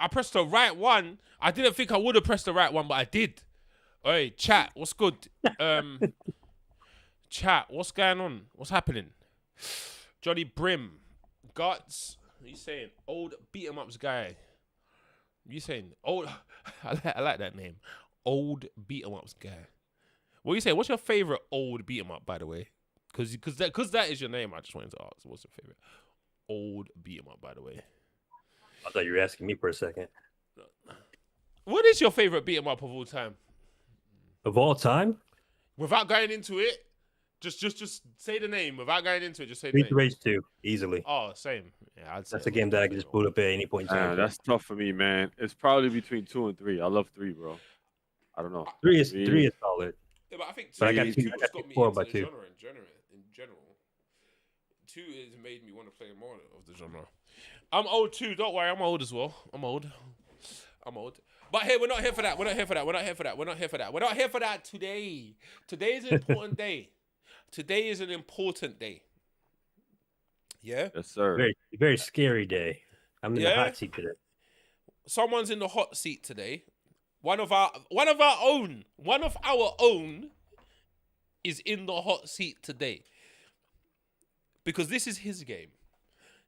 I pressed the right one. I didn't think I would have pressed the right one, but I did. Hey, chat, what's good? Chat, what's going on? What's happening? Johnny Brim, Guts. What are you saying? Old beat 'em ups guy. You saying old? I like that name. Old beat 'em ups guy. What are you saying? What's your favorite old beat 'em up, by the way? Because that is your name. I just wanted to ask. What's your favorite old beat 'em up, by the way? I thought you were asking me for a second. What is your favorite beat 'em up of all time? Of all time? Without going into it, just say the name. Without going into it, just say the name. Streets of Rage 2, easily. Oh, same. Yeah, I'd say that's a game that I can just boot up at any point in time. That's tough for me, man. It's probably between 2 and 3. I love 3, bro. I don't know. 3 is solid. Yeah, but I think 2 but I got has two, got me four into by the 2. genre in general. 2 has made me want to play more of the genre. I'm old too. Don't worry, I'm old as well. I'm old. But hey, we're not here for that. We're not here for that today. Today is an important day. Today is an important day. Yeah? Yes, sir. Very, very scary day. I'm in the hot seat today. Someone's in the hot seat today. One of our own is in the hot seat today. Because this is his game.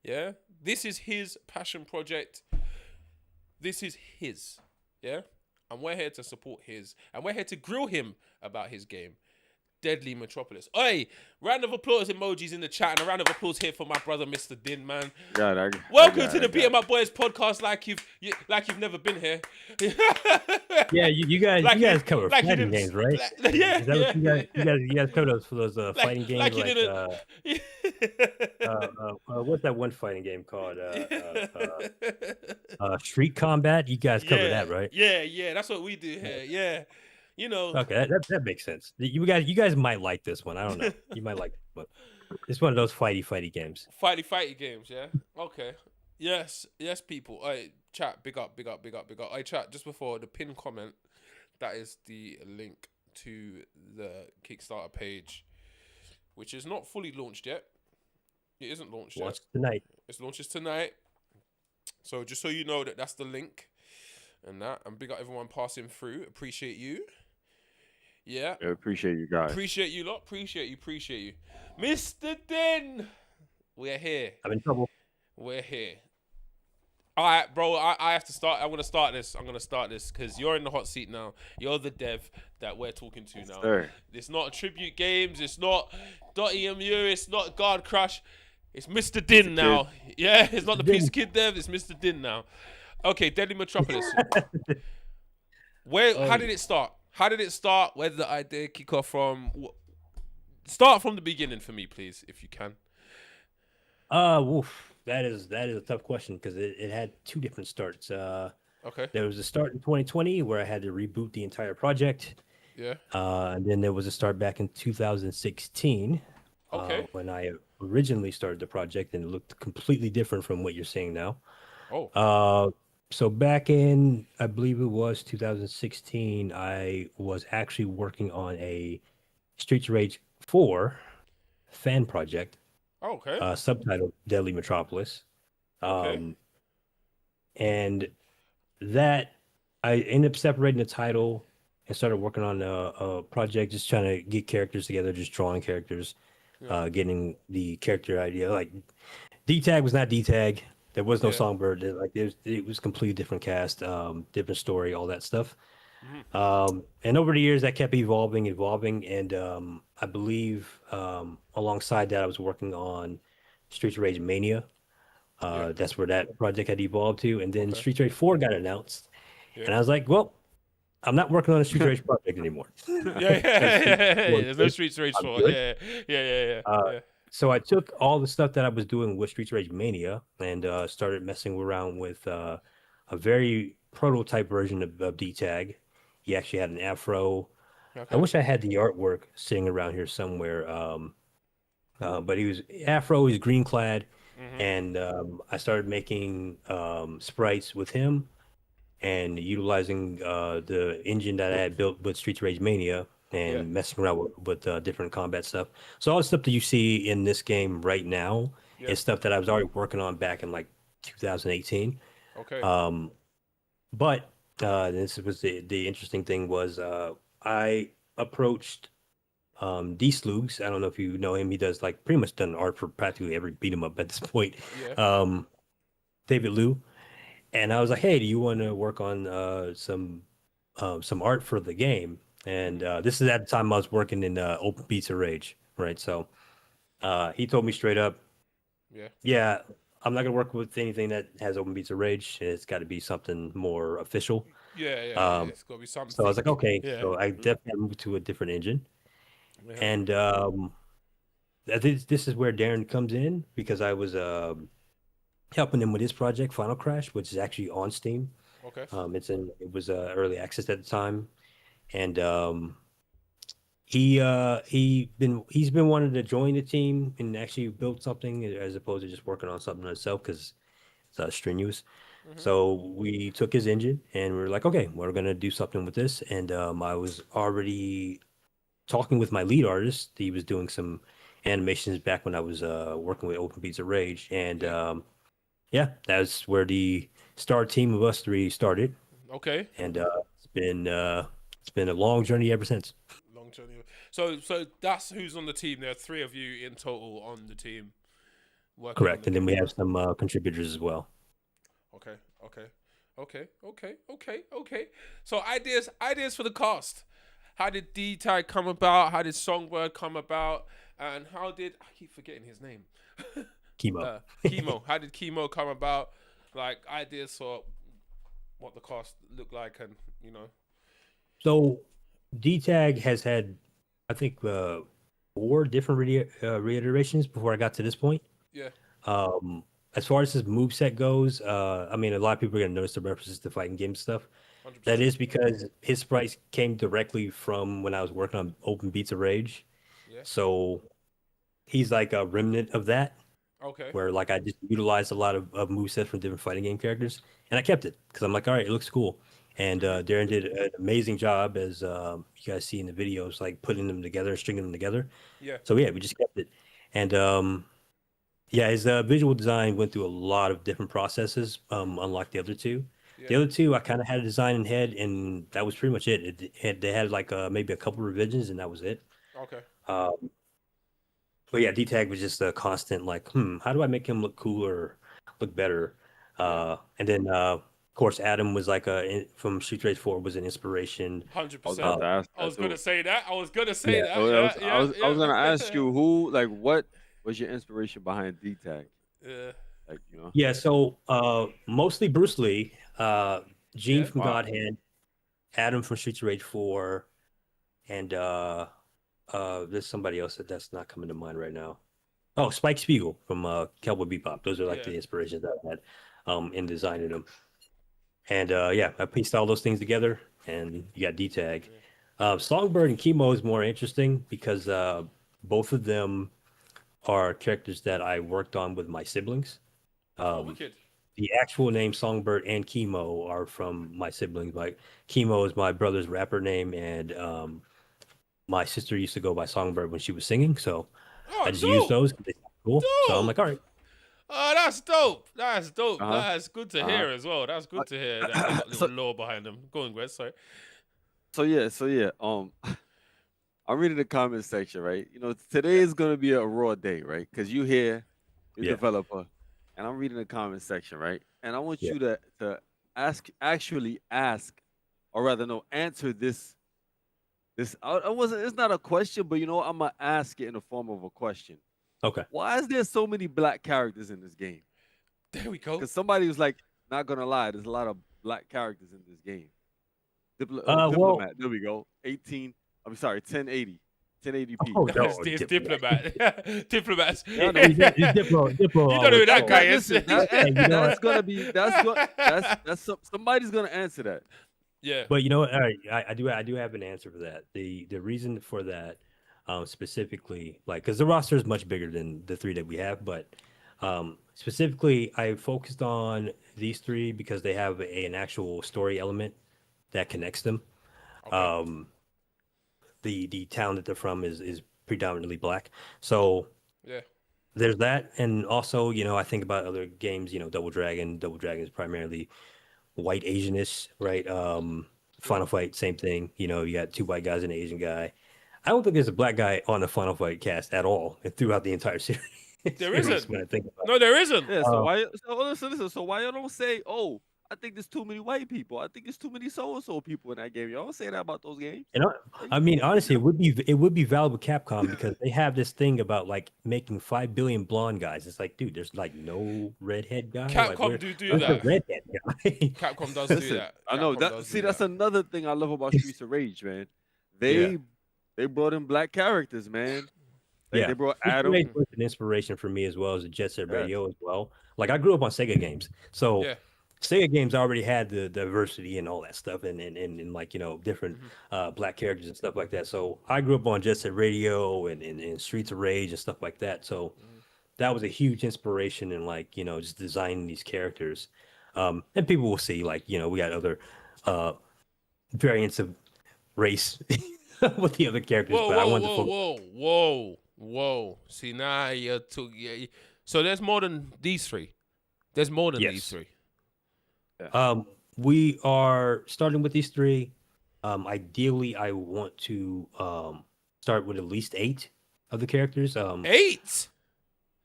Yeah? This is his passion project. This is his. Yeah? And we're here to support his. And we're here to grill him about his game. Deadly Metropolis. Oi, round of applause emojis in the chat, and a round of applause here for my brother, Mr. Din, man. Welcome to the Beat 'em Up Boys podcast, like you've never been here. Yeah, you guys cover fighting games, right? Yeah, is that what you guys cover those fighting games? Like you didn't. What's that one fighting game called? Street Combat. You guys cover that, right? Yeah, that's what we do here. Yeah. You know. Okay, that makes sense. You guys might like this one. I don't know. You might like it, but it's one of those fighty games. Fighty games, yeah. Okay. Yes, people. Alright, chat, big up. Alright, chat, just before the pin comment, that is the link to the Kickstarter page, which is not fully launched yet. It isn't launched yet. Tonight. It launches tonight. So just so you know that's the link. And big up everyone passing through. Appreciate you. Yeah. Appreciate you guys. Appreciate you lot. Appreciate you. Mr. Din. We're here. I'm in trouble. We're here. All right, bro. I have to start. I'm going to start this because you're in the hot seat now. You're the dev that we're talking to now. Sir. It's not Tribute Games. It's not .emu. It's not Guard Crush. It's Mr. Din now. Yeah, it's not the Peace Kid dev. It's Mr. Din now. Okay, Deadly Metropolis. How did it start? Where did the idea kick off from? Start from the beginning for me, please, if you can. That is a tough question because it had 2 different starts. Okay. There was a start in 2020 where I had to reboot the entire project. Yeah. And then there was a start back in 2016. Okay. When I originally started the project, and it looked completely different from what you're seeing now. Oh. So back in, I believe it was 2016, I was actually working on a Streets of Rage 4 fan project. Okay. Subtitled Deadly Metropolis. Okay. And that, I ended up separating the title and started working on a project, just trying to get characters together, just drawing characters, getting the character idea. Like, D-Tag was not D-Tag. There was no Songbird. It was completely different cast, different story, all that stuff. Mm-hmm. And over the years, that kept evolving, and I believe alongside that, I was working on Streets of Rage Mania. That's where that project had evolved to, and then Streets of Rage 4 got announced, and I was like, well, I'm not working on a Streets of Rage project anymore. There's no Streets of Rage 4. Yeah. So I took all the stuff that I was doing with Streets of Rage Mania and started messing around with a very prototype version of D-Tag. He actually had an afro. Okay. I wish I had the artwork sitting around here somewhere. But he was afro, he's green clad. Mm-hmm. And I started making sprites with him and utilizing the engine that I had built with Streets of Rage Mania. And messing around with different combat stuff. So all the stuff that you see in this game right now is stuff that I was already working on back in like 2018. Okay. But this was the interesting thing was I approached D Slugs. I don't know if you know him. He does like pretty much done art for practically every beat 'em up at this point. Yeah. Um, David Liu. And I was like, hey, do you want to work on some art for the game? And Mhm. this is at the time I was working in Open Beats of Rage, right? So he told me straight up, Yeah. yeah, I'm not gonna work with anything that has Open Beats of Rage. It's got to be something more official. Yeah. Yeah. Yeah. Um, It's got to be so I was something. like, okay. Yeah. So I definitely moved to a different engine, Yeah. and I think this is where Darren comes in because I was helping him with his project, Final Crash, which is actually on Steam. Okay. It was early access at the time, and he's been wanting to join the team and actually build something as opposed to just working on something himself because it's strenuous. Mhm. So we took his engine and we were like, okay, we're gonna do something with this. And I was already talking with my lead artist. He was doing some animations back when I was working with Open Beats of Rage, and Yeah. yeah, that's where the star team of us three started. Okay. And it's been a long journey ever since. Long journey. So that's who's on the team. There are three of you in total on the team working on Correct. the And then we game. have some contributors as well. Okay. Okay. Okay. Okay. Okay. Okay. So ideas for the cast. How did D Tag come about? How did Songbird come about? And how did I keep forgetting his name? Chemo. Chemo. How did Chemo come about? Like ideas for what the cast looked like, and you know. So D-Tag has had, I think, four different reiterations before I got to this point. Yeah. Um, as far as his moveset goes, I mean, a lot of people are going to notice the references to fighting game stuff. That 100%. is because his sprites came directly from when I was working on Open Beats of Rage. Yeah. So he's like a remnant of that, Okay. where like I just utilized a lot of movesets from different fighting game characters, and I kept it because I'm like, all right, it looks cool. And Mhm. Darren did an amazing job, as you guys see in the videos, like putting them together and stringing them together. Yeah. So yeah, we just kept it. And yeah, his visual design went through a lot of different processes, unlike the other two. The Yeah. other two, I kind of had a design in head, and that was pretty much it. They had like maybe a couple revisions, and that was it. Okay. Um, but yeah, D-Tag was just a constant like, how do I make him look cooler, look better? Yeah. And then of course Adam was like from Street Race 4 was an inspiration. Hundred I was about percent. to ask I that was gonna too. say that. I was gonna say Yeah. that. Oh, Yeah. Yeah. I was gonna Yeah. ask you who, like, what was your inspiration behind D Tag? Yeah. Like, you know. Yeah, so mostly Bruce Lee, Gene Yeah. from Wow. Godhand, Adam from Streets of Rage 4, and there's somebody else that's not coming to mind right now. Oh, Spike Spiegel from Cowboy Bebop. Those are like Yeah. the inspirations that I had in designing them. And yeah, I pieced all those things together, and you got D-Tag. Yeah. Songbird and Chemo is more interesting because both of them are characters that I worked on with my siblings. Oh, Um, wicked. the actual name Songbird and Chemo are from my siblings. Like Chemo is my brother's rapper name, and my sister used to go by Songbird when she was singing. So Oh, I just used dope. those 'cause they sound cool. So I'm Dope. like, all right, Oh, that's dope. That's dope. Uh huh. That's good to Uh huh. hear as well. That's good to hear that they got little So lore behind them. Go on, Greg. Sorry. yeah. I'm reading the comment section, right? You know, today is gonna be a raw day, right? Because you here, you're a yeah, developer, and I'm reading the comment section, right? And I want yeah, you to actually ask, or rather, no, answer this. I wasn't. It's not a question, but you know, what? I'm gonna ask it in the form of a question. okay. Why is there so many black characters in this game? There we go. Because somebody was like, not gonna lie, there's a lot of black characters in this game. Well, Diplomat. There we go. 18. I'm sorry, 1080, 1080p. oh It's, no, it's Diplomat. diplomat. Diplomats. Yeah, You no, Diplo don't know who was that cold. guy is. listen, Hey, you know that's what? gonna be somebody's gonna answer that. Yeah. But you know what? All right, I do have an answer for that. The reason for that, specifically, like, because the roster is much bigger than the three that we have, but specifically, I focused on these three because they have an actual story element that connects them. Okay. Um, the town that they're from is predominantly black, so Yeah. there's that. And also, I think about other games. Double Dragon. Double Dragon is primarily white Asianish, right? Final Fight, same thing. You know, you got two white guys and an Asian guy. I don't think there's a black guy on the Final Fight cast at all throughout the entire series. There isn't. When I think about No, there isn't. Yeah. it. So why? So listen. So why y'all don't say, oh, I think there's too many white people. I think there's too many so and so people in that game. Y'all don't say that about those games. And I mean, honestly, it would be valid with Capcom because they have this thing about like making 5 billion blonde guys. It's like, dude, there's like no redhead guy. Capcom like, do where's that. the redhead guy? Capcom does do Listen, that. I know Capcom that. does See, do that's that. another thing I love about Streets of Rage, man. They brought in black characters, man. Like, they brought Streets of Adam. Rage was an inspiration for me as well as a Jet Set Radio as well. Like I grew up on Sega games, so Yeah. Sega games already had the diversity and all that stuff, and like, you know, different black characters and stuff like that. So I grew up on Jet Set Radio and Streets of Rage and stuff like that. So that was a huge inspiration in, like, you know, just designing these characters. And people will see, like, you know, we got other variants of race with the other characters, but I wanted to focus. Whoa. See, now you're too. Yeah. So there's more than these three. There's more than these three. We are starting with these three. Ideally, I want to start with at least 8 of the characters. 8?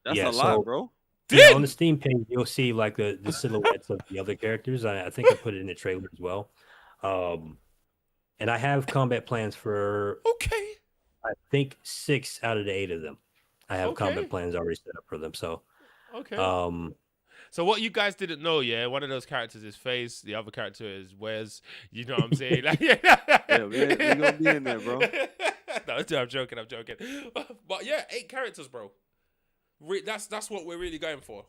That's a lot, bro. Yeah, on the Steam page, you'll see like the silhouettes of the other characters. I think I put it in the trailer as well. And I have combat plans for I think 6 out of the 8 of them. I have combat plans already set up for them. So So what you guys didn't know, yeah, one of those characters is Face, the other character is Wes. You know what I'm saying? Like, yeah, we're gonna be in there, bro. No, I'm joking. But yeah, 8 characters, bro. That's what we're really going for.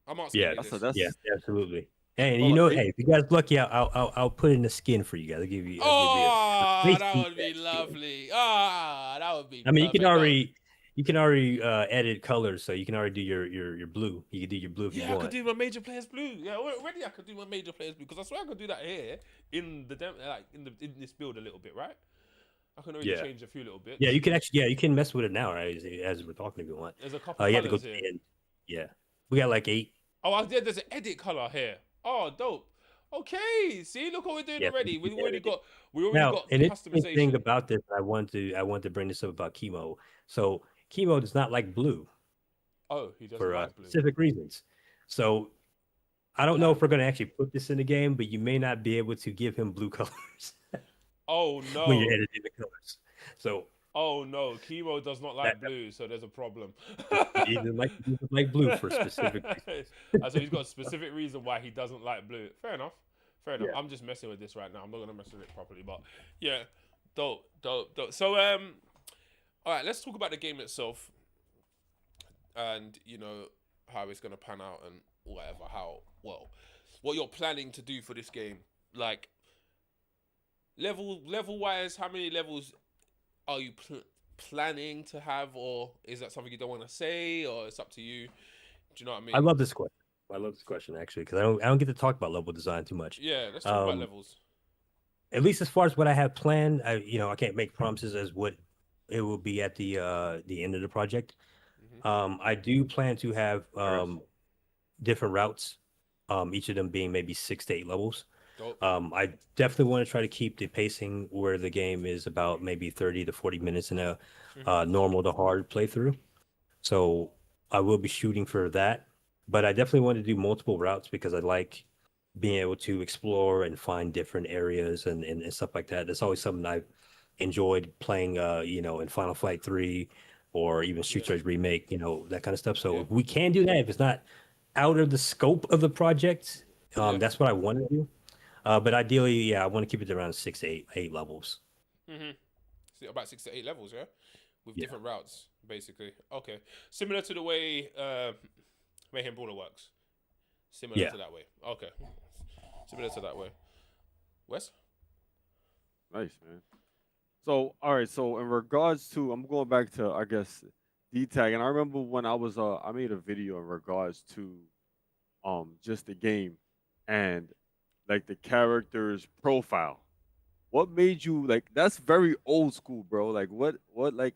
I'm asking you this. Yeah, absolutely. Hey, you know, hey, if you guys lucky, I'll put in the skin for you guys. I'll give you. That would be lovely. That would be. I mean, you can already edit colors, so you can already do your blue. You can do your blue if you want. Yeah, I could do my major players blue. Yeah, already I could do my major players blue because I swear I could do that here in the in this build a little bit, right? I can already change a few little bits. Yeah, you can actually. Yeah, you can mess with it now, right? As we're talking, if you want. There's a couple. You have to go here. Yeah, we got like 8. Oh, there's an edit color here. Oh, dope. Okay, see, look what we're doing already. We already got customization. The thing about this, I want to bring this up about Chemo. So Chemo does not like blue. Oh, he doesn't for like blue. specific reasons. So I don't know if we're gonna actually put this in the game, but you may not be able to give him blue colors. Oh no! When you're editing the colors. So. Oh no, Chemo does not like blue, so there's a problem. He doesn't like blue for specific reasons. So he's got a specific reason why he doesn't like blue. Fair enough. Yeah. I'm just messing with this right now. I'm not gonna mess with it properly, but yeah, dope. So all right, let's talk about the game itself, and you know how it's gonna pan out and whatever. What you're planning to do for this game, like level wise, how many levels are you planning to have, or is that something you don't want to say, or it's up to you? Do you know what I mean? I love this question actually, because I don't get to talk about level design too much. Yeah, let's talk about levels. At least as far as what I have planned, I can't make promises as what it will be at the end of the project. I do plan to have different routes, each of them being maybe 6 to 8 levels. I definitely want to try to keep the pacing where the game is about maybe 30 to 40 minutes in a normal to hard playthrough. So I will be shooting for that, but I definitely want to do multiple routes because I like being able to explore and find different areas and stuff like that. That's always something I've enjoyed playing, in Final Fight 3 or even Streets Rage Remake, that kind of stuff. So if we can do that, if it's not out of the scope of the project, that's what I want to do. But ideally, I want to keep it around 6 to 8 levels. So about 6 to 8 levels, with different routes, basically. Okay, similar to the way Mayhem Brawler works. Similar to that way. Okay, similar to that way. Wes? Nice, man. So, all right. So, in regards to, I'm going back to, I guess, D-Tag, and I remember when I made a video in regards to, just the game, and like the character's profile. What made you like? That's very old school, bro. Like, what like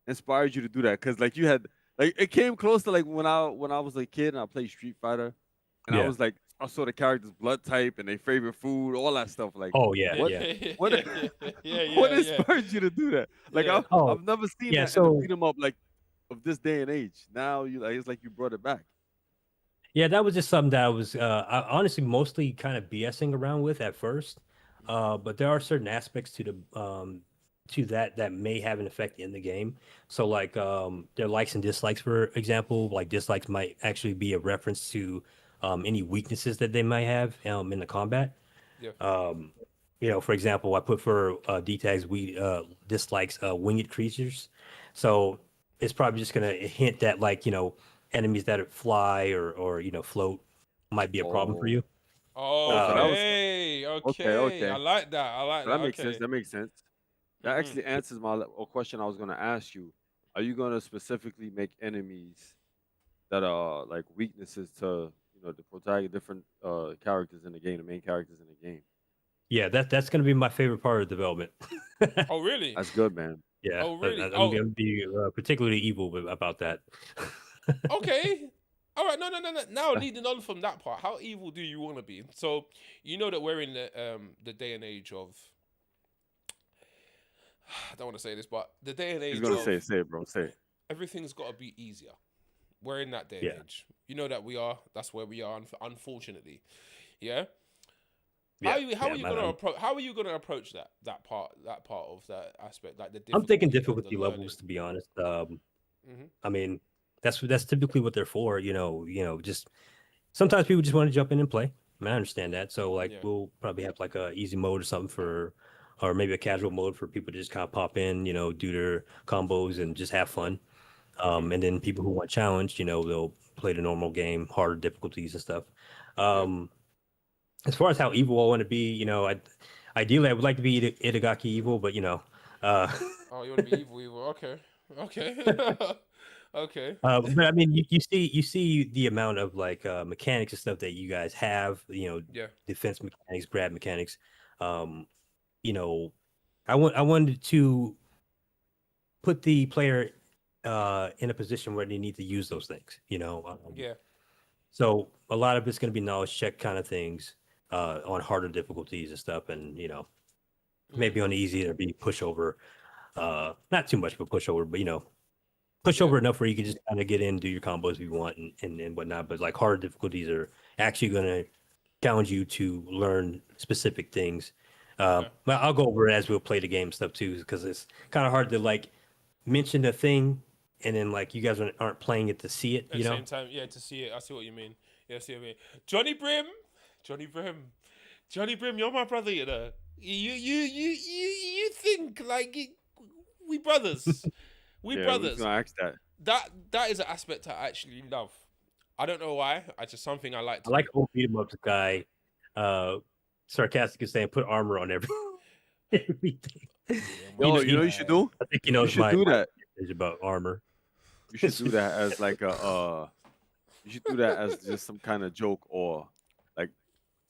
inspired you to do that? Cause like you had like it came close to like when I was a kid and I played Street Fighter, and I was like also the character's blood type and their favorite food, all that stuff. Like, Oh yeah, what yeah. what yeah, what yeah. inspired you to do that? Like, Yeah. Oh I've never seen yeah. that in a So beat 'em up like of this day and age. Now you like it's like you brought it back. yeah, that was just something that I was I honestly mostly kind of BSing around with at first. But there are certain aspects to that may have an effect in the game. So like their likes and dislikes, for example, like dislikes might actually be a reference to any weaknesses that they might have in the combat. Yeah. Um, for example, I put for D tags we dislikes winged creatures. So it's probably just gonna hint that like enemies that fly or float might be a problem for Oh, you. so that was Okay. okay, Okay. I okay. like that. I like So that. that makes sense. Okay. That makes sense. That Hmm. actually answers a question I was gonna ask you. Are you gonna specifically make enemies that are like weaknesses to the protagonist, different characters in the game, the main characters in the game? Yeah, that's gonna be my favorite part of development. Oh, really? That's good, man. Yeah, Oh, really? I'm Oh, gonna be particularly evil about that. okay. All right. No, no, no, no. Now leading on from that part, how evil do you want to be? So you know that we're in the day and age of. I don't want to say this, but the day and He's age gonna of say it, bro. Say it. everything's got to be easier. We're in that day Yeah. and age. You know that we are. That's where we are. Unfortunately, yeah. Yeah, How are yeah, you man, gonna approach? How are you gonna approach that part of that aspect, like the I'm thinking difficulty difficulty and the learning? levels, to be honest. Hmm. I mean, that's typically what they're for. Just sometimes people just want to jump in and play. I mean, I understand that. So like, Yeah. we'll probably have like a easy mode or something or maybe a casual mode for people to just kind of pop in, do their combos and just have Yeah. fun. And then people who want challenged, they'll play the normal game, harder difficulties and stuff. Yeah. Um, as far as how evil I want to be, ideally I would like to be Itagaki evil, but uh, Oh, you want to be evil, evil? Okay. Okay. Okay. but I mean, you see the amount of like mechanics and stuff that you guys have, Yeah. defense mechanics, grab mechanics. Um, I wanted to put the player in a position where they need to use those things. Yeah. So a lot of it's going to be knowledge check kind of things on harder difficulties and stuff, and maybe on easy it'll be pushover. Not too much of a pushover, but push Yeah. over enough where you can just kind of get in, do your combos if you want, and whatnot. But like harder difficulties are actually going to challenge you to learn specific things. Okay. But I'll go over it as we'll play the game stuff too, because it's kind of hard to like mention a thing and then like you guys aren't playing it to see it. At the same time, yeah, to see it. I see what you mean. Yeah, I see what you mean. Johnny Brim, Johnny Brim, Johnny Brim. You're my brother, you know. You think like we brothers. We Yeah, we was brothers. gonna ask that. That is an aspect I actually love. I don't know why. It's just something I like I to like do. old beat 'em ups guy, sarcastic and saying put armor on everything. Yo, He- you know what you should do? I think he You knows should my do that. message about armor. You should do that as like a you should do that as just some kind of joke or like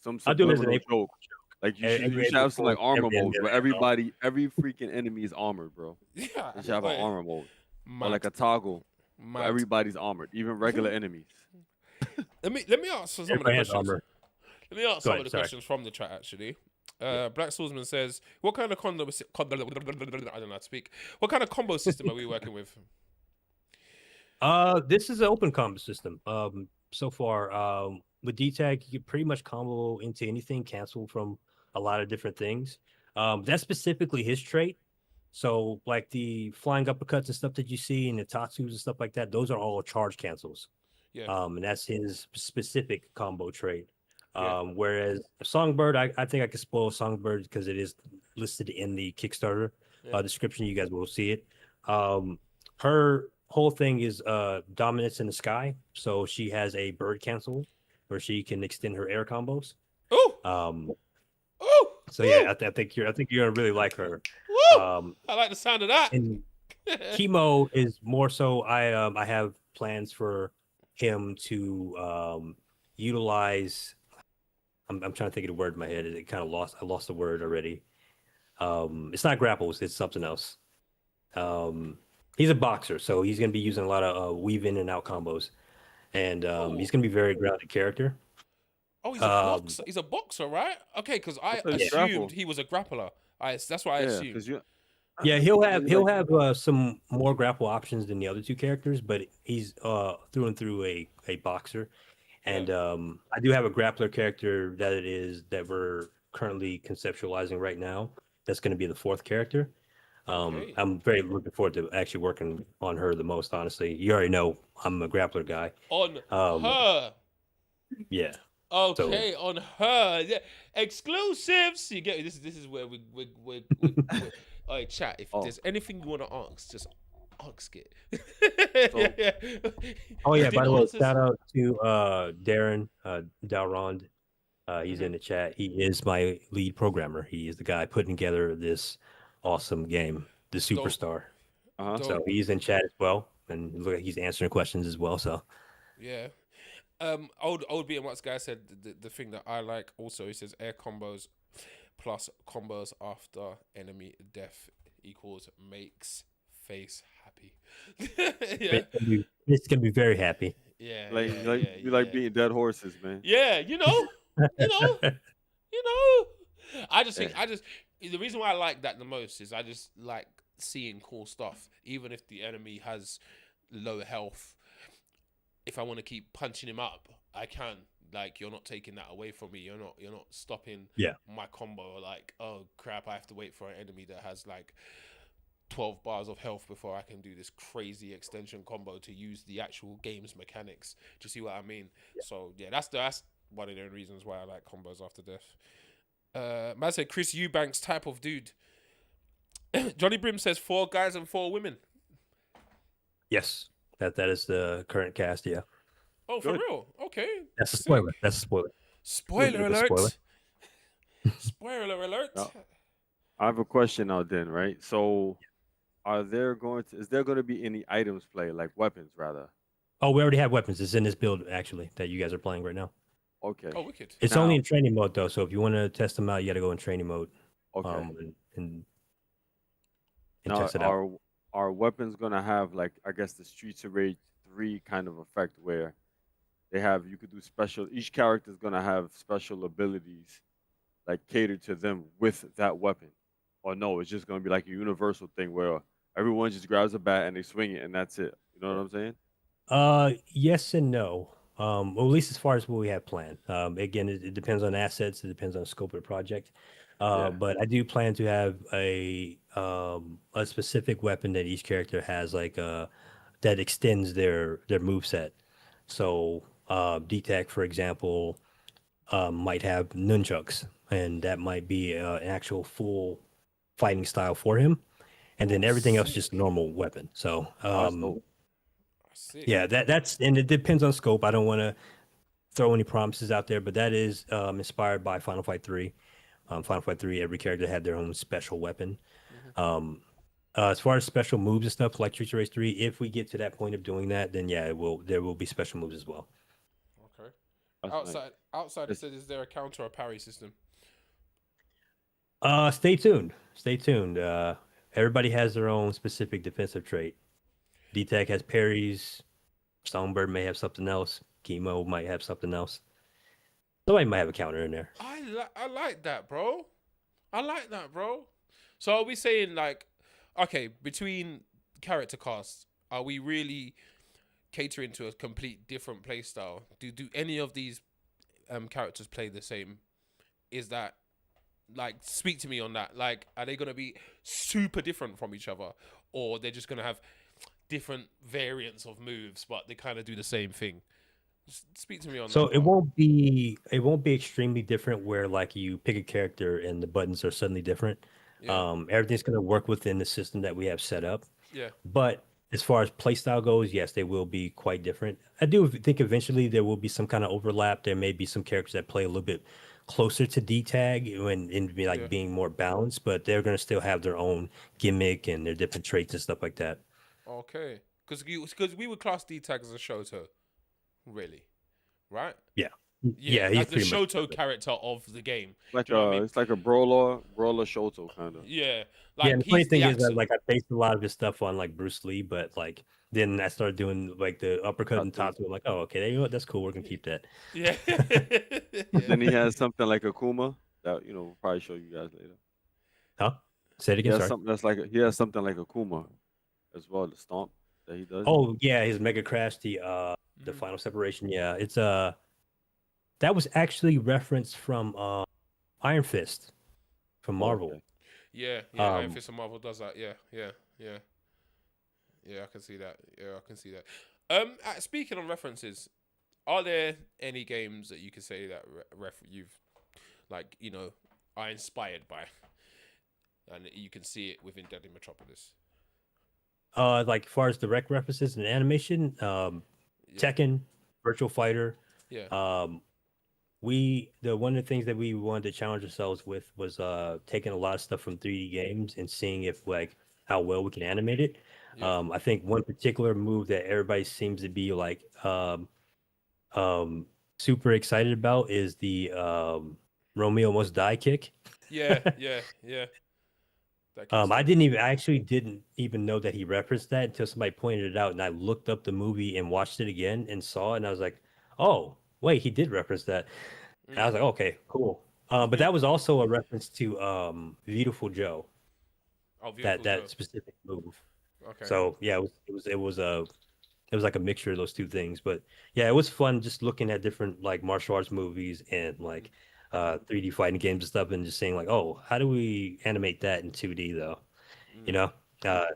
some I'll do it as an subliminal April. joke. Like you Every should have some like April armor every modes where enemy every freaking enemy is armored, bro. Yeah. They should have an Wait, armor mode or mad, like a toggle where mad. everybody's armored, even regular enemies. Let me ask some of the Everybody has questions. armor. Let me ask Go some ahead, of the sorry. questions from the chat actually. Black Swordsman says, "What kind of combo? I don't know how to speak. What kind of combo system are we working with?" This is an open combo system. So far, with D-Tag, you can pretty much combo into anything, cancel from a lot of different things. That's specifically his trait. So, like the flying uppercuts and stuff that you see, and the tatsus and stuff like that, those are all charge cancels. Yeah. And that's his specific combo trait. Yeah. Whereas Songbird, I think I could spoil Songbird because it is listed in the Kickstarter Yeah. description. You guys will see it. Her whole thing is dominance in the sky. So she has a bird cancel where she can extend her air combos. Oh, oh. So yeah, I think you're gonna really like her. Woo! I like the sound of that. And Chemo is more so I have plans for him to utilize. I'm trying to think of the word in my head. It kind of I lost the word already. It's not grapples. It's something else. He's a boxer, so he's going to be using a lot of weave in and out combos, and he's going to be a very grounded character. Oh, he's a Um, boxer. He's a boxer, right? Okay, because I thought he assumed grapple. he was a grappler. That's what I Yeah, assumed. because you. Yeah, I he'll really have like. some more grapple options than the other two characters, but he's through and through a boxer. Yeah. And I do have a grappler character that we're currently conceptualizing right now. That's going to be the fourth character. Okay. I'm very looking forward to actually working on her the most. Honestly, you already know I'm a grappler guy. On Um, her. yeah. Okay, on her. Yeah. Exclusives. You get this. This is where we. All right, chat. If Oh. there's anything you want to ask, just ask it. Oh yeah. Didn't By the way, answer- shout out to Darren Dalrond. He's Mhm. in the chat. He is my lead programmer. He is the guy putting together this awesome game, the Superstar. Uh-huh. So he's in chat as well, and look, he's answering questions as well. So Yeah. Old BMX guy said the thing that I like also. He says air combos plus combos after enemy death equals makes face happy. Yeah. it's gonna be very happy. Yeah. Like, yeah, like yeah, you like yeah. beating dead horses, man. Yeah, you know. I just think the reason why I like that the most is I just like seeing cool stuff, even if the enemy has low health. If I want to keep punching him up, I can. Like, you're not taking that away from me. You're not stopping my combo. Like, oh crap, I have to wait for an enemy that has like 12 bars of health before I can do this crazy extension combo to use the actual game's mechanics. Do you see what I mean? Yeah. So yeah, that's one of the reasons why I like combos after death. Man said Chris Eubanks type of dude. Johnny Brim says 4 guys and 4 women. Yes, that is the current cast. Yeah. Oh, for real? Okay. That's a spoiler. That's a spoiler. Spoiler alert. Spoiler. Spoiler alert. No. I have a question now then, right? So is there going to be any items play, like weapons rather? Oh, we already have weapons. It's in this build actually that you guys are playing right now. Okay. Oh, wicked. It's only in training mode though, so if you want to test them out, you got to go in training mode. Okay. And now, test it out. Are weapons gonna have, like, I guess, the Streets of Rage 3 kind of effect where you could do special, each character is gonna have special abilities like catered to them with that weapon? Or no, it's just gonna be like a universal thing where everyone just grabs a bat and they swing it and that's it. You know what I'm saying? Yes and no. Well, at least as far as what we have planned. Again, it depends on assets. It depends on the scope of the project. But I do plan to have a specific weapon that each character has, like that extends their moveset. So DTech, for example, might have nunchucks, and that might be an actual full fighting style for him. And then everything else just normal weapon. So yeah, and it depends on scope. I don't want to throw any promises out there, but that is inspired by Final Fight 3. Final Fight 3, every character had their own special weapon. Mm-hmm. As far as special moves and stuff like Streets of Rage 3, if we get to that point of doing that, then yeah, there will be special moves as well. Okay. Outside, it says, is there a counter or parry system? Stay tuned. Everybody has their own specific defensive trait. D-Tech has parries. Songbird may have something else. Chemo might have something else. Somebody might have a counter in there. I like that, bro. So are we saying, like, okay, between character casts, are we really catering to a complete different play style? Do any of these characters play the same? Is that, like, speak to me on that. Like, are they going to be super different from each other? Or they're just going to have different variants of moves, but they kind of do the same thing? Speak to me on that. So it won't be extremely different where, like, you pick a character and the buttons are suddenly different. Yeah. Everything's going to work within the system that we have set up. Yeah. But as far as playstyle goes, yes, they will be quite different. I do think eventually there will be some kind of overlap. There may be some characters that play a little bit closer to D-Tag and be like being more balanced, but they're going to still have their own gimmick and their different traits and stuff like that. Okay. Because we would class D-Tag as a Shoto, really, right? Yeah. Yeah, he's the Shoto character of the game. Like it's like a brawler Shoto kind of. Yeah. Like, the funny thing is that, like, I based a lot of his stuff on, like, Bruce Lee, but, like, then I started doing like the uppercut and Tattoos. tattoo. I'm like, oh, okay, you know what? That's cool. We're gonna keep that. Yeah. Yeah. Then he has something like Akuma that we'll probably show you guys later. Huh? Say it He again. has Sorry. something that's like he has something like Akuma as well, the stomp that he does. Oh yeah, his Mega Crash, the Mhm. final separation. Yeah, it's that was actually referenced from Iron Fist from Oh, Marvel. okay. Yeah, yeah. Iron Um, Fist of Marvel does that. Yeah, yeah, yeah, yeah. I can see that. Yeah, I can see that. Speaking of references, are there any games that you could say that you've like are inspired by, and you can see it within Deadly Metropolis? like as far as direct references and animation, Yeah, Tekken, Virtual Fighter. yeah, Um, the one of the things that we wanted to challenge ourselves with was taking a lot of stuff from 3D games and seeing if like how well we can animate it. yeah, I think one particular move that everybody seems to be like um super excited about is the Romeo Must Die kick. yeah, yeah, yeah. That I Kickstarter. didn't even I actually didn't even know that he referenced that until somebody pointed it out, and I looked up the movie and watched it again and saw it, and I was like, oh wait, he did reference that. And I was Mm. like, okay, cool. But that was also a reference to Beautiful Joe, Oh, that beautiful Joe. that specific move. Okay. So yeah, it was like a mixture of those two things. But yeah, it was fun just looking at different like martial arts movies and Mm, like 3D fighting games and stuff, and just saying like, oh, how do we animate that in 2D though? You mm, know, uh,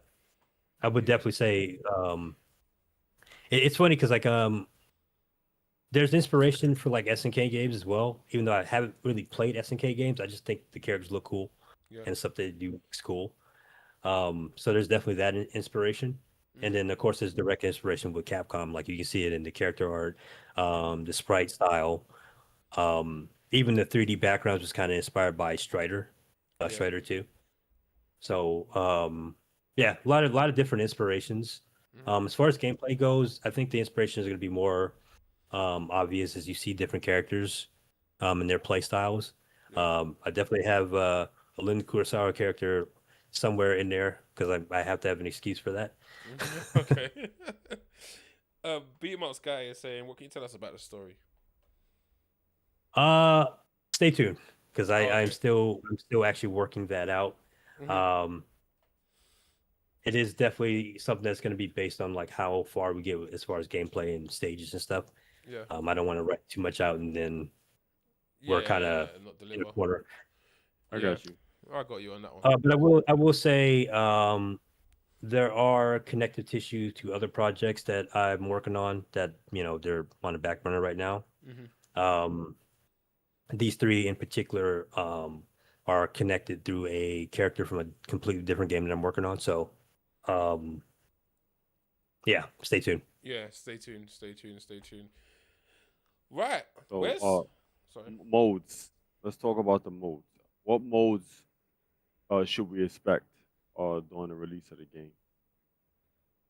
I would yeah. definitely say it's funny because like there's inspiration for like SNK games as well. Even though I haven't really played SNK games, I just think the characters look cool Yeah. and stuff they do looks cool. So there's definitely that inspiration. And Mhm. then of course there's direct inspiration with Capcom. Like you can see it in the character art, Mhm. the sprite style. Even the 3D backgrounds was kind of inspired by Yeah. Strider too. So yeah, a lot of different inspirations. Mhm. As far as gameplay goes, I think the inspiration is going to be more obvious as you see different characters and their play styles. Yeah. I definitely have a Lin Kurosawa character somewhere in there because I have to have an excuse for that. Mhm. Okay. Beat 'em up Sky is saying, "What can you tell us about the story?" uh, Stay tuned because Oh, okay. I'm still actually working that out. Mhm. Um, it is definitely something that's going to be based on like how far we get as far as gameplay and stages and stuff. Yeah. I don't want to write too much out and then we're Yeah. kind of Not in a deliver. corner. I Yeah. got you. I got you on that one. But I will say there are connective tissue to other projects that I'm working on that they're on the back burner right now. Mhm. Um, these three in particular are connected through a character from a completely different game that I'm working on. So um, yeah, stay tuned. Yeah. Stay tuned. Stay tuned. Stay tuned. Right. So Where's? Sorry. modes. Let's talk about the modes. What modes should we expect during the release of the game?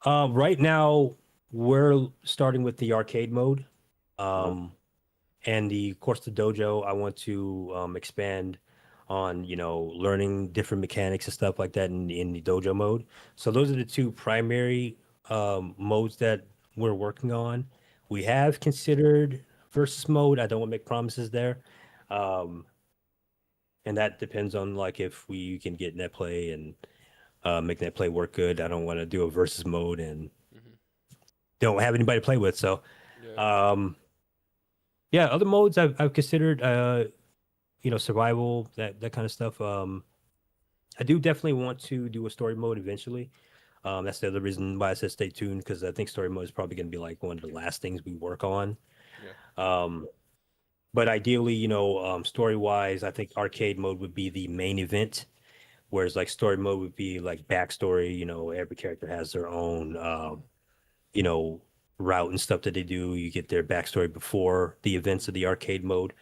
Right now we're starting with the arcade mode. Uh-huh. And of course the dojo I want to expand on learning different mechanics and stuff like that in the dojo mode. So those are the two primary modes that we're working on. We have considered versus mode. I don't want to make promises there, um, and that depends on like if we can get net play and make net play work good. I don't want to do a versus mode and Mhm. don't have anybody to play with. So Yeah. um, yeah, other modes I've considered. Survival, that kind of stuff. I do definitely want to do a story mode eventually. That's the other reason why I said stay tuned because I think story mode is probably going to be like one of the last things we work on. Yeah. Um, but ideally, story wise, I think arcade mode would be the main event, whereas like story mode would be like backstory. Every character has their own, you know, route and stuff that they do. You get their backstory before the events of the arcade mode,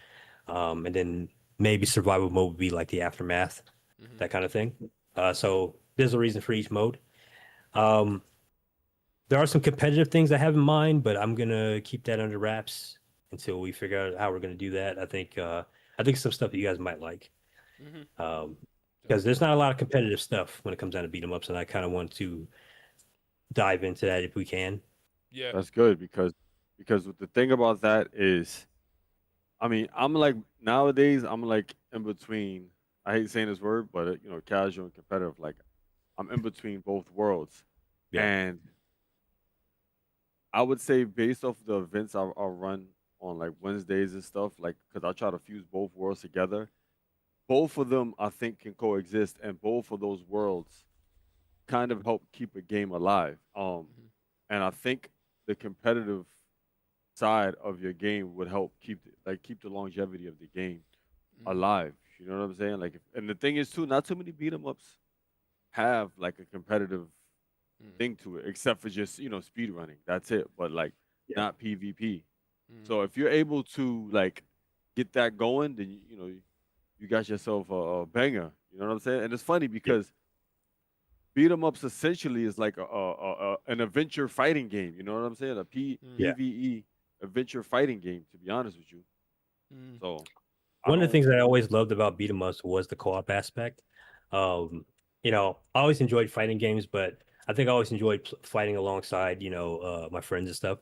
and then maybe survival mode would be like the aftermath, Mhm. that kind of thing. So there's a reason for each mode. Um, there are some competitive things I have in mind, but I'm gonna keep that under wraps until we figure out how we're gonna do that. I think some stuff that you guys might like, Mhm. um, because there's Definitely. not a lot of competitive stuff when it comes down to beat 'em ups, and I kind of want to dive into that if we can. Yeah. That's good because the thing about that is, I mean, I'm like nowadays I'm like in between. I hate saying this word, but you know, casual and competitive. Like I'm in between both worlds, Yeah. and I would say based off the events I'll run on like Wednesdays and stuff, like because I try to fuse both worlds together. Both of them I think can coexist, and both of those worlds kind of help keep a game alive. Mhm. And I think the competitive side of your game would help keep the longevity of the game Mhm. alive. You know what I'm saying? Like, and the thing is too, not too many beat 'em ups have like a competitive Mhm. thing to it, except for just speed running. That's it. But like Yeah. not PvP. Mhm. So if you're able to like get that going, then you got yourself a banger. You know what I'm saying? And it's funny Yeah. because beat 'em ups essentially is like an adventure fighting game. You know what I'm saying? A Mhm. Yeah. PvE adventure fighting game. To be honest with you, Mhm. so I One of the don't. things that I always loved about beat 'em ups was the co-op aspect. Um, I always enjoyed fighting games, but I think I always enjoyed fighting alongside, my friends and stuff.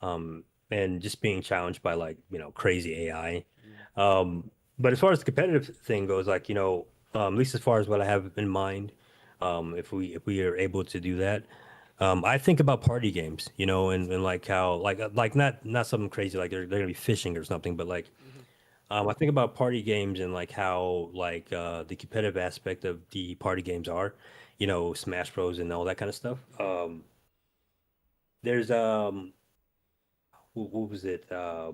And just being challenged by like, crazy AI. Mhm. But as far as the competitive thing goes, like, at least as far as what I have in mind, if we are able to do that, I think about party games, and like how like not something crazy like they're gonna be fishing or something, but like Mhm. I think about party games and like how like the competitive aspect of the party games are, Smash Bros and all that kind of stuff. Mhm. There's what was it? I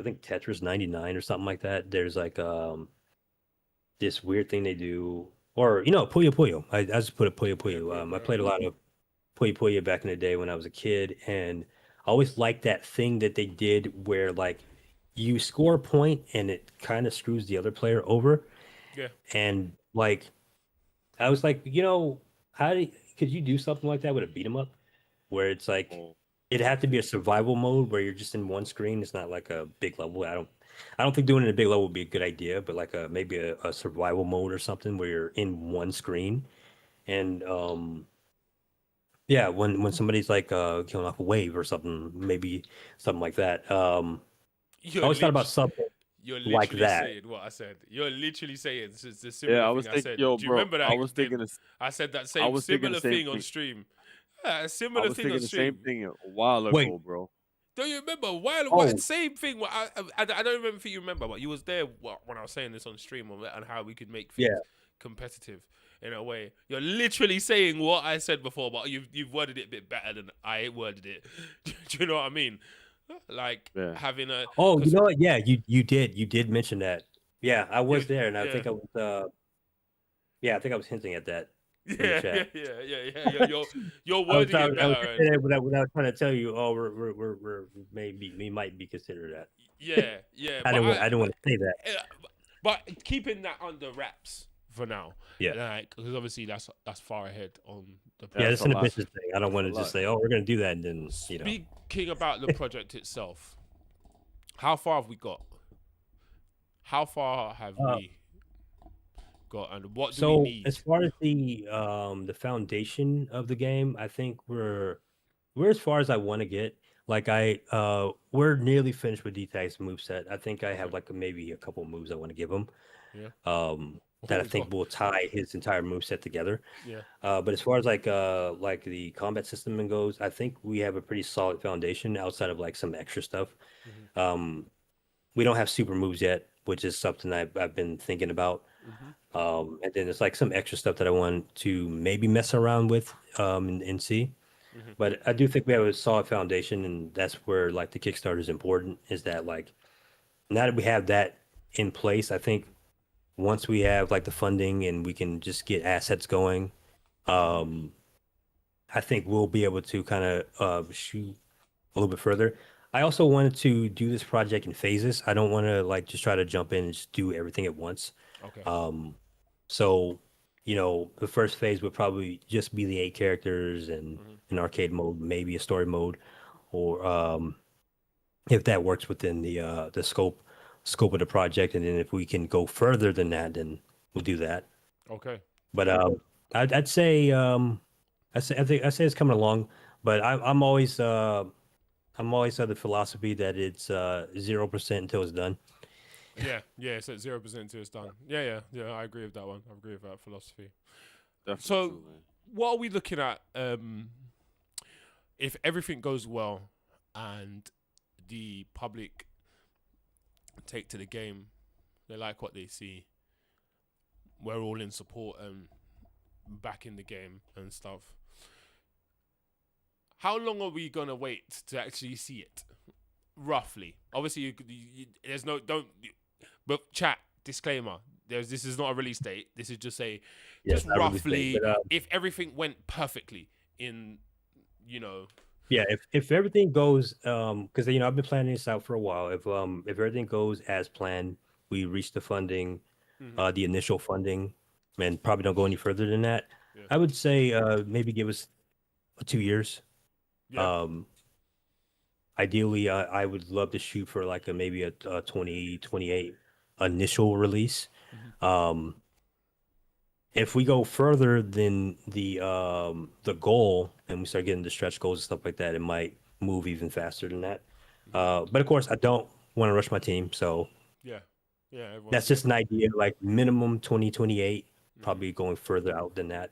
think Tetris 99 or something like that. There's like this weird thing they do, or Puyo Puyo. I just put a Puyo Yeah. Puyo. Puyo I Puyo. played a lot of Puyo Puyo back in the day when I was a kid, and I always liked that thing that they did where like you score a point and it kind of screws the other player over. Yeah. And like I was like, could you do something like that with a beat 'em up where it's like Oh, it'd have to be a survival mode where you're just in one screen. It's not like a big level. I don't think doing it in a big level would be a good idea, but like maybe a survival mode or something where you're in one screen. And yeah, when somebody's like killing off a wave or something, maybe something like that. I You're always thought about lit. something You're like literally that. saying what I said. You're literally saying it's a yeah, similar I thing was I thinking, said. yo, Do you bro, remember I that? was Did thinking this. I said that I same was thinking the similar same thing on thing. stream? Yeah, a I similar was thing on thinking the same stream. thing a while Wait, ago, bro. Don't you remember? While what oh same thing? I don't remember if you remember, but you was there when I was saying this on stream on how we could make things yeah, competitive in a way. You're literally saying what I said before, but you've worded it a bit better than I worded it. Do you know what I mean? Like Yeah. having a oh, you because know what? Yeah, you did mention that. Yeah, I you was there, and I yeah. think I was yeah, I think I was hinting at that in the Yeah, yeah, chat. yeah, yeah, yeah. You're I was wording I it was, I was better, and saying that without trying to tell you, oh, we're maybe we might be considered that. yeah, yeah. I didn't I didn't want to say that. Uh, but keeping that under wraps for now, Yeah, like because obviously that's far ahead on the Yeah, yeah, that's it's a an project. lot. ambitious thing. I don't That's want a to just lot. say, oh, we're gonna do that, and then Speaking about the project itself, how far have we got? How far have Uh, we got, and what do we so need? as far as the foundation of the game, I think we're as far as I want to get. Like we're nearly finished with D-Tag's moveset. I think I Okay, have like maybe a couple moves I want to give him. yeah. That I Oh god, think will tie his entire moveset together. yeah. But as far as like the combat system goes, I think we have a pretty solid foundation outside of like some extra stuff. Mhm, Um, we don't have super moves yet, which is something I've been thinking about. mhm, And then it's like some extra stuff that I want to maybe mess around with and see. mhm, But I do think we have a solid foundation, and that's where like the Kickstarter is important. Is that like now that we have that in place, I think once we have like the funding and we can just get assets going, mhm. um, I think we'll be able to kind of shoot a little bit further. I also wanted to do this project in phases. I don't want to like just try to jump in and just do everything at once. Okay. Um, so, the first phase would probably just be the 8 characters and Mhm. an arcade mode, maybe a story mode, or if that works within the scope of the project. And then if we can go further than that, then we'll do that. Okay. But I'd say I say it's coming along, but I'm always of the philosophy that it's 0% until it's done. Yeah, it's at 0% until it's done. Yeah. I agree with that one. I agree with that philosophy. Definitely So, too, man. what are we looking at? If everything goes well and the public take to the game, they like what they see, we're all in support and back in the game and stuff. How long are we gonna wait to actually see it? Roughly, obviously, there's no don't. But chat disclaimer: this is not a release date. This is just just roughly if everything went perfectly in, Yeah, if everything goes, because I've been planning this out for a while. If everything goes as planned, we reach the funding, the initial funding, and probably don't go any further than that. Yeah. I would say maybe give us 2 years. Yeah. Ideally, I would love to shoot for like maybe a 2028 initial release. If we go further than the goal and we start getting the stretch goals and stuff like that, it might move even faster than that. But of course, I don't want to rush my team, so yeah. That's just an idea, like minimum 2028, probably going further out than that.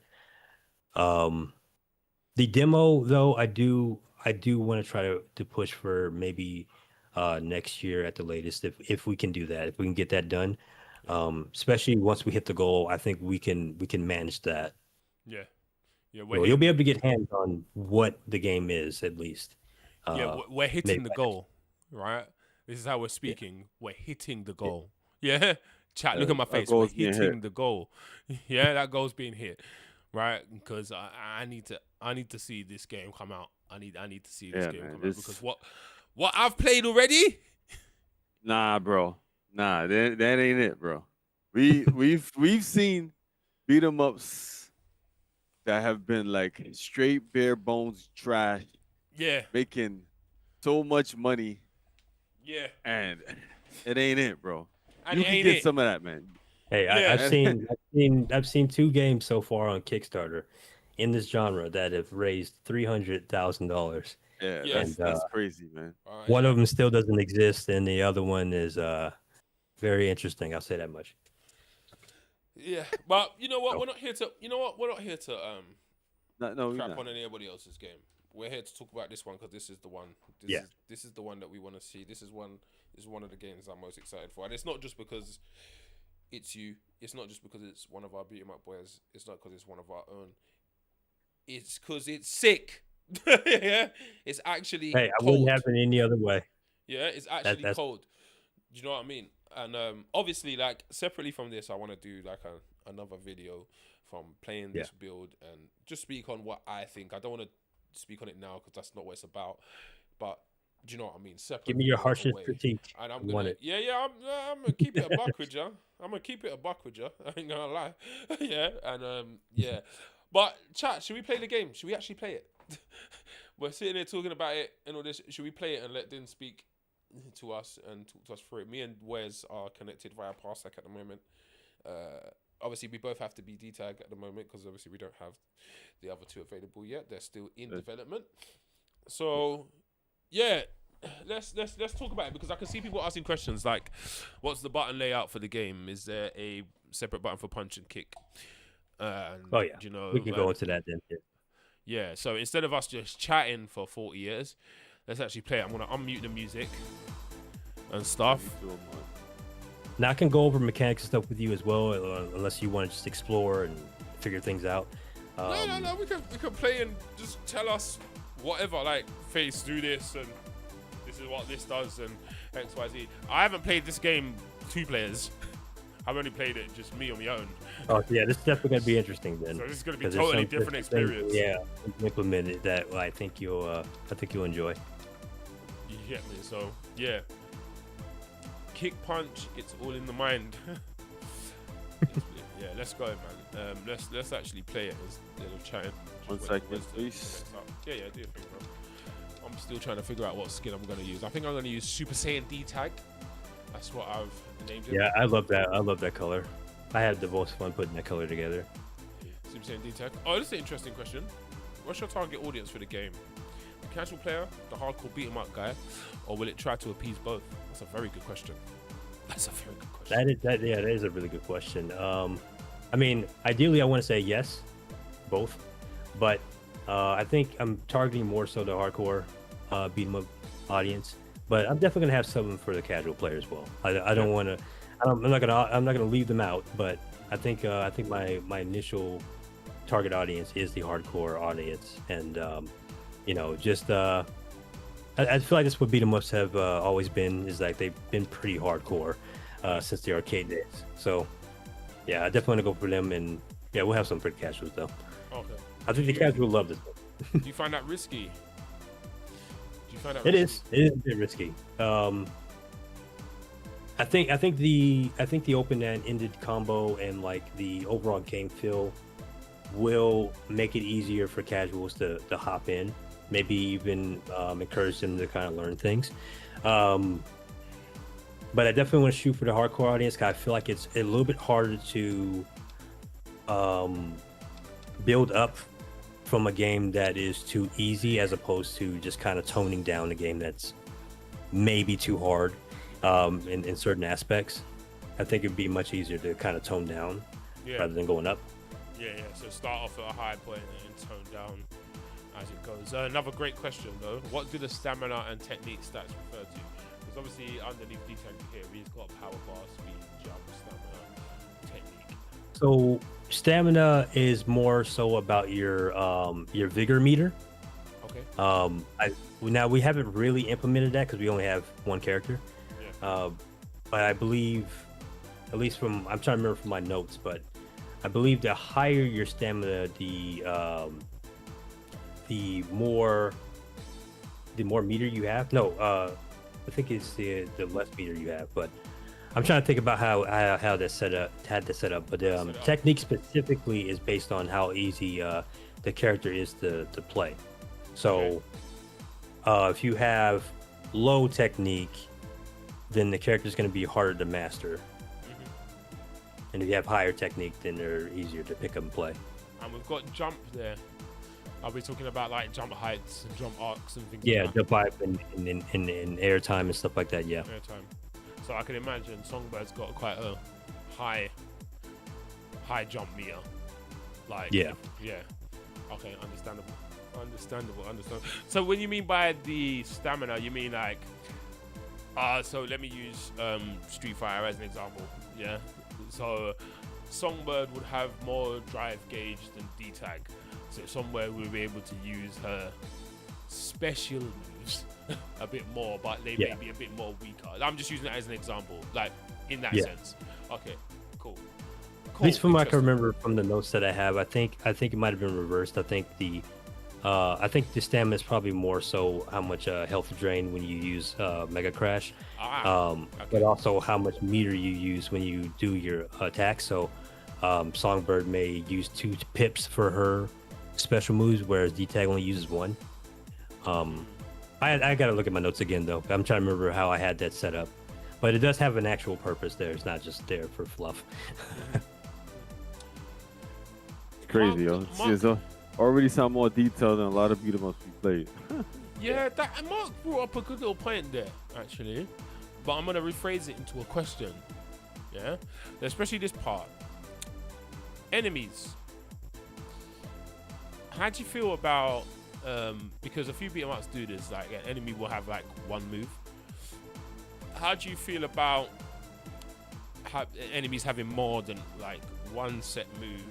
The demo though, I do want to try to push for maybe next year at the latest, if we can do that, if we can get that done. Especially once we hit the goal, I think we can manage that. Yeah. You'll be able to get hands on what the game is at least. We're hitting the goal, right? This is how we're speaking. Yeah. We're hitting the goal. Yeah. Chat, look at my face. We're hitting the goal. Yeah, that goal's being hit, right? Because I need to see this game come out. I need to see this game come out because what I've played already. Nah, bro. Nah, that ain't it, bro. We've seen beat 'em ups that have been like straight bare bones trash. Yeah. Making so much money. Yeah. And it ain't it, bro. And you can get some of that, man. Hey, I've seen 2 games so far on Kickstarter in this genre that have raised $300,000. Yeah, that's crazy, man. One of them still doesn't exist, and the other one is very interesting. I'll say that much. Yeah, but you know what? We're not here to. You know what? We're not here to crap on anybody else's game. We're here to talk about this one because this is the one. This is the one that we want to see. This is one of the games I'm most excited for, and it's not just because it's you. It's not just because it's one of our beat 'em up boys. It's not because it's one of our own. It's because it's sick. Yeah, it's actually. Hey, I cold. wouldn't have it any other way. Yeah, it's actually cold. Do you know what I mean? And obviously, like separately from this, I want to do like another video from playing this build and just speak on what I think. I don't want to speak on it now because that's not what it's about. But do you know what I mean? Separate. Give me your harshest critique. And I'm gonna, I'm gonna keep it a buck with you. I'm gonna keep it a buck with you. I ain't gonna lie. Yeah, and yeah. But chat, should we play the game? Should we actually play it? We're sitting here talking about it and all this. Should we play it and let Din speak to us and talk to us through it? Me and Wes are connected via Parsec at the moment. Obviously, we both have to be D-tag at the moment because obviously we don't have the other 2 available yet. They're still in development. So, yeah, let's talk about it because I can see people asking questions like, "What's the button layout for the game? Is there a separate button for punch and kick?" You know, we can go into that then. Yeah, so instead of us just chatting for 40 years, let's actually play it. I'm going to unmute the music and stuff. Now, I can go over mechanics and stuff with you as well, unless you want to just explore and figure things out. No, we can play and just tell us whatever, like, Face, do this, and this is what this does, and X, Y, Z. I haven't played this game 2 players. I've only played it just me on my own. Oh yeah, this is definitely gonna be interesting then. So this is gonna be a totally different experience. Yeah, implemented that I think you'll enjoy. You get me? So yeah, kick, punch, it's all in the mind. Yeah, let's go, man. Let's actually play it instead of chatting. 1 second, please. Yeah, do your thing, bro. I'm still trying to figure out what skin I'm gonna use. I think I'm gonna use Super Saiyan D-Tag. That's what I've named it. Yeah, I love that color. I had the most fun putting that color together. Super Saiyan D-Tag. Oh, this is an interesting question. what's your target audience for the game? The casual player, the hardcore beat 'em up guy, or will it try to appease both? That's a very good question. That's a very good question. That is a really good question. I mean, ideally, I want to say yes, both, but I think I'm targeting more so the hardcore beat 'em up audience. But I'm definitely gonna have something for the casual player as well. I don't want to. I'm not gonna leave them out. But I think my initial target audience is the hardcore audience, and just I feel like this what beat 'em ups have always been, is like they've been pretty hardcore since the arcade days. So yeah, I definitely want to go for them, and yeah, we'll have some pretty casuals though. Okay. I think the casual love this one. Do you find that risky? It is a bit risky. I think the open-ended combo and like the overall game feel will make it easier for casuals to hop in. Maybe even encourage them to kind of learn things. But I definitely want to shoot for the hardcore audience, because I feel like it's a little bit harder to build up from a game that is too easy, as opposed to just kind of toning down a game that's maybe too hard in certain aspects. I think it'd be much easier to kind of tone down rather than going up. Yeah. So start off at a high point and tone down as it goes. Another great question though. What do the stamina and technique stats refer to? Because obviously underneath D-Tank here, we've got power bar, speed, jump, stamina, technique. So stamina is more so about your vigor meter. Okay. Now we haven't really implemented that because we only have one character. Yeah. But I believe, at least I'm trying to remember from my notes, but I believe the higher your stamina, the more meter you have. No, I think it's the less meter you have. But I'm trying to think about how that's set up. But technique specifically is based on how easy the character is to play. So if you have low technique, then the character is going to be harder to master. And if you have higher technique, then they're easier to pick up and play. And we've got jump there. Are we talking about like jump heights and jump arcs and things Yeah, like that? jump height and air time and stuff like that, yeah. Air time. So I can imagine Songbird's got quite a high jump meter. Like Yeah. Okay, understandable. So when you mean by the stamina, you mean like so let me use Street Fighter as an example. Yeah. So Songbird would have more drive gauge than D-Tag. So somewhere we'll be able to use her special moves a bit more, but they may be a bit more weaker. I'm just using that as an example, like in that sense. Okay, cool. At least from what I can remember from the notes that I have, I think it might have been reversed. I think the stamina is probably more so how much health drain when you use Mega Crash, but also how much meter you use when you do your attack. So Songbird may use 2 pips for her special moves, whereas D-Tag only uses 1. I gotta look at my notes again though. I'm trying to remember how I had that set up, but it does have an actual purpose there. It's not just there for fluff. It's crazy, yo. It's already sound more detailed than a lot of beat 'em ups we played. Yeah, that Mark brought up a good little point there, actually. But I'm gonna rephrase it into a question. Yeah, especially this part. Enemies. How do you feel about because a few beat 'em ups do this, like an enemy will have like 1 move. How do you feel about enemies having more than like 1 set move?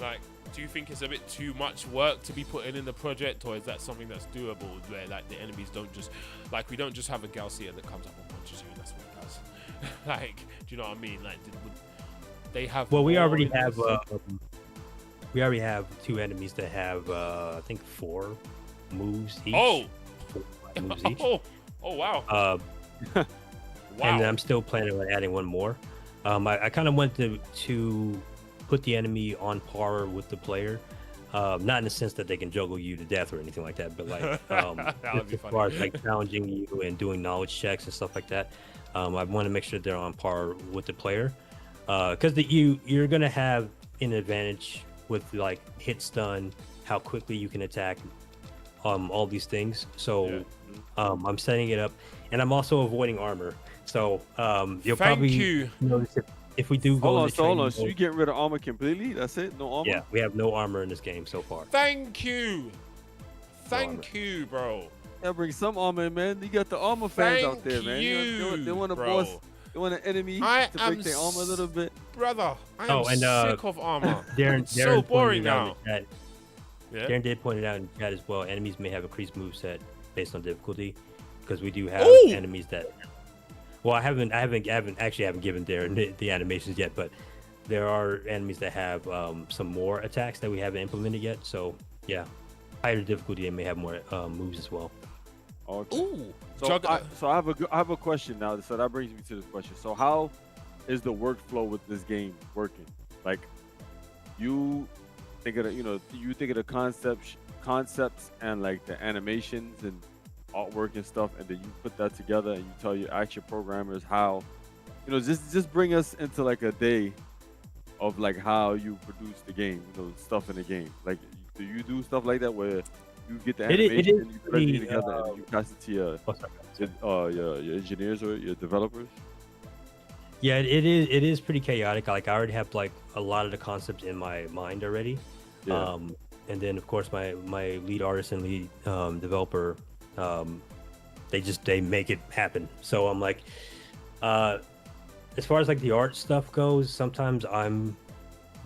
Like, do you think it's a bit too much work to be putting in the project, or is that something that's doable where like the enemies don't just, like, we don't just have a Galcia that comes up and punches you and that's what it does? Like, do you know what I mean? Like, they have. Well, we already have 2 enemies that have I think 4 moves each. Oh, 4 moves each. oh, wow. Wow. And I'm still planning on adding 1 more. I kind of wanted to put the enemy on par with the player, not in the sense that they can juggle you to death or anything like that, but like as far as like challenging you and doing knowledge checks and stuff like that. I want to make sure they're on par with the player, because you're gonna have an advantage with like hit stun, how quickly you can attack all these things. So Yeah. I'm setting it up, and I'm also avoiding armor. So you'll Thank probably you. notice if we do go Hold on, into so hold training on. So you mode- getting rid of armor completely? That's it? No armor? yeah, we have no armor in this game so far. Thank you. Thank you, bro. Yeah, bring some armor in, man. You got the armor fans out Thank there, man. They want a bro. boss. They want an enemy I to am break their armor a little bit. Brother, I am Oh, and, sick of armor. Darren, It's so Darren boring pointed out now. in the chat- Yeah. Darren did point it out in the chat as well. Enemies may have increased moveset based on difficulty, because we do have Ooh! enemies that. Well, I haven't given Darren the animations yet, but there are enemies that have some more attacks that we haven't implemented yet. So yeah, higher difficulty and may have more moves as well. Okay. Ooh. So I have a question now. So that brings me to this question. So how is the workflow with this game working? Like, you think of the concepts and like the animations and artwork and stuff, and then you put that together and you tell your actual programmers how, just bring us into like a day of like how you produce the game, stuff in the game. Like, do you do stuff like that where you get the It is animation, you put everything pretty, together, and you pass it to your engineers or your developers? Yeah, it is pretty chaotic. Like, I already have like a lot of the concepts in my mind already. Yeah. And then of course my lead artist and lead developer, they make it happen. So I'm like, as far as like the art stuff goes, sometimes I'm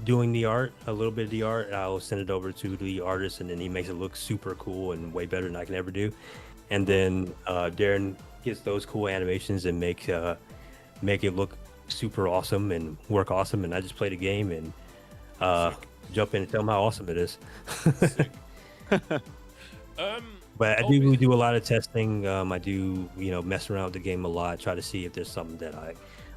doing the art, a little bit of the art, and I'll send it over to the artist, and then he makes it look super cool and way better than I can ever do. And then Darren gets those cool animations and make it look super awesome and work awesome, and I just play the game and jump in and tell them how awesome it is. But I do a lot of testing. I do mess around with the game a lot, try to see if there's something that I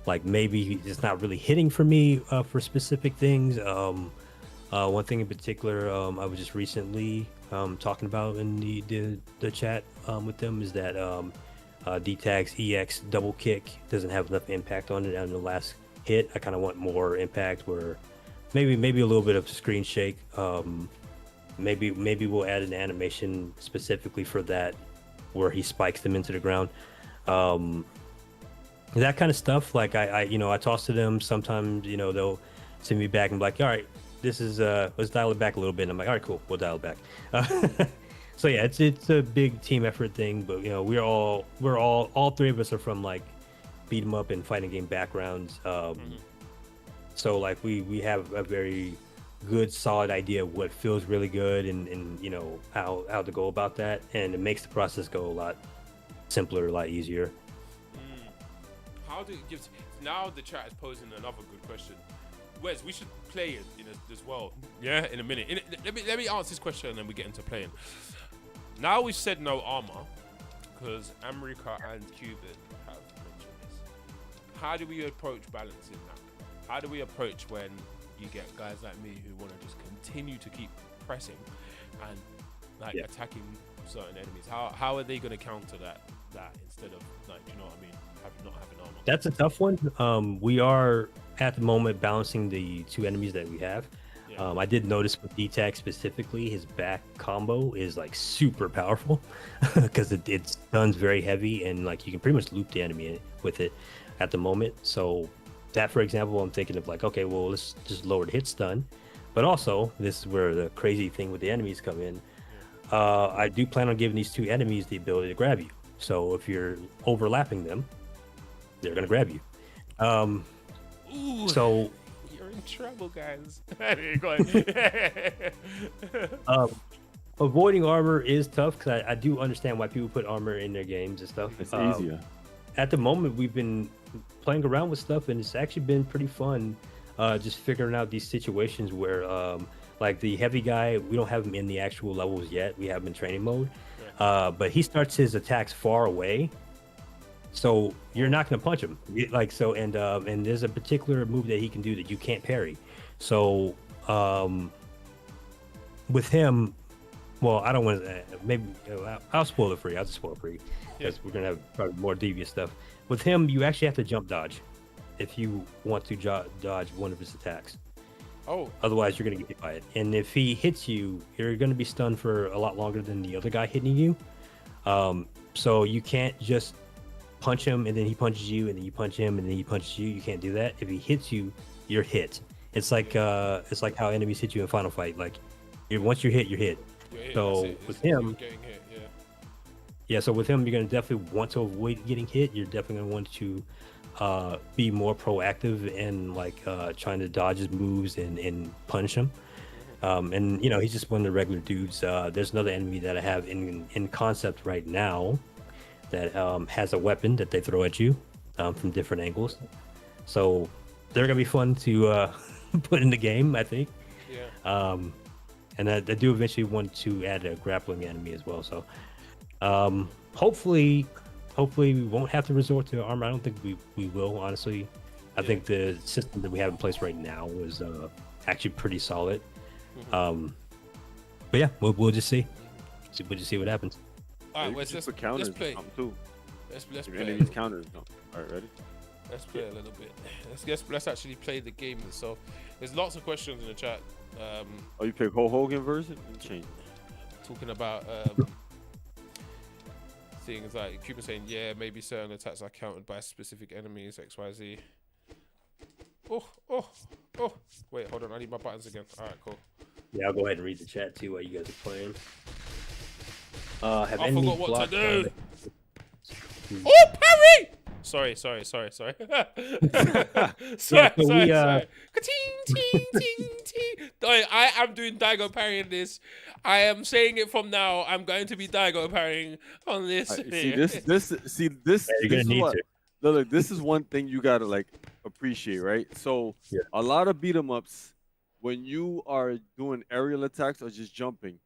like. Maybe it's not really hitting for me for specific things. One thing in particular, I was just recently talking about in the chat with them is that D-Tag's EX double kick doesn't have enough impact on it on the last hit. I kind of want more impact, where maybe a little bit of screen shake. Maybe we'll add an animation specifically for that, where he spikes them into the ground. That kind of stuff. Like I toss to them. Sometimes they'll send me back and be like, all right, this is let's dial it back a little bit. And I'm like, all right, cool, we'll dial it back. So yeah, it's a big team effort thing. But we're all three of us are from like beat 'em up and fighting game backgrounds. So like we have a very good solid idea of what feels really good and how to go about that, and it makes the process go a lot simpler, a lot easier. How do it give? Now the chat is posing another good question. Wes, we should play it as well. Yeah, in a minute. Let me answer this question and then we get into playing. Now we've said no armor, because America and Cuban have mentioned this. How do we approach balancing that? How do we approach when you get guys like me who want to just continue to keep pressing and attacking certain enemies? How are they going to counter that instead of not having armor? That's a tough one. We are at the moment balancing the two enemies that we have. Yeah. I did notice with D-Tag specifically, his back combo is like super powerful because it stuns very heavy, and like you can pretty much loop the enemy with it at the moment. So that, for example, I'm thinking of like, okay, well, let's just lower the hit stun. But also, this is where the crazy thing with the enemies come in. I do plan on giving these two enemies the ability to grab you. So if you're overlapping them, they're gonna grab you. Ooh, so you're in trouble, guys. Avoiding armor is tough, because I do understand why people put armor in their games and stuff. It's easier. At the moment, we've been playing around with stuff, and it's actually been pretty fun. Just figuring out these situations where, like the heavy guy, we don't have him in the actual levels yet. We have him in training mode, but he starts his attacks far away, so you're not going to punch him. And there's a particular move that he can do that you can't parry. So with him, well, I don't want to. Maybe I'll spoil it for you. I'll just spoil it for you, because we're gonna have probably more devious stuff. With him, you actually have to jump dodge if you want to dodge one of his attacks. Oh. Otherwise, you're gonna get hit by it. And if he hits you, you're gonna be stunned for a lot longer than the other guy hitting you. So you can't just punch him and then he punches you, and then you punch him and then he punches you. You can't do that. If he hits you, you're hit. It's like how enemies hit you in Final Fight. Like, once you're hit, you're hit. So with him, getting hit, yeah. So with him, you're gonna definitely want to avoid getting hit. You're definitely gonna want to be more proactive and like trying to dodge his moves and punish him. And you know, he's just one of the regular dudes. There's another enemy that I have in concept right now that has a weapon that they throw at you from different angles. So they're gonna be fun to put in the game, I think. Yeah. And I do eventually want to add a grappling enemy as well. So hopefully we won't have to resort to armor. I don't think we will, honestly. I think the system that we have in place right now is actually pretty solid. But yeah, we'll just see. We'll just see what happens. All right, let's play. Too. Let's play. Enemies counters. No. All right, ready? Let's play a little bit. Let's actually play the game itself. There's lots of questions in the chat. Oh, you pick Hulk Hogan version and change. Talking about things like Cooper saying, yeah, maybe certain attacks are countered by specific enemies, XYZ. Oh. Wait, hold on. I need my buttons again. All right, cool. Yeah, I'll go ahead and read the chat too while you guys are playing. I forgot what to do. Oh, parry! Sorry. sorry. Sorry. I am doing Daigo parrying this. I am saying it from now. I'm going to be Daigo parrying on this. This is what. Look, this is one thing you gotta like appreciate, right? So a lot of beat 'em ups, when you are doing aerial attacks or just jumping,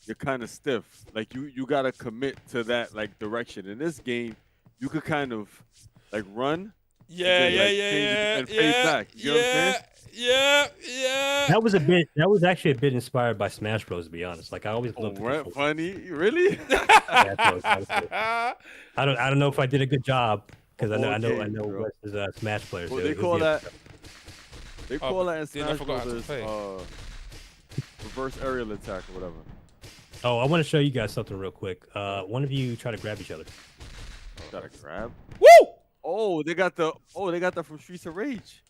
you're kind of stiff. Like you gotta commit to that like direction. In this game, you could kind of like run. And fade back. You know what I'm saying? Yeah. That was actually a bit inspired by Smash Bros. To be honest, like I always loved. Oh, funny, really? I don't know if I did a good job because I know Wes is Smash players. Well, they call that in Smash Bros. Reverse aerial attack or whatever. Oh, I want to show you guys something real quick. One of you try to grab each other. Try to grab? Woo! Oh, they got that from Streets of Rage.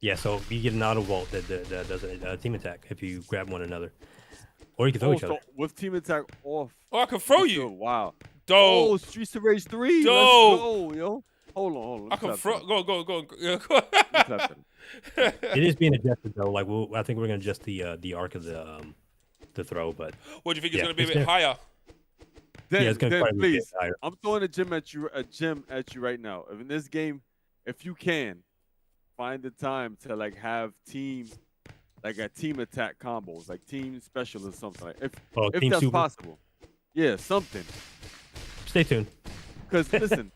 Yeah, so you get an auto vault that does a team attack if you grab one another, or you can throw each other. With team attack off. Oh, I can throw you. Wow. Dope. Oh, Streets of Rage 3. Dope. Let's go, yo. Hold on. I can throw. Go. It is being adjusted though. Like I think we're gonna adjust the arc of the throw. But what do you think it's gonna be a bit higher? It's gonna be please. Higher. I'm throwing a gem at you right now. In this game, if you can find the time to like have team attack combos, like team special or something, like if that's super possible. Yeah, something. Stay tuned. Because listen,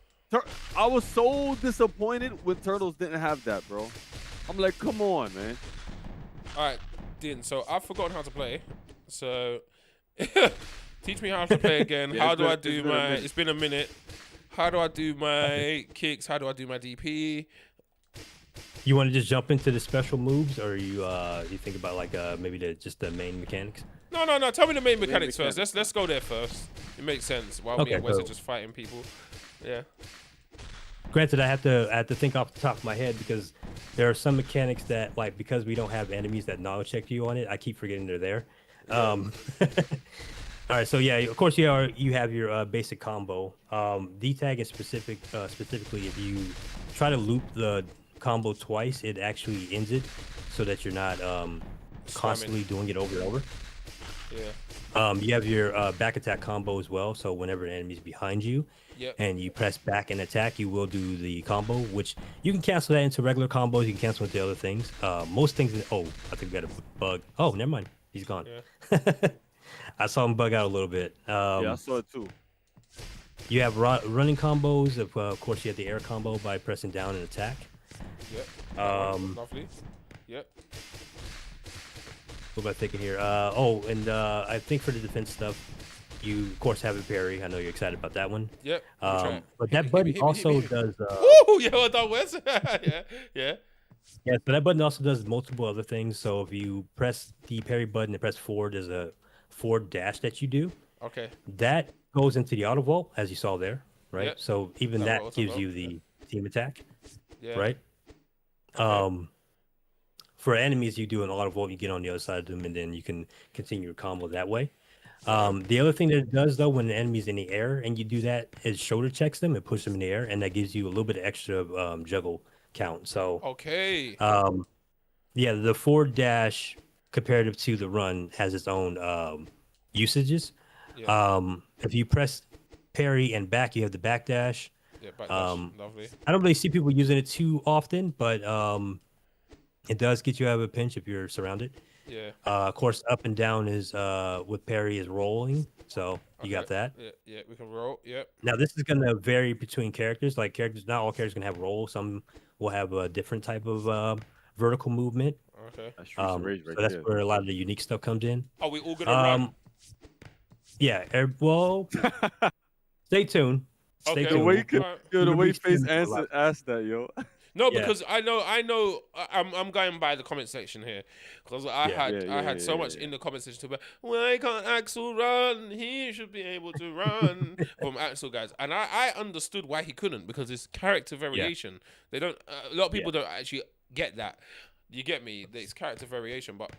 I was so disappointed when Turtles didn't have that, bro. I'm like, come on, man. All right, Dean. So I've forgotten how to play. So teach me how to play again. How do I do my? It's been a minute. How do I do my kicks? How do I do my DP? You want to just jump into the special moves, or you think about like maybe just the main mechanics? No. Tell me the main mechanics first. Let's go there first. It makes sense. While me and Wes are just fighting people. Yeah. Granted, I have to think off the top of my head because there are some mechanics that like because we don't have enemies that knowledge check you on it, I keep forgetting they're there. All right, so yeah, of course you have your basic combo. D-tag is specifically if you try to loop the combo twice, it actually ends it so that you're not constantly doing it over and over. Yeah. You have your back attack combo as well, so whenever an enemy's behind you and you press back and attack, you will do the combo, which you can cancel that into regular combos, you can cancel it into other things. Most things I think we got a bug. Oh, never mind. He's gone. Yeah. I saw him bug out a little bit. Yeah, I saw it too. You have running combos. Of course, you have the air combo by pressing down and attack. Yep. Lovely. Yep. What am I thinking here? I think for the defense stuff, you of course have a parry. I know you're excited about that one. Yep. But that buddy also does. Oh yeah, well done, Wes. Yeah. Yeah, so that button also does multiple other things. So if you press the parry button and press forward, there's a forward dash that you do. Okay. That goes into the auto vault, as you saw there, right? Yep. So even That that will auto gives vault, you the team attack, Yeah. right? Okay. For enemies, you do an auto vault, you get on the other side of them, and then you can continue your combo that way. The other thing that it does though, when the enemy's in the air and you do that, is shoulder checks them and push them in the air, and that gives you a little bit of extra juggle count. So Okay. yeah, the forward dash comparative to the run has its own usages. Yeah. If you press parry and back, you have the back dash. Yeah. Backdash. Lovely. I don't really see people using it too often, but it does get you out of a pinch if you're surrounded. Yeah. Of course, up and down is with parry is rolling, so you got Okay. that. Yeah. Yeah. We can roll. Yep. Now this is gonna vary between characters. Like characters, not all characters gonna have roll. Some will have a different type of vertical movement. Okay. That's Streets of Rage right So that's there. where a lot of the unique stuff comes in. Are we all gonna run? Yeah. Well, stay tuned. Stay Okay. The tuned. way We'll- you could, Alright. yo, the we'll way be Face streaming for a lot. asked that, yo. No, Yeah. because I know. I'm going by the comment section here because I Yeah. had so much in the comment section about why can't Axel run? He should be able to run from Axel guys, and I understood why he couldn't because it's character variation. They don't. A lot of people don't actually get that. You get me? It's character variation, but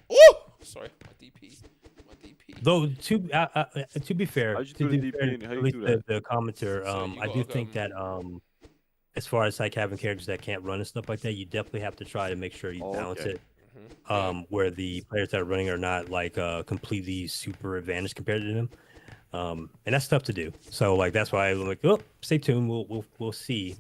sorry, my DP. Though to be fair, How'd you to do the be DP fair, and how at you least do that? the commenter, So you I gotta do go, think that as far as like having characters that can't run and stuff like that, you definitely have to try to make sure you Oh, balance okay. it. Where the players that are running are not like completely super advantaged compared to them. And that's tough to do. So like that's why I'm like, oh, stay tuned. We'll see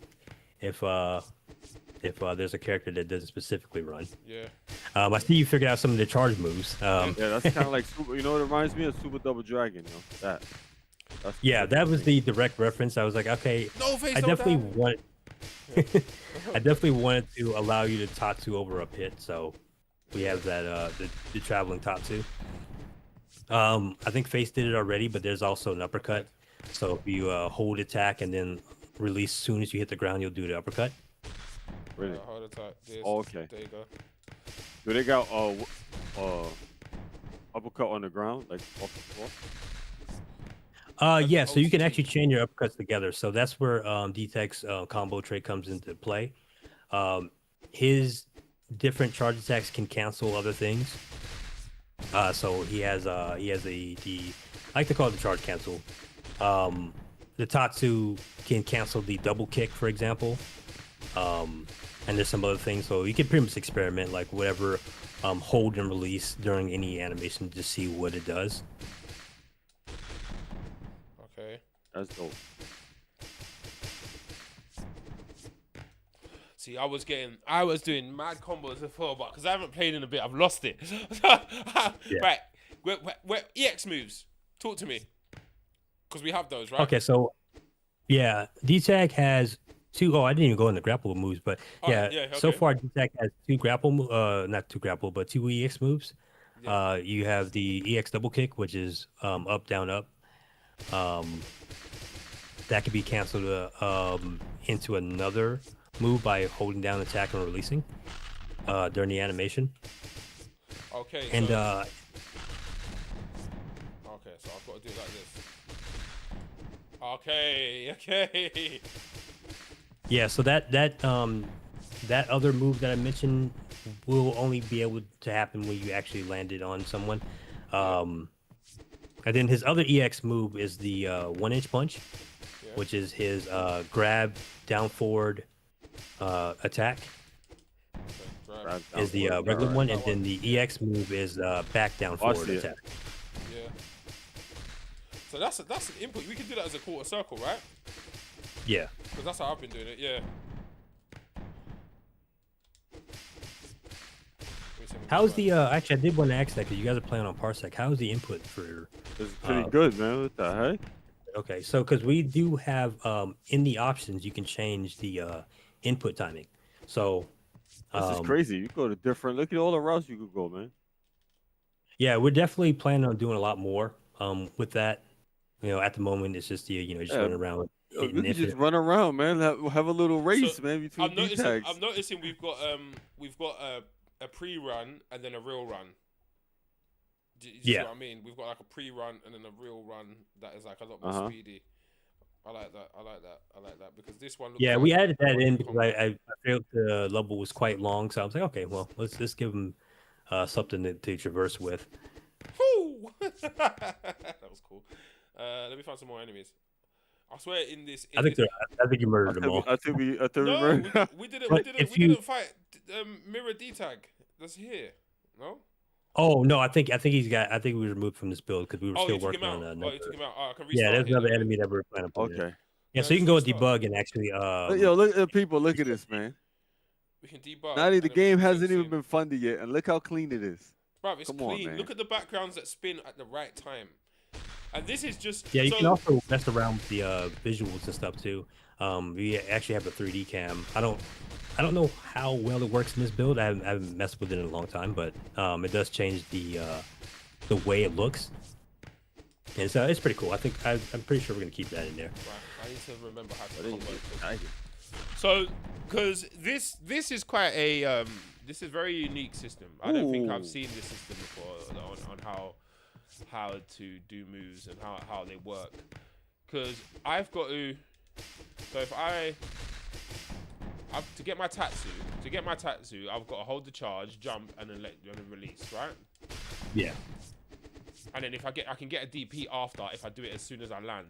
if there's a character that doesn't specifically run. Yeah. I see you figured out some of the charge moves. Yeah, that's kind of like super. You know what it reminds me of? Super Double Dragon. You know that. That's Yeah, that was the direct reference. I was like, okay, No face. I don't definitely die. want. I definitely wanted to allow you to Tatsu over a pit, so we have that the traveling Tatsu. I think Face did it already, but there's also an uppercut. So if you hold attack and then release as soon as you hit the ground, you'll do the uppercut. Really? Hold it tight. This. Oh, okay. There you go. Do they got uppercut on the ground, like off the floor? Yeah, so you can OCT. actually chain your uppercuts together. So that's where D-Tech's combo trait comes into play. His different charge attacks can cancel other things. So he has the I like to call it the charge cancel. The Tatsu can cancel the double kick, for example. And there's some other things. So you can pretty much experiment like whatever hold and release during any animation to see what it does. Okay. That's dope. See, I was doing mad combos before, but because I haven't played in a bit, I've lost it. Right, where EX moves? Talk to me, because we have those, right? Okay, so yeah, D-Tag has two. Oh, I didn't even go into grapple moves, but Oh, yeah, yeah, so okay. far D-Tag has two grapple, not two grapple, but two EX moves. Yeah. You have the EX double kick, which is up, down, up. That could be canceled into another move by holding down, attack, and releasing during the animation. Okay. And so, okay, so I've got to do it like this. Okay. yeah, so that other move that I mentioned will only be able to happen when you actually landed on someone. And then his other EX move is the 1-inch punch, Yeah. which is his grab down forward attack Right. Grab is the down regular forward. one, that and then the EX move is back down Oh, I forward see it. attack. Yeah. So that's an input. We can do that as a quarter circle, right? Yeah. Because that's how I've been doing it. Yeah. How's the actually I did want to ask that because you guys are playing on Parsec. How's the input for It's pretty good, man. What the heck? okay, so because we do have in the options you can change the input timing. So This is crazy. You go to different. Look at all the routes you could go, man. yeah, we're definitely planning on doing a lot more with that. At the moment it's just just Yeah. running around with Yo, hitting we could just infinite. run around, man. Have a little race, man, between I'm D noticing. tags. I'm noticing we've got a pre-run and then a real run. Do you see Yeah. what I mean? We've got like a pre-run and then a real run that is like a lot more Uh-huh. speedy. I like that. I like that. I like that because this one. Looks Yeah, like we added that one in from- because I felt the level was quite long, so I was like, okay, well, let's give them something to traverse with. Woo! That was cool. Let me find some more enemies. I swear in this. I think you murdered them all. I think we No, murdered. we didn't. But We if you- didn't fight Mirror D-Tag. That's here. No. Oh no, I think we were removed from this build because we were Oh, still you took him working out. on Oh, another. you took him out. Oh, I can restart. Yeah, there's here, another look. enemy that we're planning to put in. Okay. Yeah, Yeah, so you can let's go restart. debug and actually Yo, look at people. Look at this, man. We can debug. Natty, and the then we game can hasn't fix even it. been funded yet, and look how clean it is. Bruv, it's Come on, clean. man. Look at the backgrounds that spin at the right time. And this is just. Yeah, you so, can also mess around with the visuals and stuff too. We actually have a 3D cam. I don't know how well it works in this build. I haven't messed with it in a long time, but it does change the way it looks. And so it's pretty cool. I think I'm pretty sure we're gonna keep that in there. Right, I need to remember how to I think convert this. I- So, because this is quite a this is a very unique system. I don't think I've Ooh. seen this system before on how to do moves and how they work. Because I've got to. So if to get my tatsu, I've got to hold the charge, jump, and then release, right? Yeah. And then if I can get a DP after if I do it as soon as I land.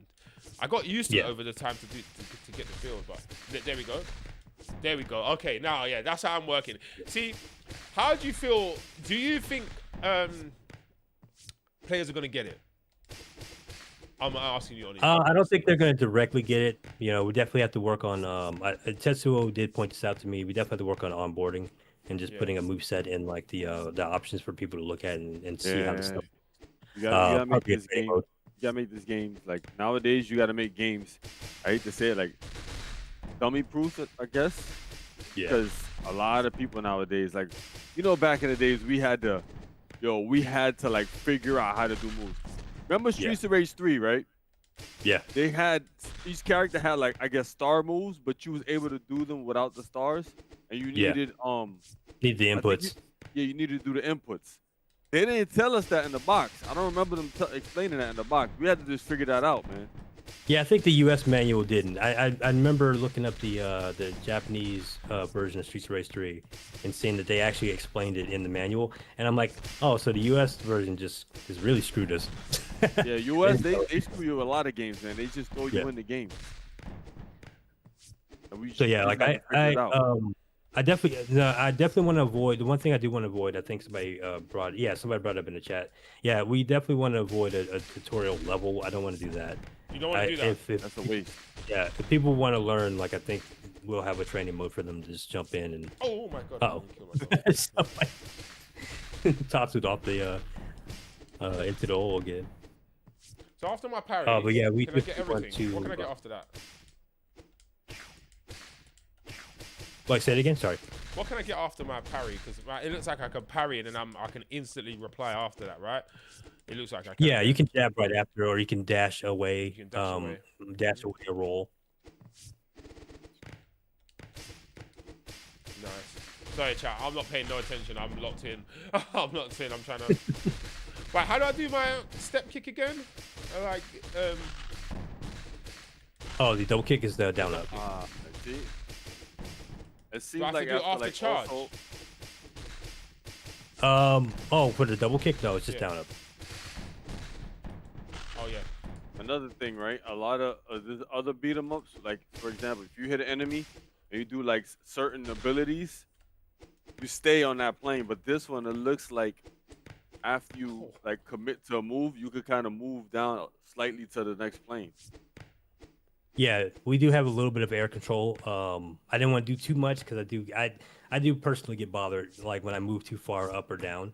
I got used to Yeah. it over the time to get the field, but there we go. There we go. Okay, now yeah, that's how I'm working. See, how do you feel? Do you think players are gonna get it? I'm asking you honestly. I don't think they're going to directly get it. You know, we definitely have to work on. Tetsuo did point this out to me. We definitely have to work on onboarding and just Yeah. putting a move set in like the options for people to look at and see how the stuff. You gotta make probably this in game. mode. You gotta make this game like nowadays. You gotta make games. I hate to say it, like dummy proof, I guess. Yeah. Because a lot of people nowadays, like, you know, back in the days, we had to like figure out how to do moves. Remember Streets of Rage 3, right? Yeah. They had each character had like, I guess, star moves, but you was able to do them without the stars, and you Yeah. needed Need the I think inputs. you needed to do the inputs. They didn't tell us that in the box. I don't remember them explaining that in the box. We had to just figure that out, man. Yeah, I think the U.S. manual didn't. I remember looking up the Japanese version of Streets of Rage 3 and seeing that they actually explained it in the manual, and I'm like, oh, so the U.S. version just really screwed us. Yeah, US, they screw you a lot of games, man. They just throw you in the game. And we So yeah, just like had to figure it out. I definitely want to avoid the one thing I do want to avoid. I think somebody brought it up in the chat. Yeah, we definitely want to avoid a tutorial level. I don't want to do that. You don't want to do that. If That's a waste. yeah, if people want to learn, like I think we'll have a training mode for them to just jump in and Oh my god! Uh-oh. I killed myself. stuff like toss it off the into the hole again. So after my parry, But yeah, we can I just get want everything? to, What can I get after that? Like, say it again. Sorry. What can I get after my parry? Because it looks like I can parry and then I can instantly reply after that, right? It looks like I can. Yeah, you can jab right after, or you can dash away. You can dash away. Dash away a roll. Nice. Sorry, chat. I'm not paying no attention. I'm locked in. I'm locked in. I'm trying to. Right, how do I do my step kick again? Like, Oh, the double kick is the down up. I see. It seems I have to like do it after after like charge? also, Oh, for the double kick? No, it's just Yeah. down up. oh yeah. another thing, right? A lot of there's other beat 'em ups, like for example, if you hit an enemy and you do like certain abilities, you stay on that plane. But this one, it looks like after you like commit to a move, you could kind of move down slightly to the next plane. Yeah, we do have a little bit of air control. I didn't want to do too much because I do personally get bothered like when I move too far up or down.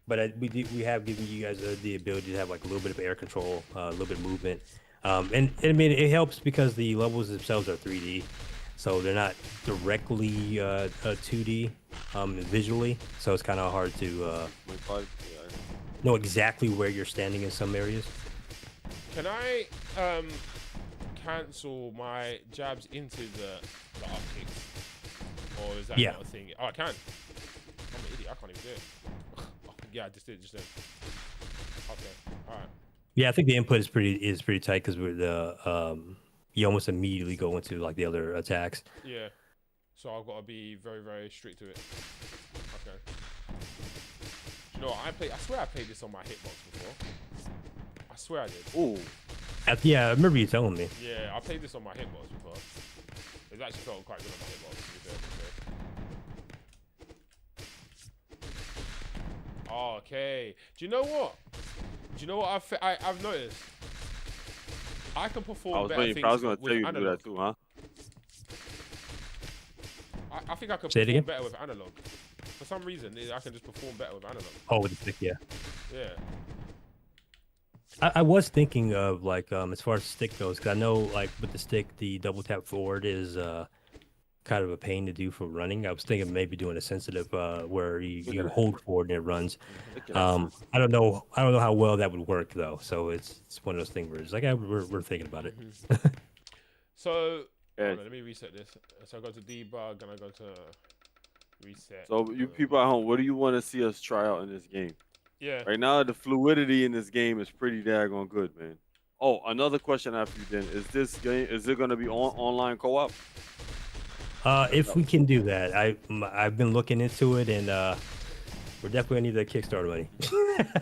But we have given you guys the ability to have like a little bit of air control, a little bit of movement, and I mean it helps because the levels themselves are 3D, so they're not directly 2D visually. So it's kind of hard to know exactly where you're standing in some areas. Can I cancel my jabs into the up kicks? Or is that Yeah. not a thing? Oh, I can. I'm an idiot. I can't even do it. Yeah, I just did. Just did. Okay. All right. Yeah, I think the input is pretty tight because we're you almost immediately go into like the other attacks. Yeah. So I've got to be very, very strict to it. Okay. You know what? I swear I played this on my hitbox before. I swear I did. Ooh. Yeah, I remember you telling me. Yeah, I played this on my hitbox before. It actually felt quite good on my hitbox. To be fair. Okay. Do you know what? I've noticed? I can perform I was better waiting. things I was gonna tell with you to do analog. that too, huh? I think I can Say it perform again? better with analog. For some reason, I can just perform better with analog. Oh, with the stick, yeah. Yeah. I was thinking of like as far as stick goes, because I know like with the stick, the double tap forward is kind of a pain to do for running. I was thinking of maybe doing a sensitive where you hold forward and it runs. I don't know how well that would work though. So it's one of those things where it's like we're thinking about it. So Yeah. hold on, let me reset this. So I go to debug and I go to reset. So you people at home, what do you want to see us try out in this game? Yeah. Right now, the fluidity in this game is pretty daggone good, man. Oh, another question after you then. Is this game, is it going to be online co-op? If we can do that, I've been looking into it, and we're definitely gonna need the Kickstarter money.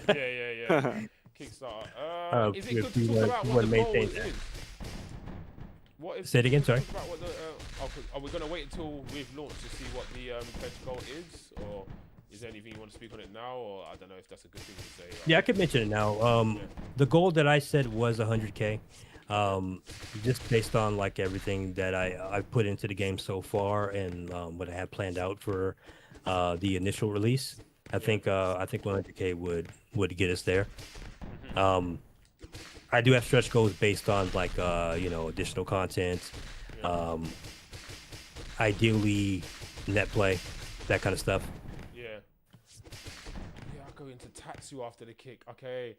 Yeah. Kickstarter. Is it good to talk about what the goal is? What is? Say it again, sorry. Talk about what the, are we gonna wait until we've launched to see what the pledge goal is, or is there anything you want to speak on it now, or I don't know if that's a good thing to say. Yeah, I could mention it now. The goal that I said was 100K. Just based on like everything that I've put into the game so far and what I have planned out for the initial release, I think 100K would get us there. I do have stretch goals based on like additional content, ideally net play, that kind of stuff. Yeah, I'll go into Tatsu after the kick. Okay.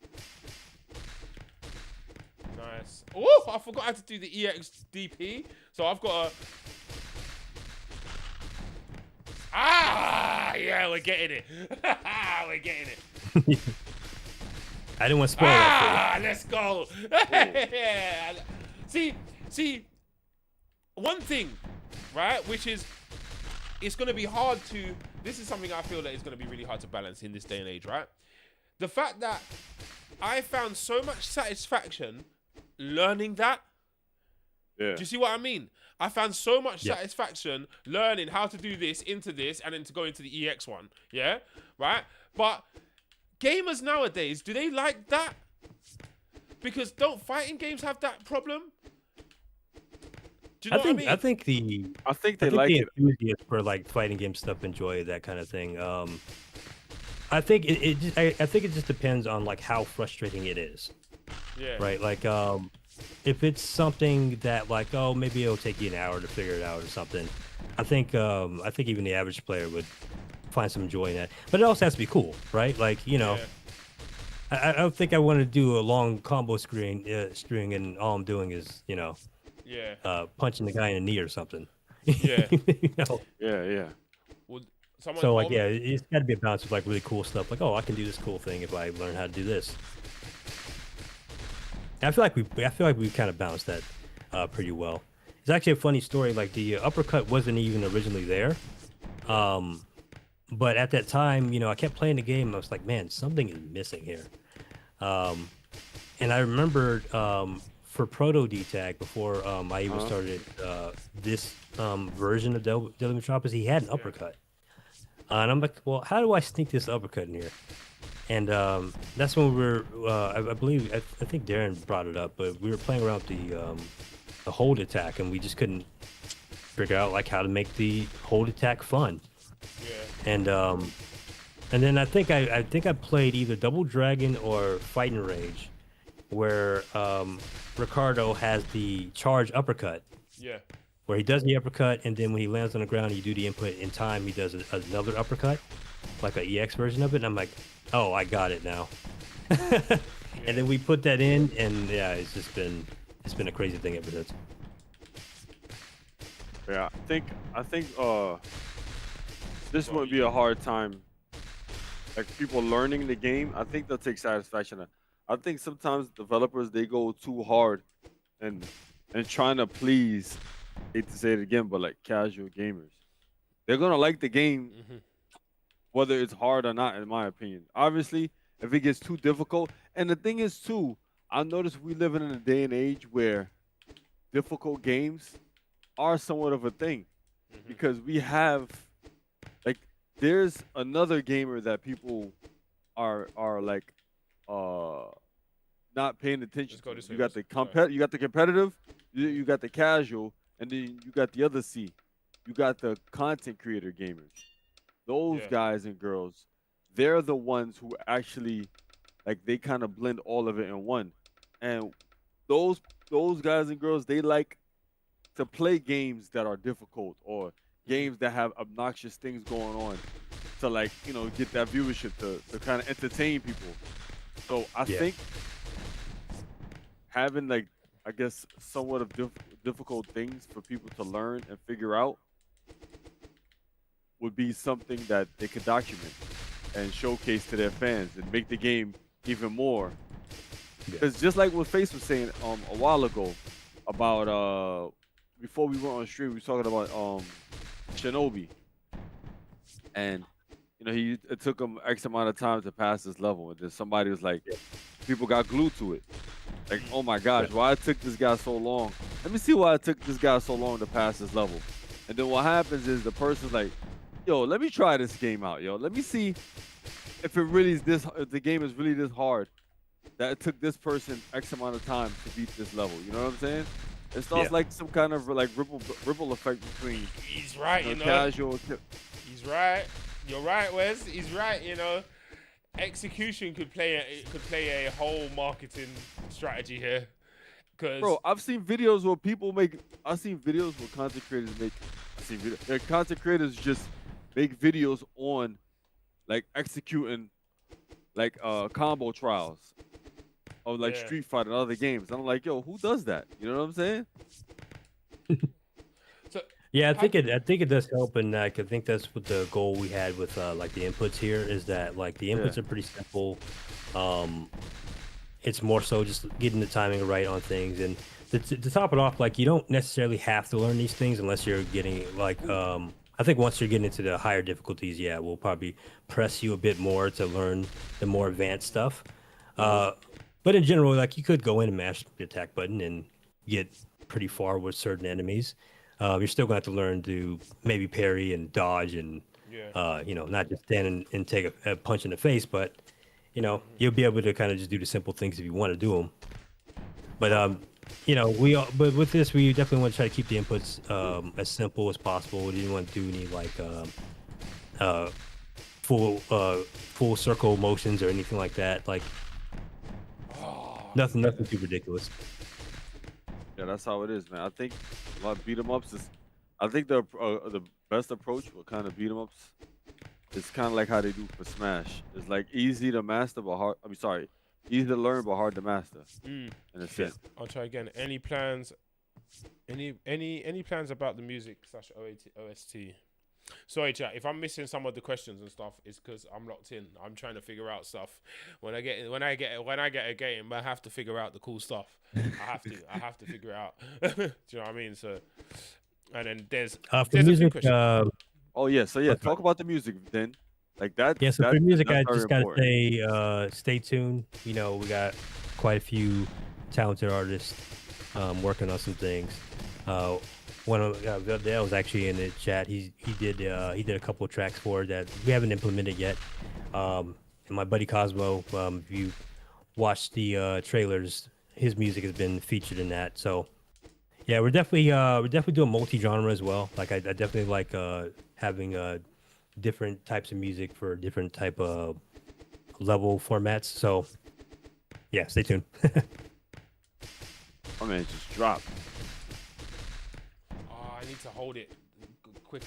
Nice. Oh, I forgot how to do the EXDP. So I've got a... Yeah, we're getting it. We're getting it. I didn't want to spoil that Let's go. Yeah. See, one thing, right, which is, it's going to be hard to... This is something I feel that is going to be really hard to balance in this day and age, right? The fact that I found so much satisfaction learning that. Yeah. Do you see what I mean? I found so much satisfaction learning how to do this into this and then to go into the EX one. Yeah? Right? But gamers nowadays, do they like that? Because don't fighting games have that problem? Do you know what I mean? I think they like the it. enthusiasts for like fighting game stuff enjoy that kind of thing. I think I think it just depends on like how frustrating it is. Yeah. Right. Like if it's something that like maybe it'll take you an hour to figure it out or something, I think even the average player would find some joy in that. But it also has to be cool, right? Like I don't think I want to do a long combo string and all I'm doing is punching the guy in the knee or something. Yeah. Yeah. Well, so like it's got to be a balance of like really cool stuff. Like I can do this cool thing if I learn how to do this. And I feel like we kind of balanced that pretty well. It's actually a funny story. Like the uppercut wasn't even originally there, but at that time, I kept playing the game. And I was like, man, something is missing here. And I remembered for Proto D-Tag before I even started this version of Deadly Metropolis, he had an uppercut. And I'm like, well, how do I sneak this uppercut in here? And that's when we were, I believe, I think Darren brought it up, but we were playing around with the hold attack, and we just couldn't figure out like how to make the hold attack fun. Yeah. And then I think I played either Double Dragon or Fight and Rage, where Ricardo has the charge uppercut. Yeah. Where he does the uppercut, and then when he lands on the ground, you do the input in time. He does another uppercut, like an EX version of it. And I'm like, oh, I got it now. And then we put that in, and yeah, it's just been it's been a crazy thing ever since. Yeah, I think this wouldn't be a hard time. Like people learning the game, I think they'll take satisfaction. I think sometimes developers they go too hard and trying to please. Hate to say it again, but like casual gamers, they're gonna like the game whether it's hard or not. In my opinion, obviously, if it gets too difficult, and the thing is too, I notice we live in a day and age where difficult games are somewhat of a thing because we have like there's another gamer that people are like not paying attention to. You got the you got the competitive, you got the casual, and then you got the other C. You got the content creator gamers. Those guys and girls, they're the ones who actually like they kind of blend all of it in one. And those guys and girls, they like to play games that are difficult or games that have obnoxious things going on to like, you know, get that viewership to kind of entertain people. So I think having like, I guess, somewhat of difficult things for people to learn and figure out would be something that they could document and showcase to their fans and make the game even more. Because just like what Face was saying a while ago about before we went on stream, we were talking about Shinobi, and you know it took him X amount of time to pass this level, and then somebody was like, people got glued to it, like, oh my gosh, why it took this guy so long? Let me see why it took this guy so long to pass this level. And then what happens is the person's like, yo, let me try this game out, yo. Let me see if it really is this. If the game is really this hard that it took this person X amount of time to beat this level. You know what I'm saying? It starts like some kind of like ripple effect between. He's right, you know. Casual. He's right. You're right, Wes. He's right. You know, execution could play a whole marketing strategy here. Bro, I've seen videos where people make. I've seen videos where content creators make. Content creators just make videos on like executing like combo trials of like Street Fighter and other games. And I'm like, yo, who does that? You know what I'm saying? Yeah, I think it does help, and I think that's what the goal we had with like the inputs here is that like the inputs are pretty simple. It's more so just getting the timing right on things, and to top it off, like you don't necessarily have to learn these things unless you're getting like I think once you're getting into the higher difficulties, we'll probably press you a bit more to learn the more advanced stuff. But in general, like you could go in and mash the attack button and get pretty far with certain enemies. You're still going to have to learn to maybe parry and dodge and, you know, not just stand and take a punch in the face, but, you know, you'll be able to kind of just do the simple things if you want to do them. But, you know, but with this, we definitely want to try to keep the inputs as simple as possible. We didn't want to do any like full circle motions or anything like that. Like nothing too ridiculous. Yeah, that's how it is, man. I think a lot of beat 'em ups is. I think the best approach with kind of beat 'em ups is kind of like how they do for Smash. It's like easy to master but hard. I mean, sorry, easy to learn but hard to master. In a sense. I'll try again. Any plans? Any plans about the music / OST? Sorry, chat. If I'm missing some of the questions and stuff, it's because I'm locked in. I'm trying to figure out stuff. When I get a game, I have to figure out the cool stuff. I have to figure it out. Do you know what I mean? So, and then there's music. Oh yeah, so yeah, talk about the music then. Like that. Yeah, so for music, I just gotta important. say, stay tuned. You know, we got quite a few talented artists working on some things. One of Valdell was actually in the chat. He did a couple of tracks for it that we haven't implemented yet. And my buddy Cosmo, if you watch the trailers, his music has been featured in that. So yeah, we're definitely doing multi-genre as well. Like I definitely like having different types of music for different type of level formats. So yeah, stay tuned. Oh man, just dropped. I need to hold it quicker.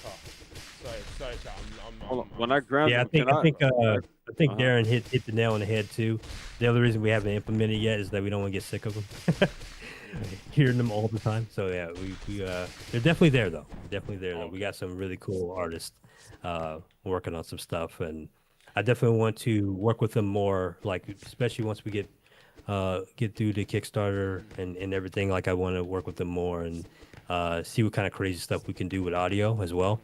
Sorry, chat. When I grab I think Darren hit the nail on the head too. The other reason we haven't implemented yet is that we don't want to get sick of them. hearing them all the time. So yeah, they're definitely there though. Definitely there though. We got some really cool artists working on some stuff, and I definitely want to work with them more. Like especially once we get through the Kickstarter and everything. Like I want to work with them more and see what kind of crazy stuff we can do with audio as well.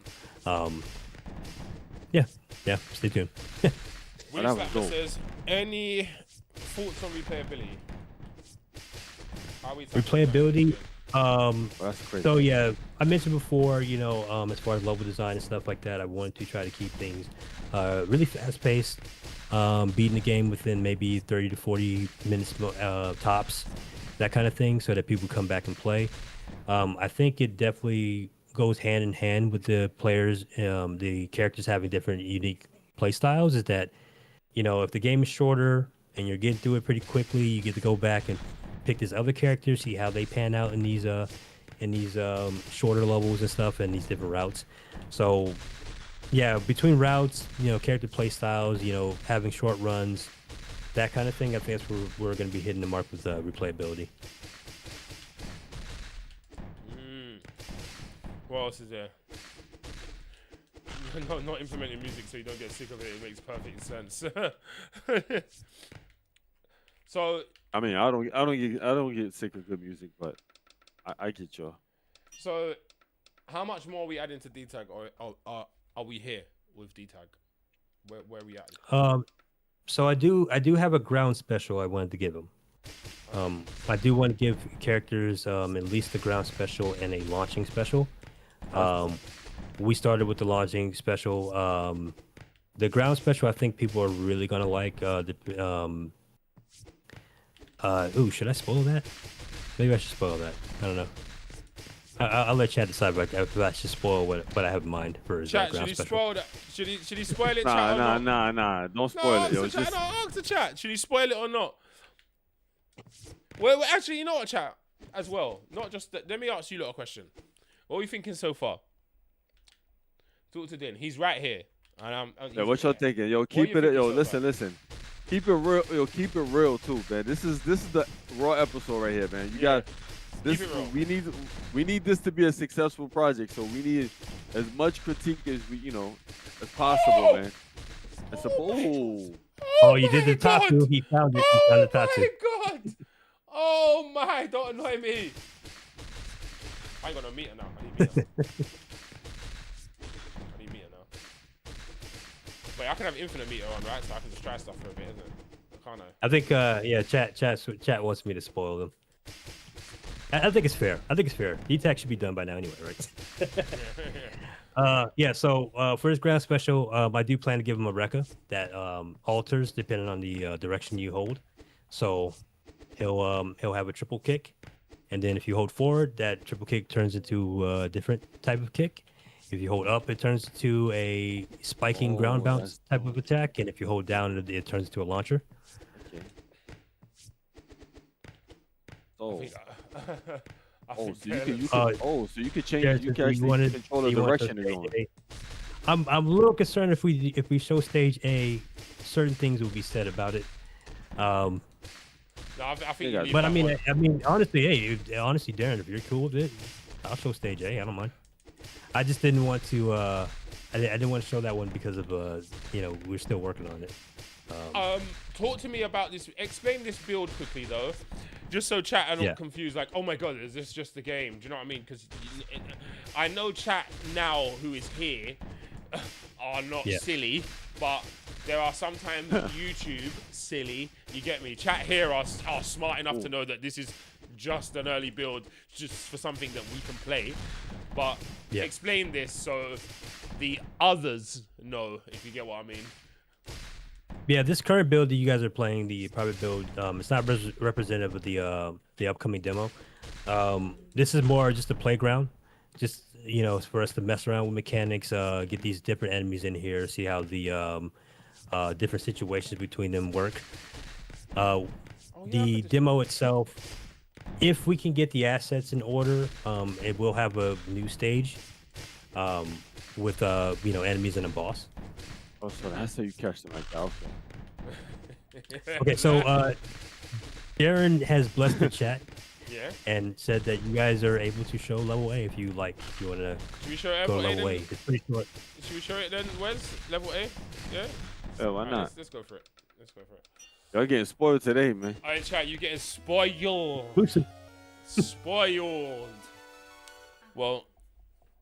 Yeah, stay tuned. Willie Slapper says, any thoughts on replayability? How we tackling Replayability. That's crazy. So yeah, I mentioned before, as far as level design and stuff like that, I wanted to try to keep things really fast paced, beating the game within maybe 30 to 40 minutes tops, that kind of thing, so that people come back and play. I think it definitely goes hand in hand with the players, the characters having different unique play styles. Is that, if the game is shorter and you're getting through it pretty quickly, you get to go back and pick this other character, see how they pan out in these shorter levels and stuff and these different routes. So yeah, between routes, character play styles, having short runs, that kind of thing, I think that's where we're going to be hitting the mark with replayability. What else is there? Not implementing music so you don't get sick of it. It makes perfect sense. So I mean, I don't get sick of good music, but I get you. So, how much more are we adding to D-Tag, or are we here with D-Tag? Where are we at? So I do have a ground special I wanted to give him. I do want to give characters at least the ground special and a launching special. We started with the launching special. The ground special, I think people are really gonna like. Ooh, should I spoil that? Maybe I should spoil that. I don't know. I'll let Chad decide if I should spoil what I have in mind for his Chat, ground should he special. spoil that? Should he spoil it? Chat, or not? Nah. Don't spoil it. Yo, Ask the chat. Should he spoil it or not? Well, actually, you know what, chat? As well, not just that. Let me ask you a question. What are you thinking so far? Talk to Din. He's right here. And yeah, what y'all thinking? Yo, keep it. Yo, listen. Keep it real. Yo, keep it real too, man. This is the raw episode right here, man. You got this. We need this to be a successful project, so we need as much critique as as possible, man. It's Oh, you did the tattoo. He found it. He found the tattoo. Oh my god! Oh my! Don't annoy me. I ain't got no meter now. I need meter now. Wait, I can have infinite meter on, right? So I can just try stuff for a bit, isn't it? Can't I? I think, yeah, chat wants me to spoil them. I think it's fair. D-Tag should be done by now anyway, right? Yeah, so for his ground special, I do plan to give him a Rekka that alters depending on the direction you hold. So he'll have a triple kick. And then if you hold forward, that triple kick turns into a different type of kick. If you hold up, it turns into a spiking ground bounce type of attack. And if you hold down, it turns into a launcher. Okay. So you could change. You can actually control the direction you're going. I'm a little concerned if we show stage A, certain things will be said about it. No, I think but I mean, honestly, Darren, if you're cool with it, I'll show stage A. I don't mind. I just didn't want to. I didn't want to show that one because of we're still working on it. Talk to me about this. Explain this build quickly though, just so chat are not confused. Like, oh my god, is this just the game? Do you know what I mean? Because I know chat now who is here are not silly, but there are sometimes YouTube silly. You get me? Chat here are smart enough to know that this is just an early build, just for something that we can play. But explain this so the others know, if you get what I mean. Yeah, this current build that you guys are playing, the private build, it's not representative of the upcoming demo. This is more just a playground, just for us to mess around with mechanics, get these different enemies in here, see how the different situations between them work. The demo itself, if we can get the assets in order, it will have a new stage with enemies and a boss. Oh, so that's how you catch them like that. Okay, so Darren has blessed the chat. Yeah. and said that you guys are able to show level A if you want to Should we show go level A? level A. Then? It's pretty short. Should we show it then, Wes? Level A? Yeah? Yeah, why Alright, not? Let's go for it. Let's go for it. Y'all getting spoiled today, man. Alright, chat, you getting spoiled. Spoiled. Well,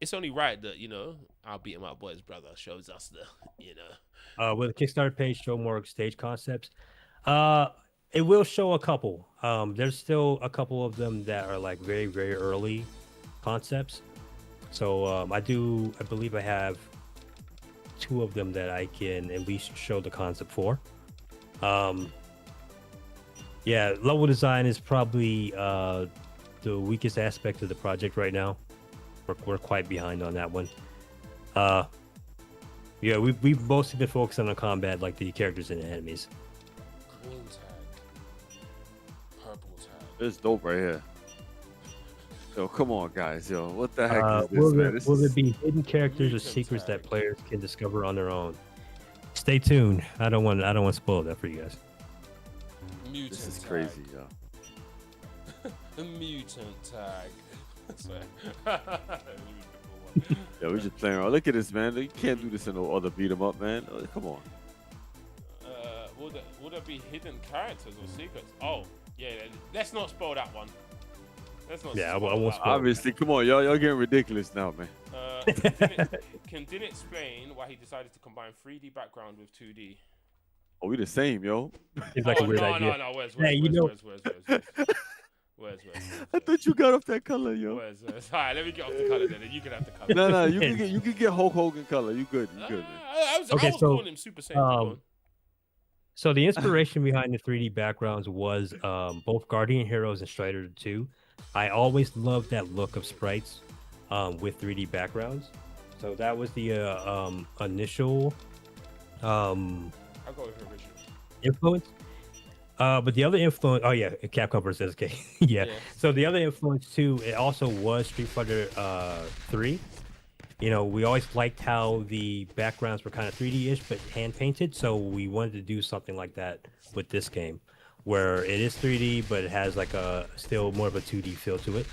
it's only right that, I'll beat him up, boys, brother shows us Will the Kickstarter page show more stage concepts? It will show a couple. There's still a couple of them that are like very, very early concepts. So I believe I have 2 of them that I can at least show the concept for. Yeah, level design is probably the weakest aspect of the project right now. We're quite behind on that one. Yeah, we've mostly been focusing on combat, like the characters and the enemies. Green tag. Purple tag. It's dope right here. Yo, come on, guys. Yo, what the heck is this, Will man? will there be hidden characters or Mutant secrets tag. that players can discover on their own? Stay tuned. I don't want to spoil that for you guys. Mutant This is tag. crazy, yo. A mutant tag. Yeah, we just playing around. Look at this, man. You can't do this in no other beat 'em up, man. Come on. Would there be hidden characters or secrets? Oh, yeah. Let's not spoil that one. Let's not. Yeah, I spoil won't that spoil. Obviously, come on, y'all getting ridiculous now, man. Can Din explain why he decided to combine 3D background with 2D? Oh, we the same, yo. Seems like a weird idea. No. Where's I thought you got off that color, yo. Where's Alright, let me get off the color then, and you can have the color. No, you can get Hulk Hogan color. You good, man. I was Okay, so, calling him Super Saiyan. So the inspiration behind the 3D backgrounds was both Guardian Heroes and Strider 2. I always loved that look of sprites with 3D backgrounds. So that was the initial I'll go with original. influence. But the other influence, oh yeah, Capcom versus SK. yeah. So the other influence too, it also was Street Fighter 3. We always liked how the backgrounds were kind of 3D-ish, but hand painted. So we wanted to do something like that with this game, where it is 3D, but it has like still more of a 2D feel to it.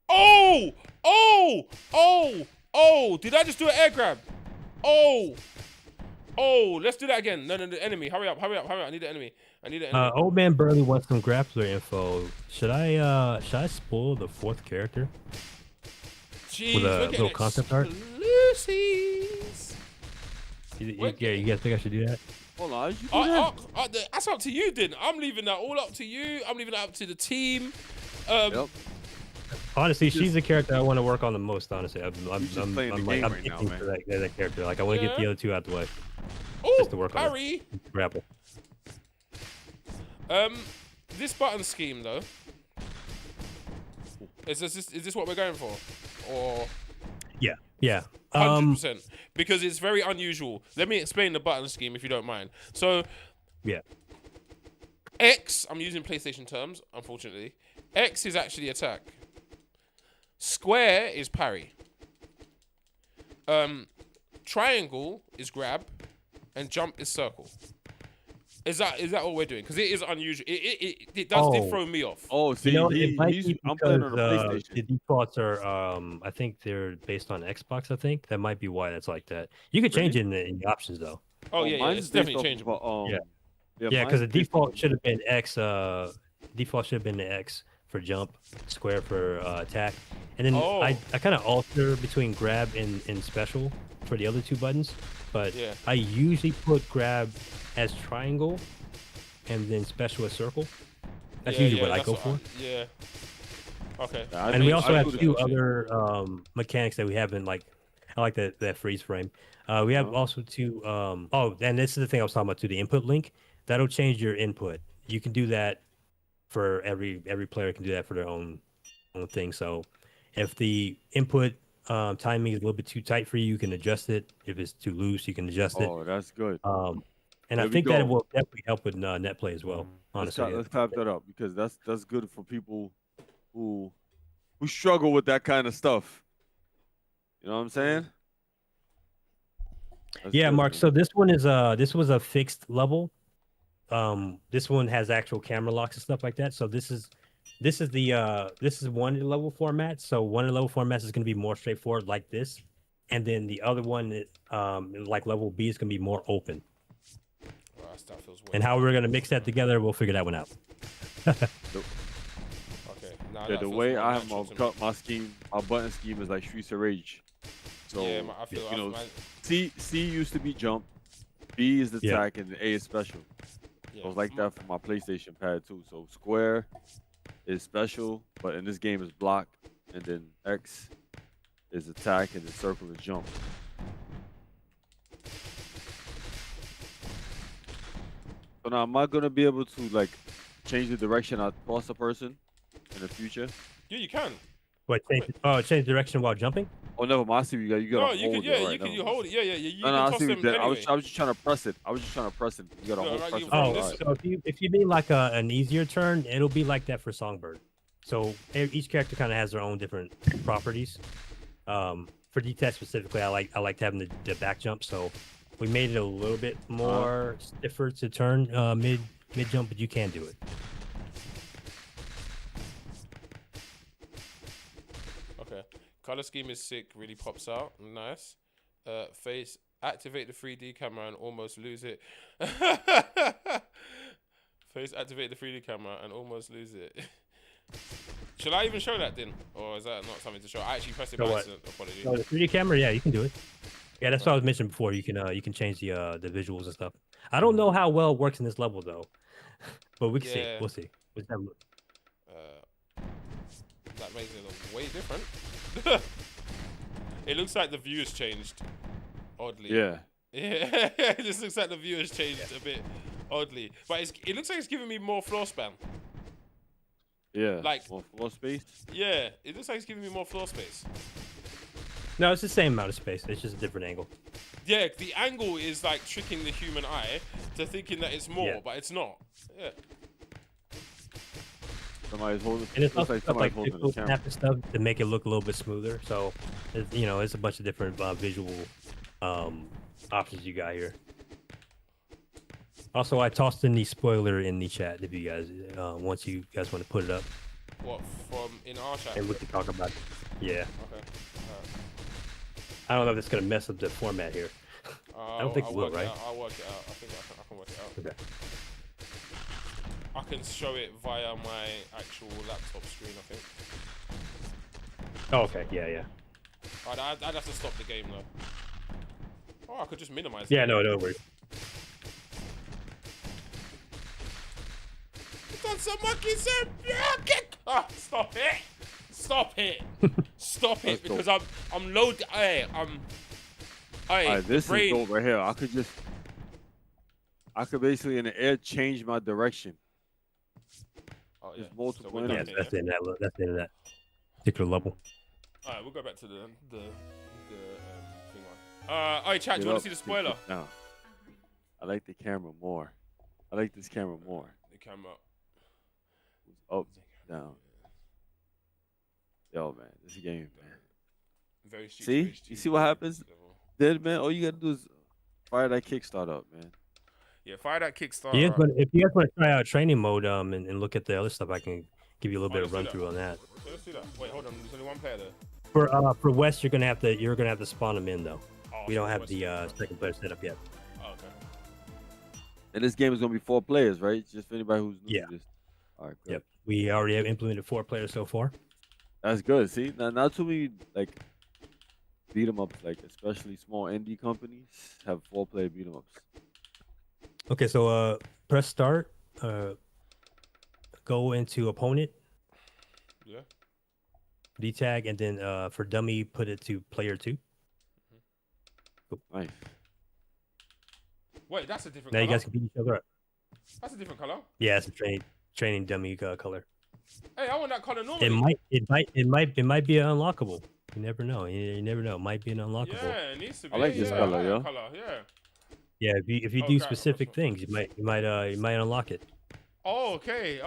Oh! Did I just do an air grab? Oh! Let's do that again. No, the enemy. Hurry up. I need the enemy. Old Man Burley wants some grappler info. Should I spoil the 4th character? Jeez, with a little concept art? Lucy's. You guys think I should do that? Hold on, you do that? That's up to you, Din. I'm leaving that all up to you. I'm leaving that up to the team. Yep. Honestly, she's the character I want to work on the most. Honestly, I'm playing the game right now, itching man. for that character. Like I want to get the other 2 out the way. Oh, Just to work on Harry. Grapple. This button scheme though. Is this what we're going for? Or Yeah. 100%, because it's very unusual. Let me explain the button scheme if you don't mind. So, yeah. X, I'm using PlayStation terms, unfortunately. X is actually attack. Square is parry. Triangle is grab, and jump is circle. Is that what we're doing? Because it is unusual. It did throw me off. Oh, see, it might be I'm playing on a because, PlayStation. the defaults are, I think they're based on Xbox. I think that might be why that's like that. You could change it in the options though. Oh yeah, mine's it's based definitely off changeable. of, Yeah, mine's because the based default off- should have been X. Default should have been the X for jump, square for attack, and then I kind of alter between grab and special for the other 2 buttons. But I usually put grab as triangle, and then special as circle. That's usually what I go for. Yeah. Okay. And we also have 2 other mechanics that we haven't like. I like that freeze frame. We have also 2. And this is the thing I was talking about too. The input link that'll change your input. You can do that for every player can do that for their own thing. So if the input timing is a little bit too tight for you, you can adjust it. If it's too loose, you can adjust it. Oh, that's good. And I think that will definitely help with net play as well. Honestly, Let's clap that up because that's good for people who struggle with that kind of stuff. You know what I'm saying? That's yeah, good, Mark. man. So this one is this was a fixed level. this one has actual camera locks and stuff like that. So this is one level format. So one level formats is going to be more straightforward like this, and then the other one, like level B, is going to be more open. Wow, that feels and how we're going to mix that together, we'll figure that one out. Okay. Nah, Yeah, the way I have my scheme, my button scheme is like Streets of Rage. So yeah, I feel, you know, C used to be jump, B is the attack, and A is special. Yeah. So it's like that for my PlayStation pad too. So square is special, but in this game is block, and then X is attack, and then circle is jump. So now, am I gonna be able to like change the direction I toss a person in the future? Yeah, you can. What? Change direction while jumping? Oh, never mind. I see you got. No, you can. Yeah, you can. You hold it. Yeah. You can I toss see them what you did. anyway. I was just trying to press it. You got to hold press it. Oh, so if you mean like an easier turn, it'll be like that for Songbird. So each character kind of has their own different properties. For D-Tech specifically, I like having the back jump. So we made it a little bit more stiffer to turn mid jump, but you can do it. Okay. Color scheme is sick. Really pops out. Nice. Face. Activate the 3D camera and almost lose it. Face. Activate the 3D camera and almost lose it. Should I even show that then, or is that not something to show? I actually pressed it by accident. Apologies. Oh, the 3D camera, yeah, you can do it. Yeah, that's what I was mentioning before. You can change the visuals and stuff. I don't know how well it works in this level though, but we can see. We'll see. That makes it look way different. It looks like the view has changed oddly. Yeah. Yeah. It just looks like the view has changed a bit oddly, but it looks like it's giving me more floor span. Yeah. Like more floor space. Yeah, it looks like it's giving me more floor space. No, it's the same amount of space. It's just a different angle. Yeah, the angle is like tricking the human eye to thinking that it's more, but it's not. Yeah. Somebody's holding. And it's also like stuff like holding the camera. stuff to make it look a little bit smoother. So, it's a bunch of different visual options you got here. Also, I tossed in the spoiler in the chat if you guys, once you guys want to put it up. What, from in our chat? And we can talk about it. Yeah. Okay. I don't know if it's going to mess up the format here. I don't think it will, right? I'll work it out. I think I can work it out. Okay. I can show it via my actual laptop screen, I think. Oh, okay. Yeah. I'd have to stop the game, though. Oh, I could just minimize it. Yeah, no worries. Done some monkey, sir. Ah, stop it! Stop it! Stop it! Because I'm loaded. This is dope right here. I could basically in the air change my direction. Oh yeah. There's multiple. So that's the end of that particular level. All right, we'll go back to the thing one. All right, chat. Do you want to see the spoiler? No. I like the camera more. I like this camera more. The camera. Up, down. Yo, man, this game, man. Very see? You see what happens? Then, man, all you gotta do is fire that Kickstart up, man. Yeah, fire that Kickstart. Yeah, but if you guys want to try out training mode, and look at the other stuff, I can give you a little bit of run through on that. Let's do that. Wait, hold on. There's only one player there. For West, you're gonna have to spawn them in though. Oh, we don't have the second player set up yet. Oh, okay. And this game is gonna be 4 players, right? Just for anybody who's new to this. All right. Good. Yep. We already have implemented 4 players so far. That's good. See, now not too many like beat 'em ups, like especially small indie companies have 4-player beat 'em ups. Okay, so press start. Go into opponent. Yeah. D-tag, and then for dummy, put it to player 2. Cool. Nice. Wait, that's a different. Now color? You guys can beat each other up. That's a different color. Yeah, it's a training dummy color. Hey, I want that color normally. It might be an unlockable. You never know. You never know. It might be an unlockable. Yeah, it needs to be. I like this color, yo. Yeah. Yeah, if you do specific things, you might unlock it. Oh, okay.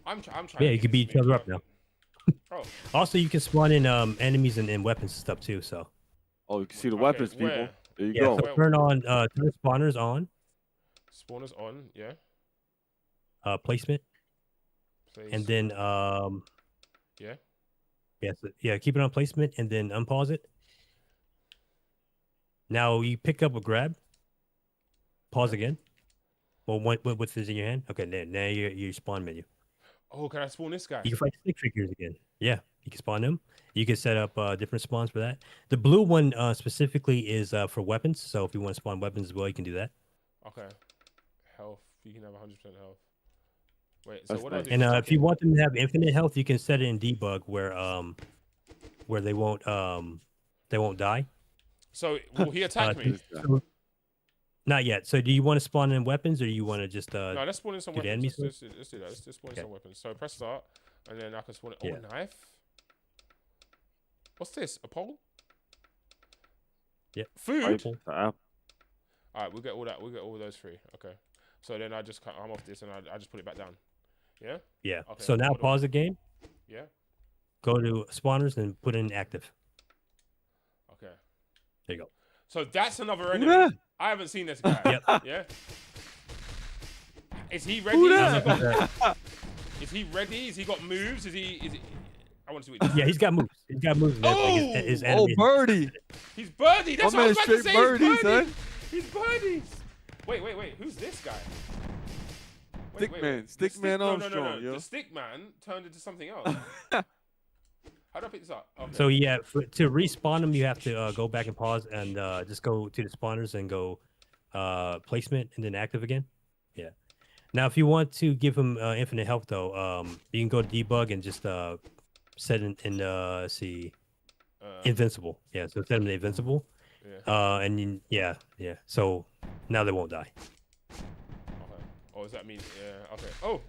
I'm trying. Yeah, you can beat each other up now. Oh. Also, you can spawn in enemies and weapons and stuff too. So. Oh, you can see the weapons, people. Where? There you Yeah, go. so turn spawners on. Spawners on, yeah. Placement, Place. and then Yeah. yeah, keep it on placement, and then unpause it. Now you pick up a grab. Pause again. Well, what's this in your hand? Okay, now you spawn menu. Oh, can I spawn this guy? You can fight stick figures again. Yeah, you can spawn them. You can set up different spawns for that. The blue one specifically is for weapons. So if you want to spawn weapons as well, you can do that. Okay. Health. You can have 100% health. Wait, so That's what do I nice. do? And Just if you want them to have infinite health, you can set it in debug where they won't die. So will he attack me? So, not yet. So do you want to spawn in weapons, or do you want to just No, let's spawn in some do the weapons. enemies Let's do that. Let's just spawn in Okay. some weapons. So press start, and then I can spawn it. Oh, Yeah. a knife. What's this? A pole? Yep. Food. Apple. The apple. All right, we'll get all that. We'll get all those three. Okay. So then I'm off this, and I just put it back down. Yeah. Yeah. Okay, So now hold on. pause the game. Yeah. Go to spawners and put in active. Okay. There you go. So that's another Who enemy. that? I haven't seen this guy. Yep. Yeah. Is he ready? Who Has he that? got- Is he ready? Has he got moves? Is he? I want to see what Yeah, he's got moves. He's got moves. That, like, his Oh, enemy. birdie. He's birdie. That's My what I was man about to straight say. birdie, He's birdie. son. He's birdie. Wait. Who's this guy? Stickman. The Stickman no, Armstrong, yo. The stick man turned into something else. How do I pick this up? Okay. So yeah, to respawn them, you have to go back and pause and just go to the spawners and go placement and then active again. Yeah. Now, if you want to give him infinite health, though, you can go to debug and just set in let's see, invincible. Yeah, so set him to invincible. Yeah. And then, yeah. So now they won't die. Okay. Oh, does that mean? Yeah. Okay. Oh.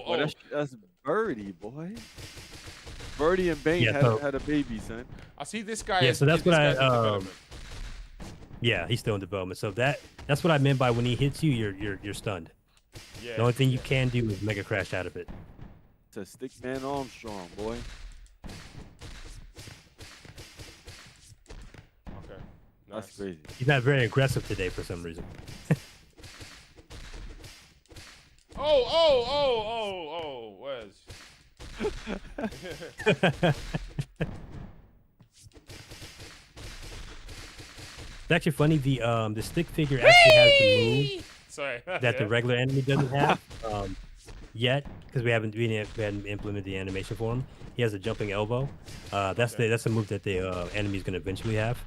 Well, that's birdie, boy. Birdie and Bane Yeah, so- had a baby, son. I see this guy. Yeah, is- so that's this what guy's I, in development. Yeah, he's still in development. So that's what I meant by when he hits you, you're stunned. Yeah. The only thing you can do is mega crash out of it. It's a Stickman Armstrong, boy. Okay. That's Nice. crazy. He's not very aggressive today for some reason. Oh. Where's? It's actually funny. The stick figure actually has the move Sorry. that the regular enemy doesn't have yet, because we hadn't implemented the animation for him. He has a jumping elbow. That's a move that the enemy is going to eventually have.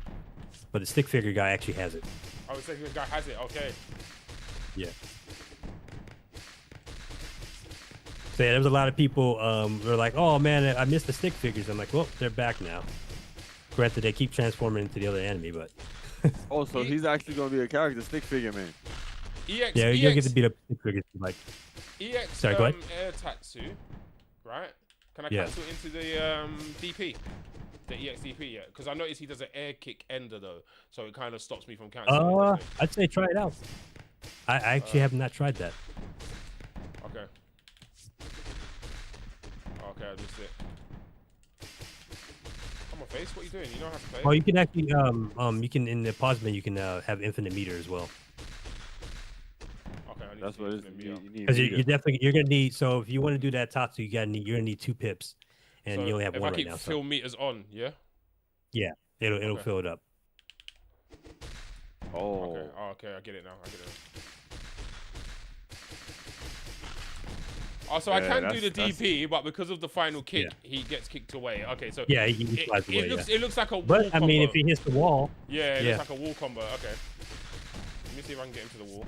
But the stick figure guy actually has it. I was thinking the guy has it. Okay. Yeah. So yeah, there was a lot of people were like, "Oh man, I missed the stick figures." I'm like, "Well, they're back now." Granted, they keep transforming into the other enemy, but Oh, so he's actually gonna be a character, stick figure man. EX. yeah, you'll get to beat up stick figures. Like, EX. Sorry, go ahead. Air Tatsu. Right? Can I Yeah. cancel into the DP? The EX DP, yeah. Because I noticed he does an air kick ender though, so it kind of stops me from canceling. doesn't it? I'd say try it out. I actually have not tried that. Okay. Okay, I missed it. Come on, face. What are you doing? You know how to play. Oh, you can actually you can in the pause menu you can have infinite meter as well. Okay, I need That's to what it use is. the You meter. need Because meter. you're definitely gonna need. So if you want to do that Tatsu, you're gonna need 2 pips, and So you only have if one I right keep now. fill meters on, yeah. It'll Okay. fill it up. Oh. Okay. Oh, okay. I get it now. Oh, so I Yeah, can do the that's- DP, but because of the final kick, he gets kicked away. Okay, so Yeah, he it, flies away. it looks like a wall But I mean, combo. if he hits the wall, Yeah, it Yeah. looks like a wall combo. Okay. Let me see if I can get him to the wall.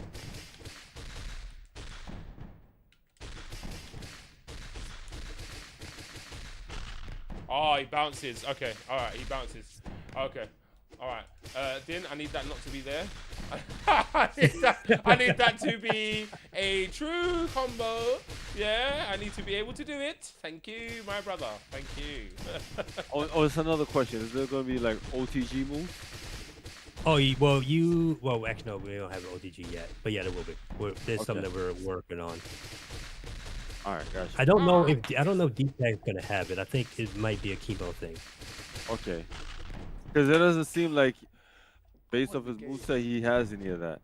Oh, he bounces. Okay, all right, he bounces. Okay, all right. Din, I need that not to be there. I need that to be a true combo. Yeah, I need to be able to do it. Thank you, my brother. Thank you. Oh, it's another question. Is there gonna be like OTG moves? well, actually no, we don't have an OTG yet, but yeah, there will be. There's something that we're working on. All right, gotcha. I don't know if D-Tag's gonna have it. I think it might be a chemo thing. Okay. Because it doesn't seem like based off his moveset, he has any of that.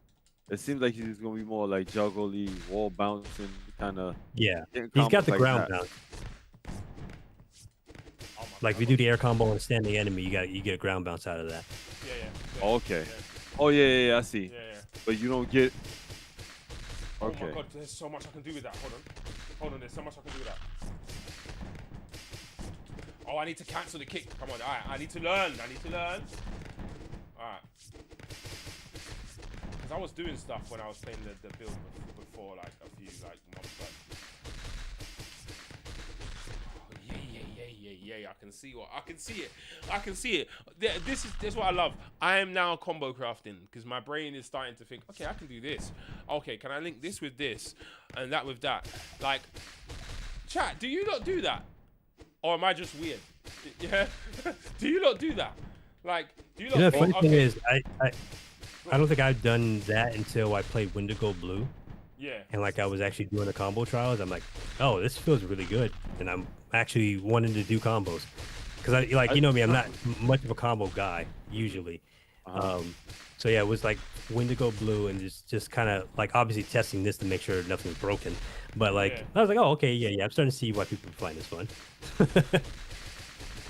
It seems like he's gonna be more like juggly, wall bouncing, kind of. Yeah, he's got the like ground that. bounce. Oh my Like if you do the air combo on a standing enemy, you get a ground bounce out of that. Yeah. Okay. Yeah. Oh yeah, I see. Yeah. But you don't get. Oh Okay. my god, there's so much I can do with that. Hold on, there's so much I can do with that. Oh, I need to cancel the kick. Come on, alright, I need to learn. Alright. Because I was doing stuff when I was playing the build before, like a few months back. Oh, yeah. I can see it. This is what I love. I am now combo crafting because my brain is starting to think, okay, I can do this. Okay, can I link this with this and that with that? Like, chat, do you not do that? Or am I just weird? Yeah. Do you not do that? Like, do you not? You know, the funny thing is, I don't think I've done that until I played Wendigo Blue. Yeah. And like I was actually doing the combo trials. I'm like, oh, this feels really good, and I'm actually wanting to do combos because you know me, I'm not much of a combo guy usually. So yeah, it was like Wendigo Blue and just kind of like obviously testing this to make sure nothing's broken. But like I was like, oh okay, yeah, I'm starting to see why people find this fun.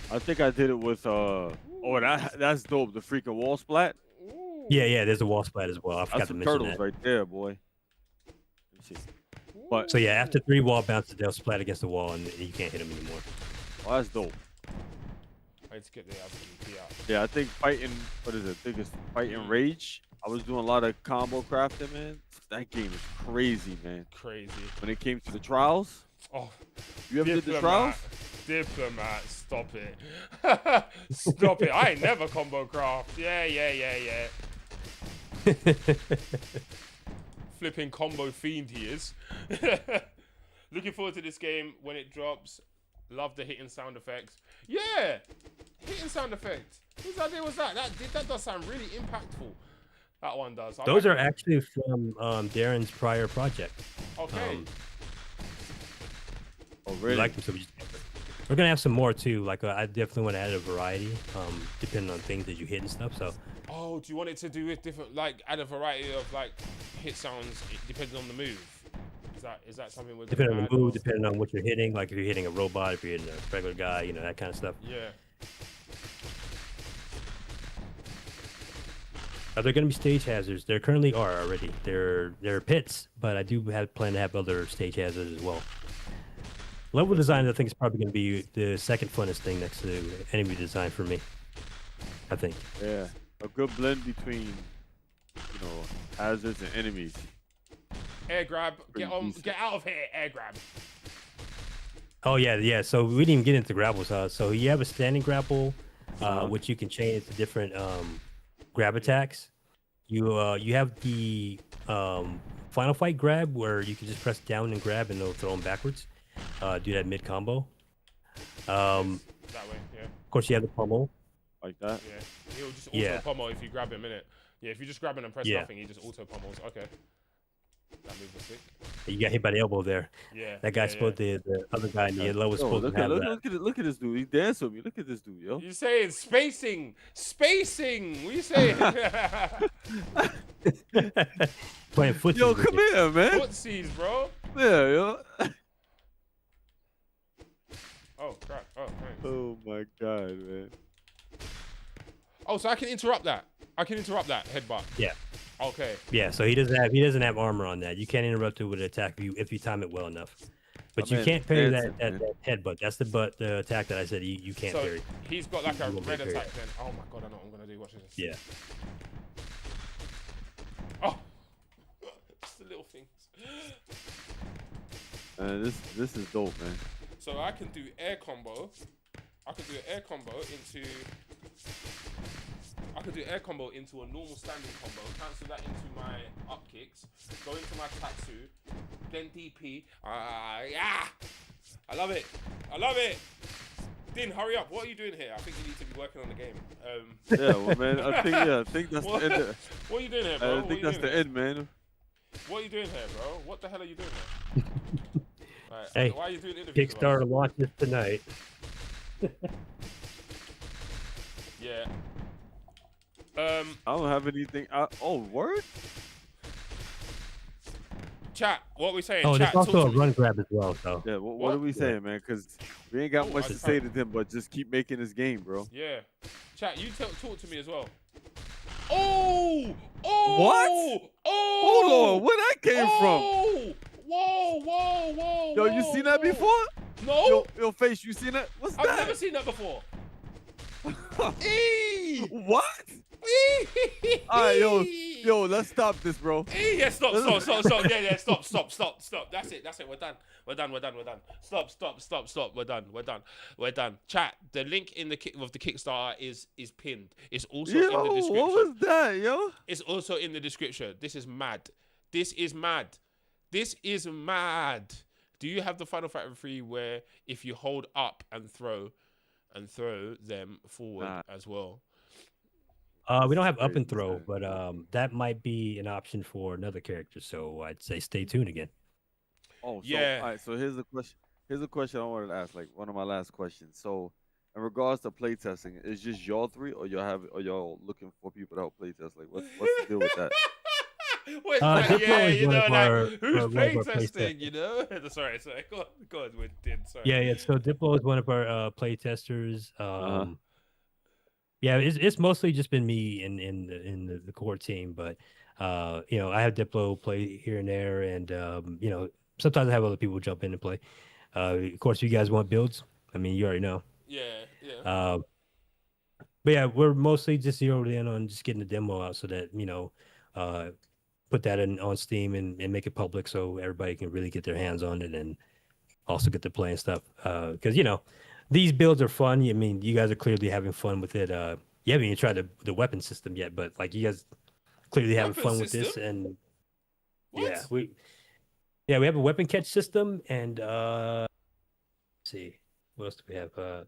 I think I did it with that's dope. The freaking wall splat. Yeah, there's a wall splat as well. I forgot That's to some mention turtles that. right there, boy. Let me see. But So yeah, after 3 wall bounces, they'll splat against the wall and you can't hit them anymore. oh, that's dope. I need to get the other out. Yeah, I think fighting. What is it? I think it's fighting Rage. I was doing a lot of combo crafting, man. That game is crazy, man. Crazy. When it came to the trials. Oh, You ever did the trials? Diplomat, stop it. Stop it. I ain't never combo craft. Yeah. Flipping combo fiend he is. Looking forward to this game when it drops. Love the hitting sound effects. Yeah! Hitting sound effects. Whose idea was that? That does sound really impactful. That one does. Those are actually from Darren's prior project. Okay. Oh, We really? like them, so we're gonna have some more too. Like I definitely want to add a variety, depending on things that you hit and stuff. So Oh, do you want it to do with different, like, add a variety of like hit sounds depending on the move? Is that something we're depending on gonna the add, move, or- depending on what you're hitting, like if you're hitting a robot, if you're hitting a regular guy, you know, that kind of stuff. Yeah. Are there going to be stage hazards? There currently are already. There are pits, but I do plan to have other stage hazards as well. Level design, I think, is probably going to be the second funnest thing next to enemy design for me. I think. Yeah, a good blend between, hazards and enemies. Air grab. Pretty decent. Get out of here. Air grab. Oh yeah. So we didn't even get into grapples. So you have a standing grapple, which you can chain into different grab attacks. You have the final fight grab where you can just press down and grab and it'll throw them backwards. Do that mid combo. That way. Yeah. Of course, you have the pummel. Like that. Yeah. He'll just auto pummel if you grab him, innit? Yeah. If you just grab him and press nothing, he just auto pummels. Okay. That move was sick. You got hit by the elbow there. Yeah. That guy's supposed to, the other guy in the yellow was supposed to have that. Look at this dude. He danced with me. Look at this dude, yo. You saying spacing? What you saying? Playing footsies. Yo, with come it. here, man. Footsies, bro. Yeah, yo. Oh crap. Oh, thanks. Oh my god, man. Oh, so I can interrupt that. Headbutt. Yeah. Okay. Yeah, so he doesn't have armor on that. You can't interrupt it with an attack if you time it well enough. But you can't parry that headbutt. That's the attack that I said you can't So parry. he's got like a won't red parry attack that. then. Oh my god, I know what I'm gonna do. Watch this. Yeah. Oh. Just the little things. This is dope, man. So I can do air combo. I can do an air combo into a normal standing combo, cancel that into my up kicks, go into my Tatsu, then DP. Yeah! I love it. Din, hurry up. What are you doing here? I think you need to be working on the game. Yeah, well, man, I think that's What? the end. What are you doing here, bro? I think that's the end, man. What are you doing here, bro? What the hell are you doing here? Right, Hey, why are you doing interviews with us? Kickstarter launches tonight. Yeah. I don't have anything. Oh, word. Chat, what we saying? Oh, Chat, there's talk also to a me. run grab as well. So Yeah. What What? are we saying, man? Because we ain't got Oh, much I to say to can't- them, but just keep making this game, bro. Yeah. Chat, you talk to me as well. Oh! Oh! What? Oh! Hold on, where that came from? Oh! Whoa! Whoa! Whoa! Yo, you whoa, seen that whoa. before? No, Yo, face, you seen that? What's I've that? never seen that before. Eee! What? All right, yo, let's stop this, bro. Yeah, stop. Yeah, stop. That's it. We're done. Stop. We're done. Chat. The link in the of the Kickstarter is pinned. It's also in the Yo, description. what was that, yo? It's also in the description. This is mad. This is mad. Do you have the Final Fighter 3 where if you hold up and throw them forward as well? we don't have up and Crazy, throw, man. but that might be an option for another character. So I'd say stay tuned again. Oh, so, Yeah. all right. So here's the question. Here's a question I wanted to ask, like one of my last questions. So, in regards to playtesting, is just y'all three, or y'all looking for people to help playtest? Like, what's the deal with that? Wait, Diplo yeah, is you one know, of like, our- who's one of our playtesting, you know? Sorry, go on, we did, sorry. Yeah. So Diplo is one of our play testers. Yeah, it's mostly just been me in the core team, but I have Diplo play here and there, and sometimes I have other people jump in and play. Of course, if you guys want builds, I mean, you already know. Yeah. But yeah, we're mostly just zeroed in on just getting the demo out so that put that in on Steam and make it public so everybody can really get their hands on it and also get to play and stuff. Because these builds are fun. I mean, you guys are clearly having fun with it. You haven't even tried the weapon system yet, but like you guys clearly having Weapon fun with this. system? And What? we have a weapon catch system, and let's see, what else do we have?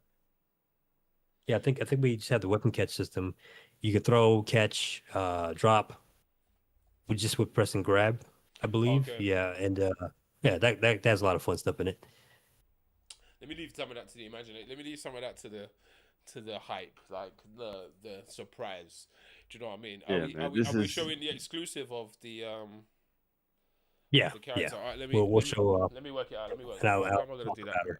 I think we just have the weapon catch system. You could throw, catch, drop. We just with press and grab, I believe. Okay. Yeah, and that has a lot of fun stuff in it. Let me leave some of that to the imagination. Let me leave some of that to the hype, like the surprise. Do you know what I mean? Yeah, man, this are we is- showing the exclusive of the Yeah, the character? yeah. All right, We'll show up. Let me work it out. Let me work it And out. I'll How am I gonna talk do that? about her.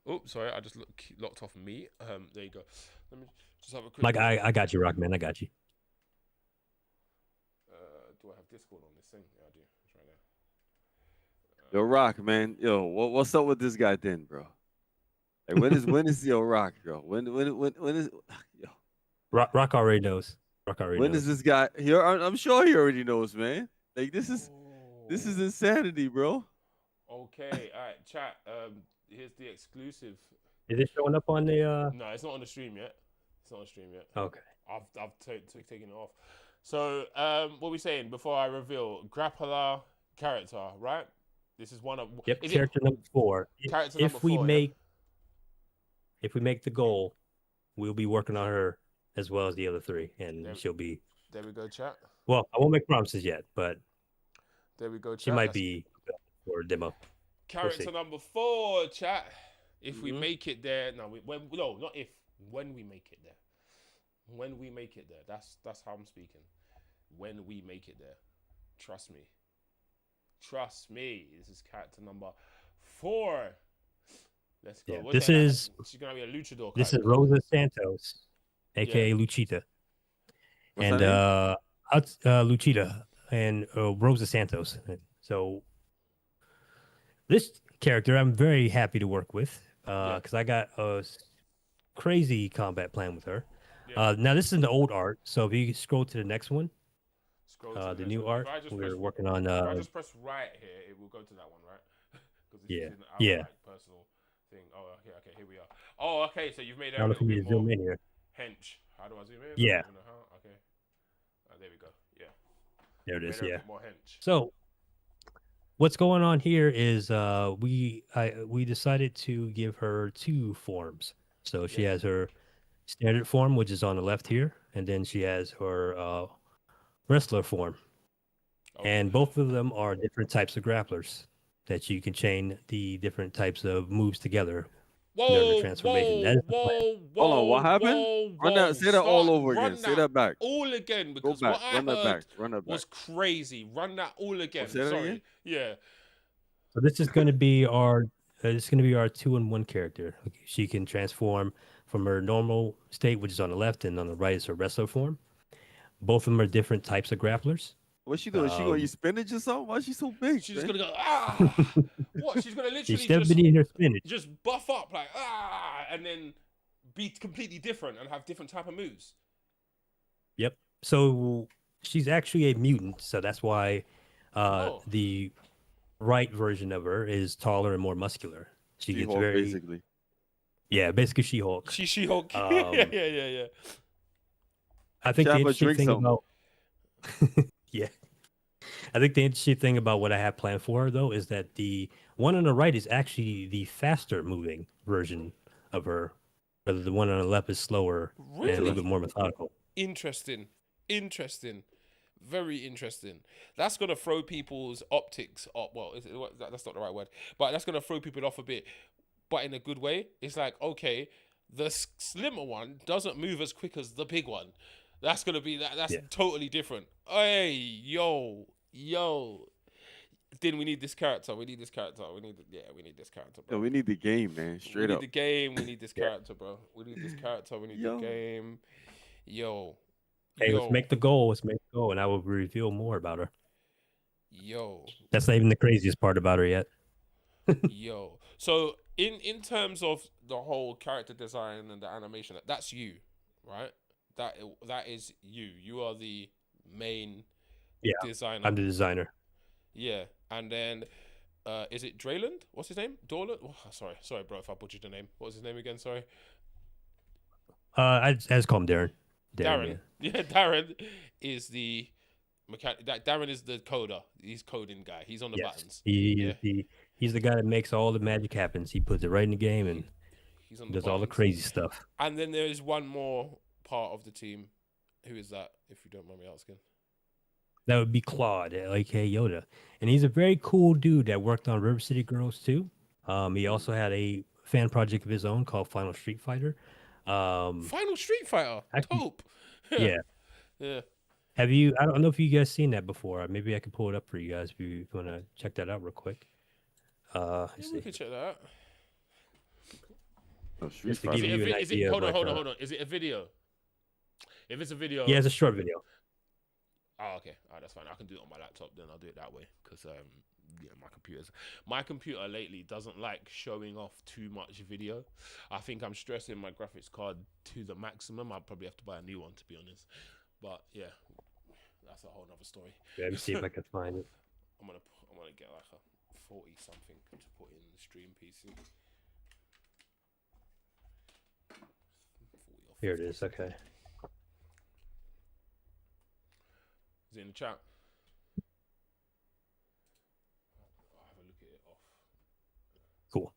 Oh, sorry, I just locked off me. There you go. Let me just have a quick. Like I got you, Rockman. I got you. Do I have Discord on this thing? Yeah, I do. It's right there. Yo, Rock, man. Yo, what's up with this guy then, bro? Like, when is yo Rock, yo? When is yo? Rock already knows. Rock already When knows. is this guy here? I'm sure he already knows, man. Like this is insanity, bro. Okay, all right, chat. Here's the exclusive. Is it showing up on the? No, it's not on the stream yet. It's not on the stream yet. Okay. I've taken it off. So, what we saying before I reveal? Grappler character, right? This is one of. Yep. Is Character number 4. Character If number we 4, yeah? make, if we make the goal, we'll be working on her as well as the other 3, and There- she'll be. There we go, chat. Well, I won't make promises yet, but There we go, chat. she might That's be for a demo. character see. number 4, chat. If we Mhm. make it there, not if, when we make it there. When we make it there, that's how I'm speaking. When we make it there, trust me. This is character number 4. Let's go. Yeah, What's this that? is- She's gonna be a luchador. This is character. Rosa Santos, aka Luchita, What's and her name? Luchita and Rosa Santos. So this character, I'm very happy to work with because I got a crazy combat plan with her. Yeah. Now this is in the old art, so if you scroll to the next one, Scroll to the next new one. art, If I just we're press- working on. If I just press right here, it will go to that one, right? Because Yeah, in our, yeah. like, personal thing. Oh, okay, here we are. Oh, okay, so you've made I that a don't know if little you bit can zoom more in here. hench. How do I zoom in? Yeah. I don't even know how. Okay. There we go. Yeah. There it Made is. her a Yeah. bit more hench. So what's going on here is we decided to give her 2 forms. So she Yeah. has her standard form, which is on the left here, and then she has her wrestler form. Okay. And both of them are different types of grapplers that you can chain the different types of moves together Whoa, transformation. That whoa, is the plan. whoa, Hold on, what whoa, happened? whoa, Run whoa. that. Say that all over again. Run Say that back. all again, Go because back. what I Run that back. heard Run that back. was crazy. Run that all again. say that Sorry. again? Yeah. So this is going to be our 2-in-1 character. Okay, she can transform from her normal state, which is on the left, and on the right is her wrestler form. Both of them are different types of grapplers. What's she doing? She gonna eat spinach or something? Why is she so big? She's just man? gonna go What? She's gonna She's literally still eating her spinach. just buff up like and then be completely different and have different type of moves. Yep. So she's actually a mutant, so that's why the right version of her is taller and more muscular. She gets She-Hulk, very basically. Yeah, basically She-Hulk. She-Hulk. Yeah. I think the Have a interesting drink thing something. about yeah. I think the interesting thing about what I have planned for her though is that the one on the right is actually the faster moving version of her, whether the one on the left is slower and a Really? little bit more methodical. Interesting. Very interesting. That's gonna throw people's optics up. Well, that's not the right word, but that's gonna throw people off a bit, but in a good way. It's like, okay, the slimmer one doesn't move as quick as the big one. That's gonna be that's totally different. Hey, yo. Then we need this character. We need this character. We need this character, bro. Yo, we need the game, man. Straight up. We need the game. We need this character, bro. We need this character. We need the game. Yo. Hey, let's make the goal. And I will reveal more about her. Yo. That's not even the craziest part about her yet. Yo. So in terms of the whole character design and the animation, that's you, right? That is you. You are the main designer. I'm the designer. Yeah. And then is it Drayland? What's his name? Dorland? Oh, sorry, bro, if I butchered the name. What was his name again? Sorry. I just call him Darren. Darren. Yeah, Darren is the mechanic. Darren is the coder. He's coding guy. He's on the buttons. He's the guy that makes all the magic happens. He puts it right in the game and he's on the does buttons. all the crazy stuff. And then there is one more part of the team. Who is that, if you don't mind me asking? That would be Claude, aka Yoda. And he's a very cool dude that worked on River City Girls too. He also had a fan project of his own called Final Street Fighter. Final Street Fighter? Dope. Yeah. Yeah. Have you, I don't know if you guys seen that before. Maybe I can pull it up for you guys if you want to check that out real quick. We can check that out. Oh, Just to give you an idea. Hold on. Is it a video? If it's a video... Yeah, it's a short video. Oh, okay. All right, that's fine. I can do it on my laptop, then I'll do it that way. Because, my computer lately doesn't like showing off too much video. I think I'm stressing my graphics card to the maximum. I'll probably have to buy a new one, to be honest. But, yeah, that's a whole nother story. Yeah, let me see if I can find it. I'm gonna get like a 40-something to put in the stream PC. Here it is. Okay. Is it in the chat? I'll have a look at it off. Cool.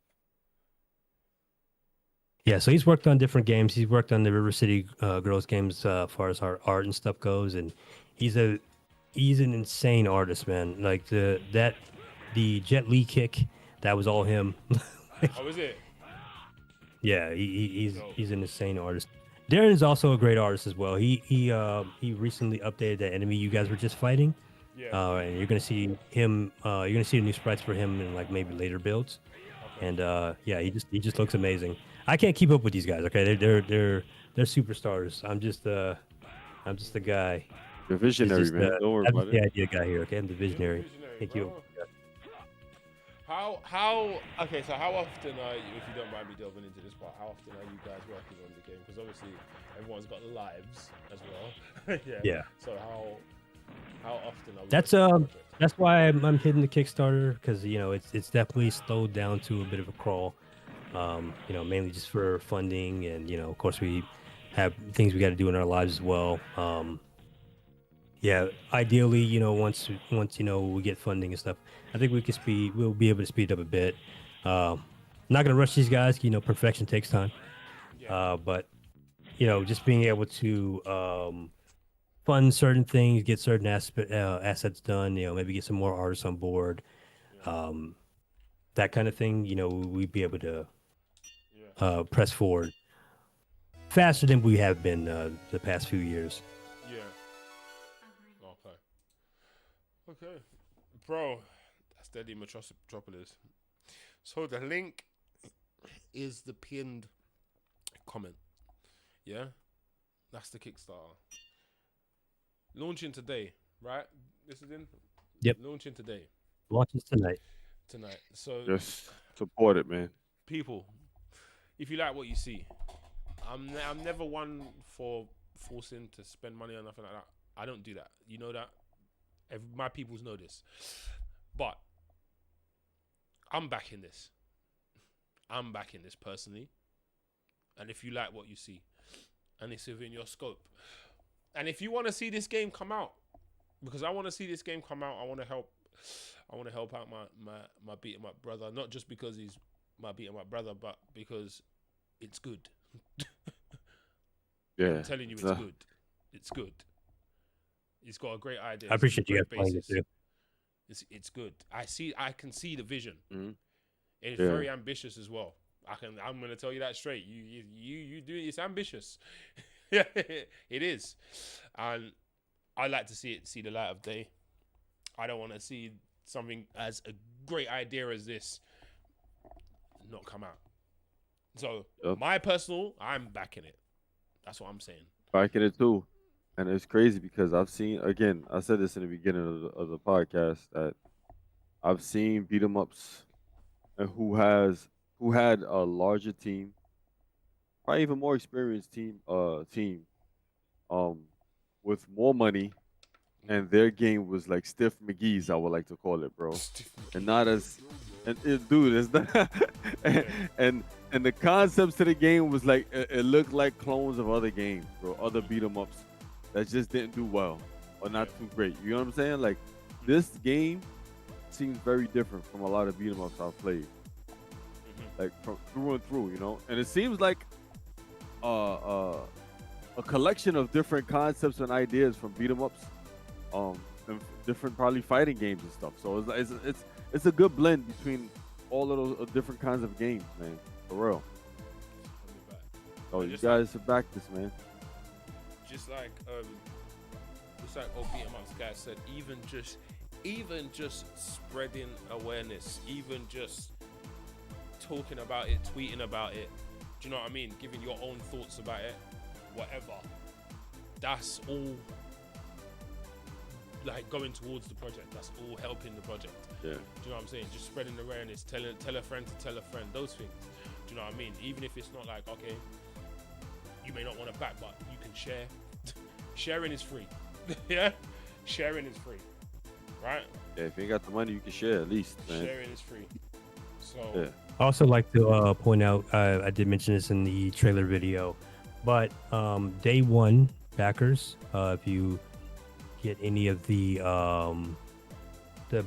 Yeah, so he's worked on different games. He's worked on the River City Girls games as far as our art and stuff goes, and he's an insane artist, man. Like the Jet Li kick, that was all him. Oh, is it? Yeah, he's an insane artist. Darren is also a great artist as well. He recently updated the enemy you guys were just fighting. Yeah. And you're gonna see him. You're gonna see the new sprites for him in like maybe later builds. Okay. And yeah, he just looks amazing. I can't keep up with these guys. Okay, they're superstars. I'm just the guy. You're visionary, man. Don't worry about it. The idea guy here. Okay, I'm the visionary. Thank you. Okay, so how often are you, if you don't mind me delving into this part, how often are you guys working on the game? Because obviously everyone's got lives as well. Yeah. So how often are we that's why I'm hitting the Kickstarter, because it's definitely slowed down to a bit of a crawl. Mainly just for funding, and of course we have things we got to do in our lives as well. Yeah, ideally, once we get funding and stuff, I think we'll be able to speed up a bit. Not gonna rush these guys. Perfection takes time. But just being able to fund certain things, get certain assets done. Maybe get some more artists on board. That kind of thing. We'd be able to press forward faster than we have been the past few years. Yeah. Okay. Okay. Bro, that's Deadly Metropolis. So the link is the pinned comment. Yeah? That's the Kickstarter. Launching today, right? This is in? Yep. Launching today. Launches tonight. So Just support it, man. people, if you like what you see, I'm never one for forcing to spend money on nothing like that. I don't do that. You know that. My peoples know this. But I'm backing this. I'm backing this personally. And if you like what you see, and it's within your scope, and if you want to see this game come out, because I want to see this game come out, I want to help out my beat 'em up brother, not just because he's my beat 'em up brother, but because it's good. Yeah, I'm telling you, it's good. It's good. He's got a great idea. I appreciate you guys playing it too. It's good. I can see the vision. Mm-hmm. It's very ambitious as well. I'm gonna tell you that straight. You do it. It's ambitious. Yeah, it is, and I like to see the light of day. I don't want to see something as a great idea as this not come out. So I'm backing it. That's what I'm saying. Backing it too, and it's crazy because I've seen, again, I said this in the beginning of the podcast, that I've seen beat 'em ups and who had a larger team, probably even more experienced team, with more money, and their game was like Stiff McGee's, I would like to call it, bro, and not as, dude, it's not, and the concepts to the game was like it looked like clones of other games, bro, other beat 'em ups that just didn't do well or not too great. You know what I'm saying? Like, this game seems very different from a lot of beat 'em ups I've played. Like, from through and through, you know? And it seems like a collection of different concepts and ideas from beat 'em ups, and different probably fighting games and stuff. So it's a good blend between all of those different kinds of games, man. For real. Oh, you guys should back this, man. Just like old beat 'em ups guys said, even just spreading awareness, even just talking about it, tweeting about it, do you know what I mean? Giving your own thoughts about it, whatever. That's all like going towards the project. That's all helping the project. Yeah. Do you know what I'm saying? Just spreading awareness, tell a friend to tell a friend, those things. Do you know what I mean? Even if it's not like, okay, you may not want to back, but you can share. Sharing is free. Yeah? Sharing is free. Right? Yeah, if you ain't got the money, you can share at least, man. Sharing is free. So yeah. I also like to point out, I did mention this in the trailer video, but day one backers, if you get any of the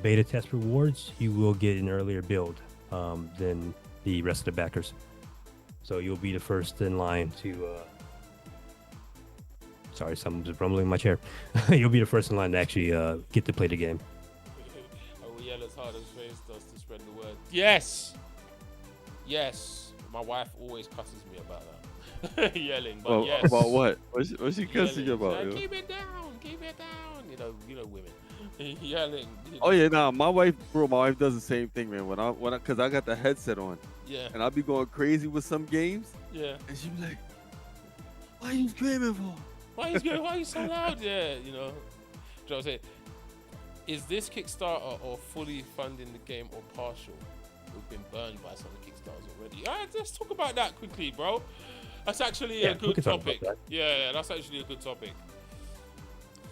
beta test rewards, you will get an earlier build than the rest of the backers. So you'll be the first in line to sorry, someone's rumbling in my chair. You'll be the first in line to actually get to play the game. I will yell as hard as Face does to spread the word. Yes! Yes! My wife always cusses me about that. Yelling, but yes. About what? What's she cussing you about? Like, keep it down! Keep it down! You know women. Yelling. Oh yeah, nah, my wife does the same thing, man. Cause I got the headset on. Yeah. And I'll be going crazy with some games. Yeah. And she be like, "Why are you screaming for? Why are you so loud?" Yeah, you know. Do you know what I'm saying? Is this Kickstarter or fully funding the game or partial? We've been burned by some of the Kickstarters already. Let's talk about that quickly, bro. That's actually a good topic. Yeah, that's actually a good topic.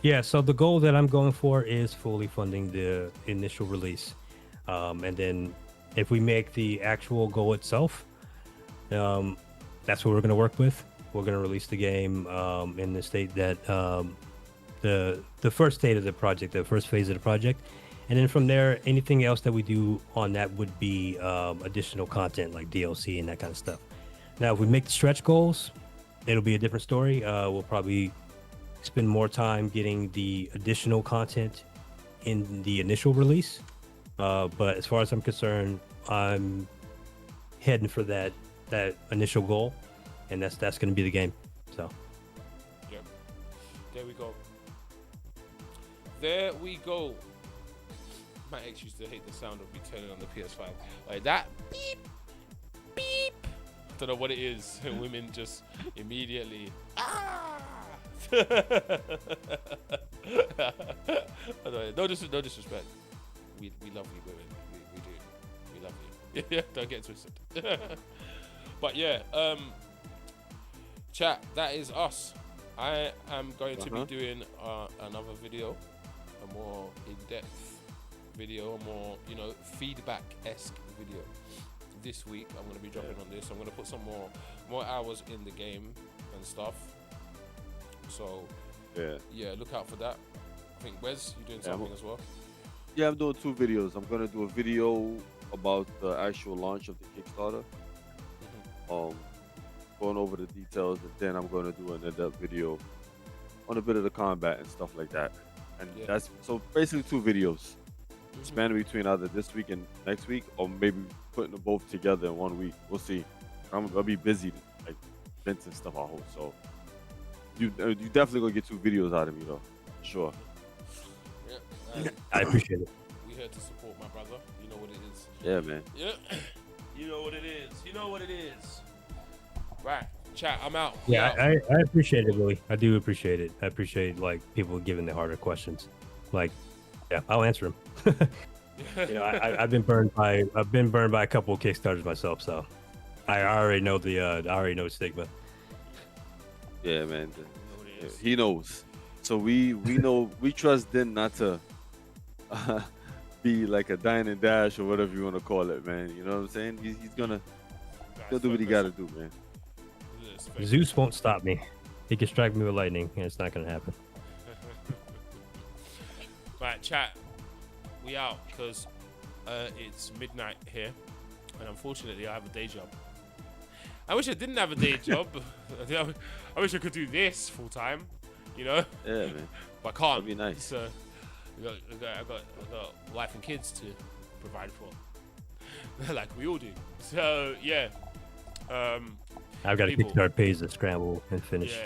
Yeah, so the goal that I'm going for is fully funding the initial release. And then if we make the actual goal itself, that's what we're going to work with. We're going to release the game in the state that the first state of the project, the first phase of the project. And then from there, anything else that we do on that would be additional content like DLC and that kind of stuff. Now, if we make the stretch goals, it'll be a different story. We'll probably spend more time getting the additional content in the initial release. But as far as I'm concerned, I'm heading for that that initial goal, and that's going to be the game. So Yep. There we go. There we go. My ex used to hate the sound of me turning on the PS5 like that. Beep, beep. I don't know what it is. Women just immediately. Ah. No disrespect. We love you, women. We do. We love you. Yeah, don't get twisted. But yeah, chat. That is us. I am going to be doing another video, a more in-depth video, a more feedback-esque video. This week I'm going to be dropping on this. I'm going to put some more hours in the game and stuff. So yeah, look out for that. I think Wes, you're doing something as well. Yeah, I'm doing 2 videos. I'm gonna do a video about the actual launch of the Kickstarter, going over the details, and then I'm gonna do an in-depth video on a bit of the combat and stuff like that. And that's so basically 2 videos, spanning between either this week and next week, or maybe putting them both together in 1 week. We'll see. I'll be busy like venting stuff I hope. So you definitely gonna get 2 videos out of me though, sure. Yeah, I appreciate it. We here to support my brother. You know what it is. Yeah, man. Yeah, you know what it is. You know what it is. Right, chat. I'm out. Yeah, I appreciate it, Willie. I do appreciate it. I appreciate like people giving the harder questions. Like, yeah, I'll answer them. I've been burned by a couple of Kickstarters myself, so I already know the stigma. Yeah, man. He knows. So we know, we trust Din not to be like a dine and dash or whatever you want to call it, man. You know what I'm saying? He's gonna do what he gotta do, man. Zeus won't stop me. He can strike me with lightning, and it's not gonna happen. Right, chat. We out because it's midnight here, and unfortunately, I have a day job. I wish I didn't have a day job. I wish I could do this full time. You know? Yeah, man. But I can't. That'd be nice. So I got wife and kids to provide for, like we all do. So yeah. I've got to kickstart page to scramble and finish.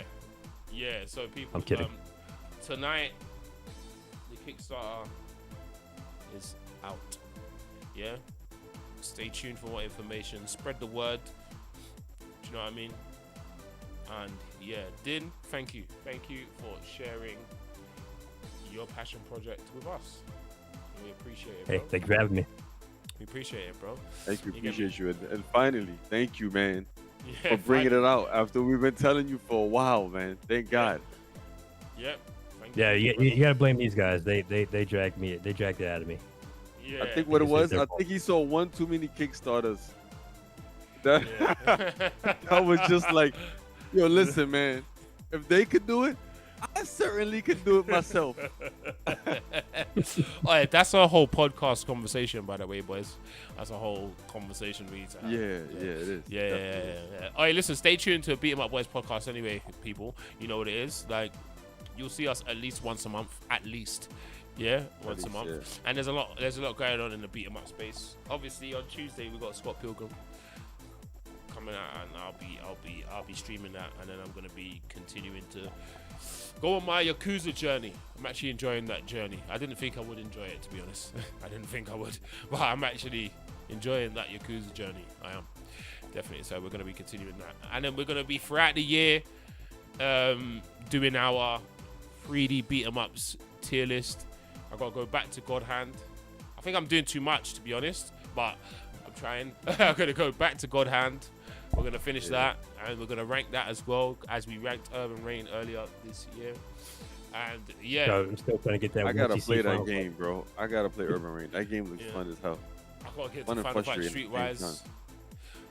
Yeah. So people. I'm kidding. Tonight, the Kickstarter is out. Yeah. Stay tuned for more information. Spread the word. Do you know what I mean? And yeah, Din, thank you for sharing your passion project with us. We appreciate it, bro. Hey, thank you for having me. We appreciate it, bro. Thank you, appreciate you. And finally, thank you, man, for bringing it out after we've been telling you for a while, man. Thank God. Yep. Yeah, you gotta blame these guys. They dragged it out of me. Yeah. I think what it was, I think he saw one too many Kickstarters. That was just like, yo, listen, man. If they could do it, I certainly could do it myself. All right, that's a whole podcast conversation, by the way, boys. That's a whole conversation we need to have. Yeah, it is. Yeah. All right, listen, stay tuned to Beat 'em Up Boys podcast anyway, people. You know what it is. Like, you'll see us at least once a month, at least. Yeah, once a month. Yeah. And there's a lot going on in the Beat 'em Up space. Obviously, on Tuesday we got Scott Pilgrim coming out, and I'll be streaming that, and then I'm gonna be continuing to go on my Yakuza journey. I'm actually enjoying that journey. I didn't think I would enjoy it, to be honest. I didn't think I would, but I'm actually enjoying that Yakuza journey. I am definitely. So we're gonna be continuing that, and then we're gonna be throughout the year doing our 3D beat 'em ups tier list. I gotta go back to God Hand. I think I'm doing too much, to be honest, but I'm trying. I'm gonna go back to God Hand. We're going to finish that, and we're going to rank that as well, as we ranked Urban Reign earlier this year. And yeah. So I'm still trying to get that. I got to play that game, bro. I got to play Urban Reign. That game looks fun as hell. I got to get to Final Fight Streetwise.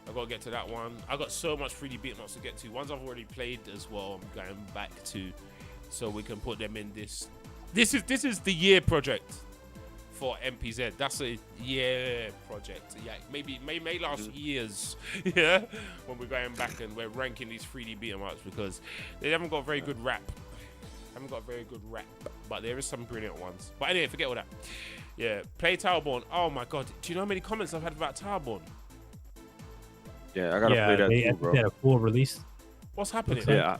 I got to get to that one. I got so much 3D beat 'em ups to get to. Ones I've already played as well, I'm going back to, so we can put them in this. This is the year project for MPZ. That's a year project. Yeah, maybe may last years. Yeah, when we're going back and we're ranking these 3D beat 'em ups, because they haven't got a very good rap. But there is some brilliant ones. But anyway, forget all that. Yeah, play Towerborn. Oh my god, do you know how many comments I've had about Towerborn? Yeah, I gotta Yeah, play that I too, think bro. they had a full release. What's happening? Looks like- Yeah,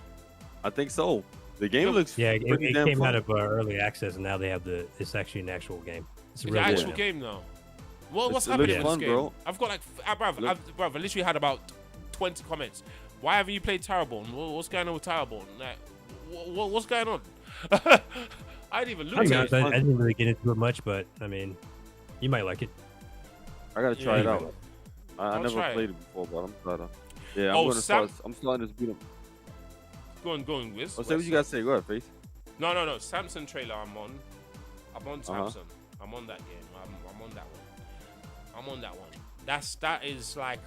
I think so. The game looks Yeah, pretty it damn came fun. out of early access, and now they have it's actually an actual game. It's a It's real an game actual now. game now. What's It happening looks with this fun, game? bro. I've got like, bruv, I literally had about 20 comments. Why haven't you played Terraborn? What's going on with Terraborn? Like, what's going on? I didn't even look I, at mean, it. I didn't really get into it much, but I mean, you might like it. I gotta try it Yeah. out. I I'll never try it. played it before, but I'm trying to. Yeah, Oh, I'm starting this beat up. Go on, Wiz. Say what you guys say. Go ahead, face. No. Samson trailer. I'm on Uh-huh. Samson. I'm on that game. I'm on that one. I'm on that one. That is like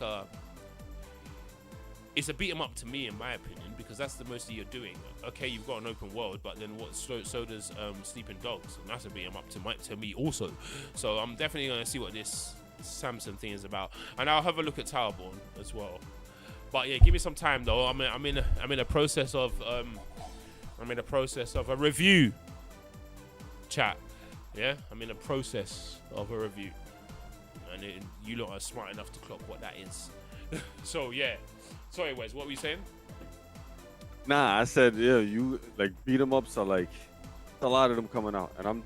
it's a beat 'em up to me, in my opinion, because that's the most that you're doing. Okay, you've got an open world, but then so does Sleeping Dogs, and that's a beat 'em up to me also. So I'm definitely gonna see what this Samson thing is about, and I'll have a look at Towerborn as well. But yeah, give me some time though. I'm in a process of a review. Chat, yeah. I'm in a process of a review, and you lot are smart enough to clock what that is. So yeah. Sorry, Wes. What were you saying? Nah, I said yeah. You like beat 'em ups are like a lot of them coming out, and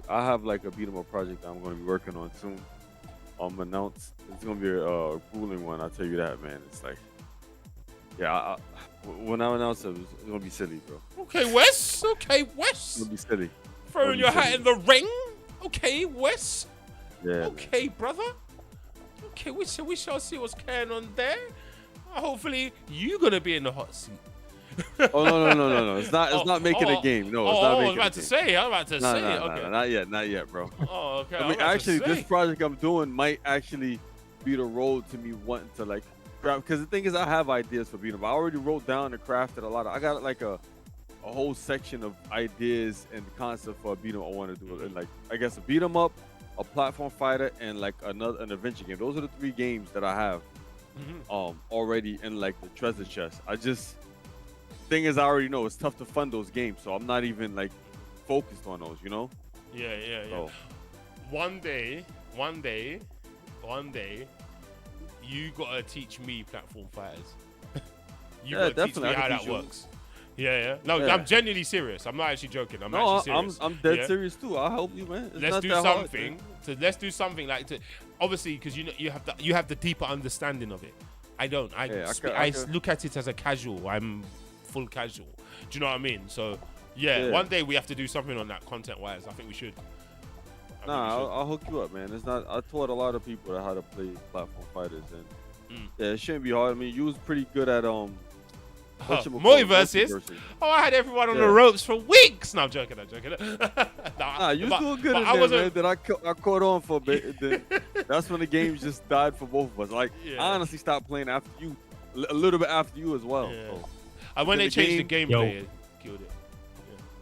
I have like a beat 'em up project that I'm going to be working on soon. Announced. It's going to be a grueling one. I'll tell you that, man. It's like, yeah. When I announce it, it's going to be silly, bro. Okay, Wes. It's going to be silly. Throwing your hat in the ring. Okay, Wes. Yeah. Okay, brother. Okay, we shall see what's going on there. Hopefully, you're gonna be in the hot seat. Oh no! It's not. It's not making a game. No, it's not I was making about a to game. say. I'm about to say. No, Okay. not yet, bro. Oh, okay. I mean, actually, this project I'm doing might actually be the road to me wanting to like craft. Because the thing is, I have ideas for beat 'em up. I already wrote down and crafted a lot of. I got like a whole section of ideas and concept for a beat 'em up I want to do. And like, I guess a beat 'em up, a platform fighter, and like an adventure game. Those are the 3 games that I have already in like the treasure chest. Thing is, I already know it's tough to fund those games, so I'm not even like focused on those, you know. Yeah. So, One day, you gotta teach me platform fighters. You Yeah, gotta teach me definitely, I can how that teach you. works. Yeah. No, Yeah. I'm genuinely serious. I'm not actually joking. I'm no, actually serious. I'm dead Yeah? serious too. I'll help you, man. It's Let's not do that hard, something. man. Let's do something like to obviously because you have the deeper understanding of it. I don't. I look at it as a casual. I'm full casual. Do you know what I mean? So yeah, one day we have to do something on that content wise. I think we should. I'll hook you up, man. It's not. I taught a lot of people how to play platform fighters, and yeah, it shouldn't be hard. I mean, you was pretty good at multiverses. Oh, I had everyone on the ropes for weeks. No, I'm joking. You was doing good in there, man. Then I caught on for a bit. Then that's when the game just died for both of us. Like, I honestly stopped playing after you, a little bit after you as well. Yeah. So. And when they changed the gameplay, it killed it.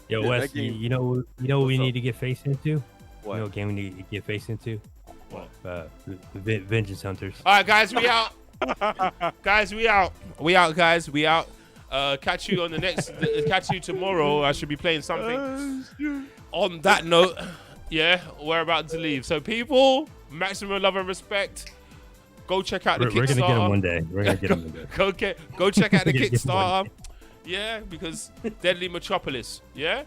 Yo, Yeah, Wes, that game- you know what we need to get faced into? What? You know what game we need to get faced into? What? Vengeance Hunters. All right, guys, we out. Guys, we out. Guys, we out. Catch you on the next. Catch you tomorrow. I should be playing something. On that note, yeah, we're about to leave. So, people, maximum love and respect. Go check out the Kickstarter. We're gonna get him one day. We're gonna get him one day. Go check out the We're gonna get him one Kickstarter. Yeah, because Deadly Metropolis. Yeah.